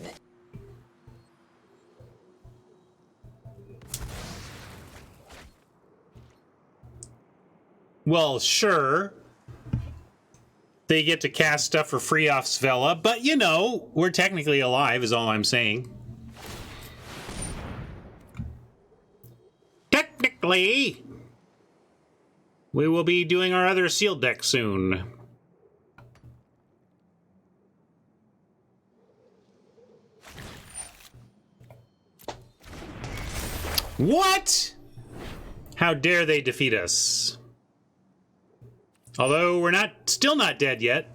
Well, sure. They get to cast stuff for free off Svella, but you know, we're technically alive is all I'm saying. Technically. We will be doing our other sealed deck soon. What? How dare they defeat us? Although we're still not dead yet.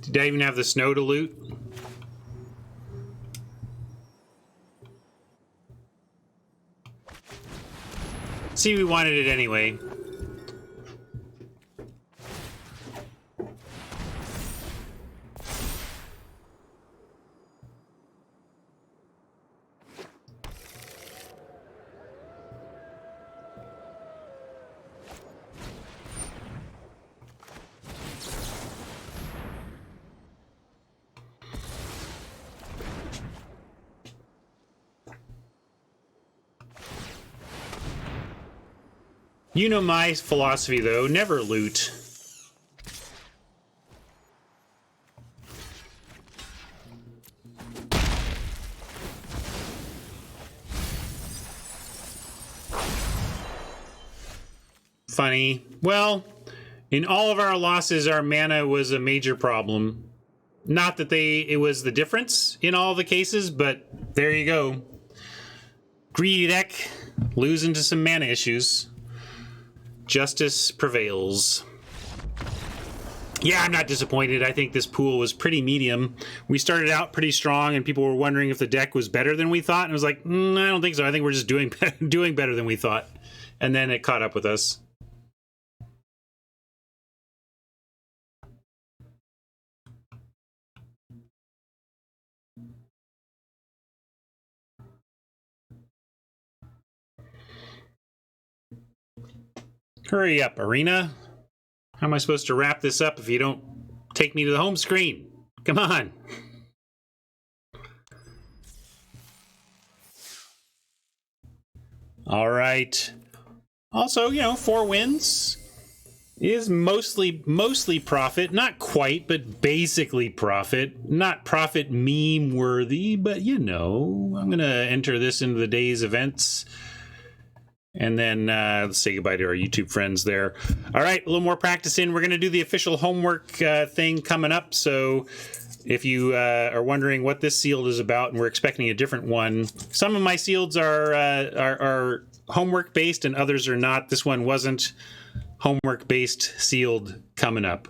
Did I even have the snow to loot? See, we wanted it anyway. You know my philosophy, though. Never loot. Funny. Well, in all of our losses, our mana was a major problem. Not that it was the difference in all the cases, but there you go. Greedy deck, losing to some mana issues. Justice prevails. Yeah, I'm not disappointed. I think this pool was pretty medium. We started out pretty strong, and people were wondering if the deck was better than we thought. And I was like, I don't think so. I think we're just doing better than we thought. And then it caught up with us. Hurry up, Arena. How am I supposed to wrap this up if you don't take me to the home screen? Come on. All right. Also, 4 wins is mostly profit. Not quite, but basically profit. Not profit meme worthy, but I'm going to enter this into the day's events. And then let's say goodbye to our YouTube friends there. All right, a little more practice in. We're going to do the official homework thing coming up. So if you are wondering what this sealed is about, and we're expecting a different one, some of my sealeds are homework based and others are not. This one wasn't. Homework based sealed coming up.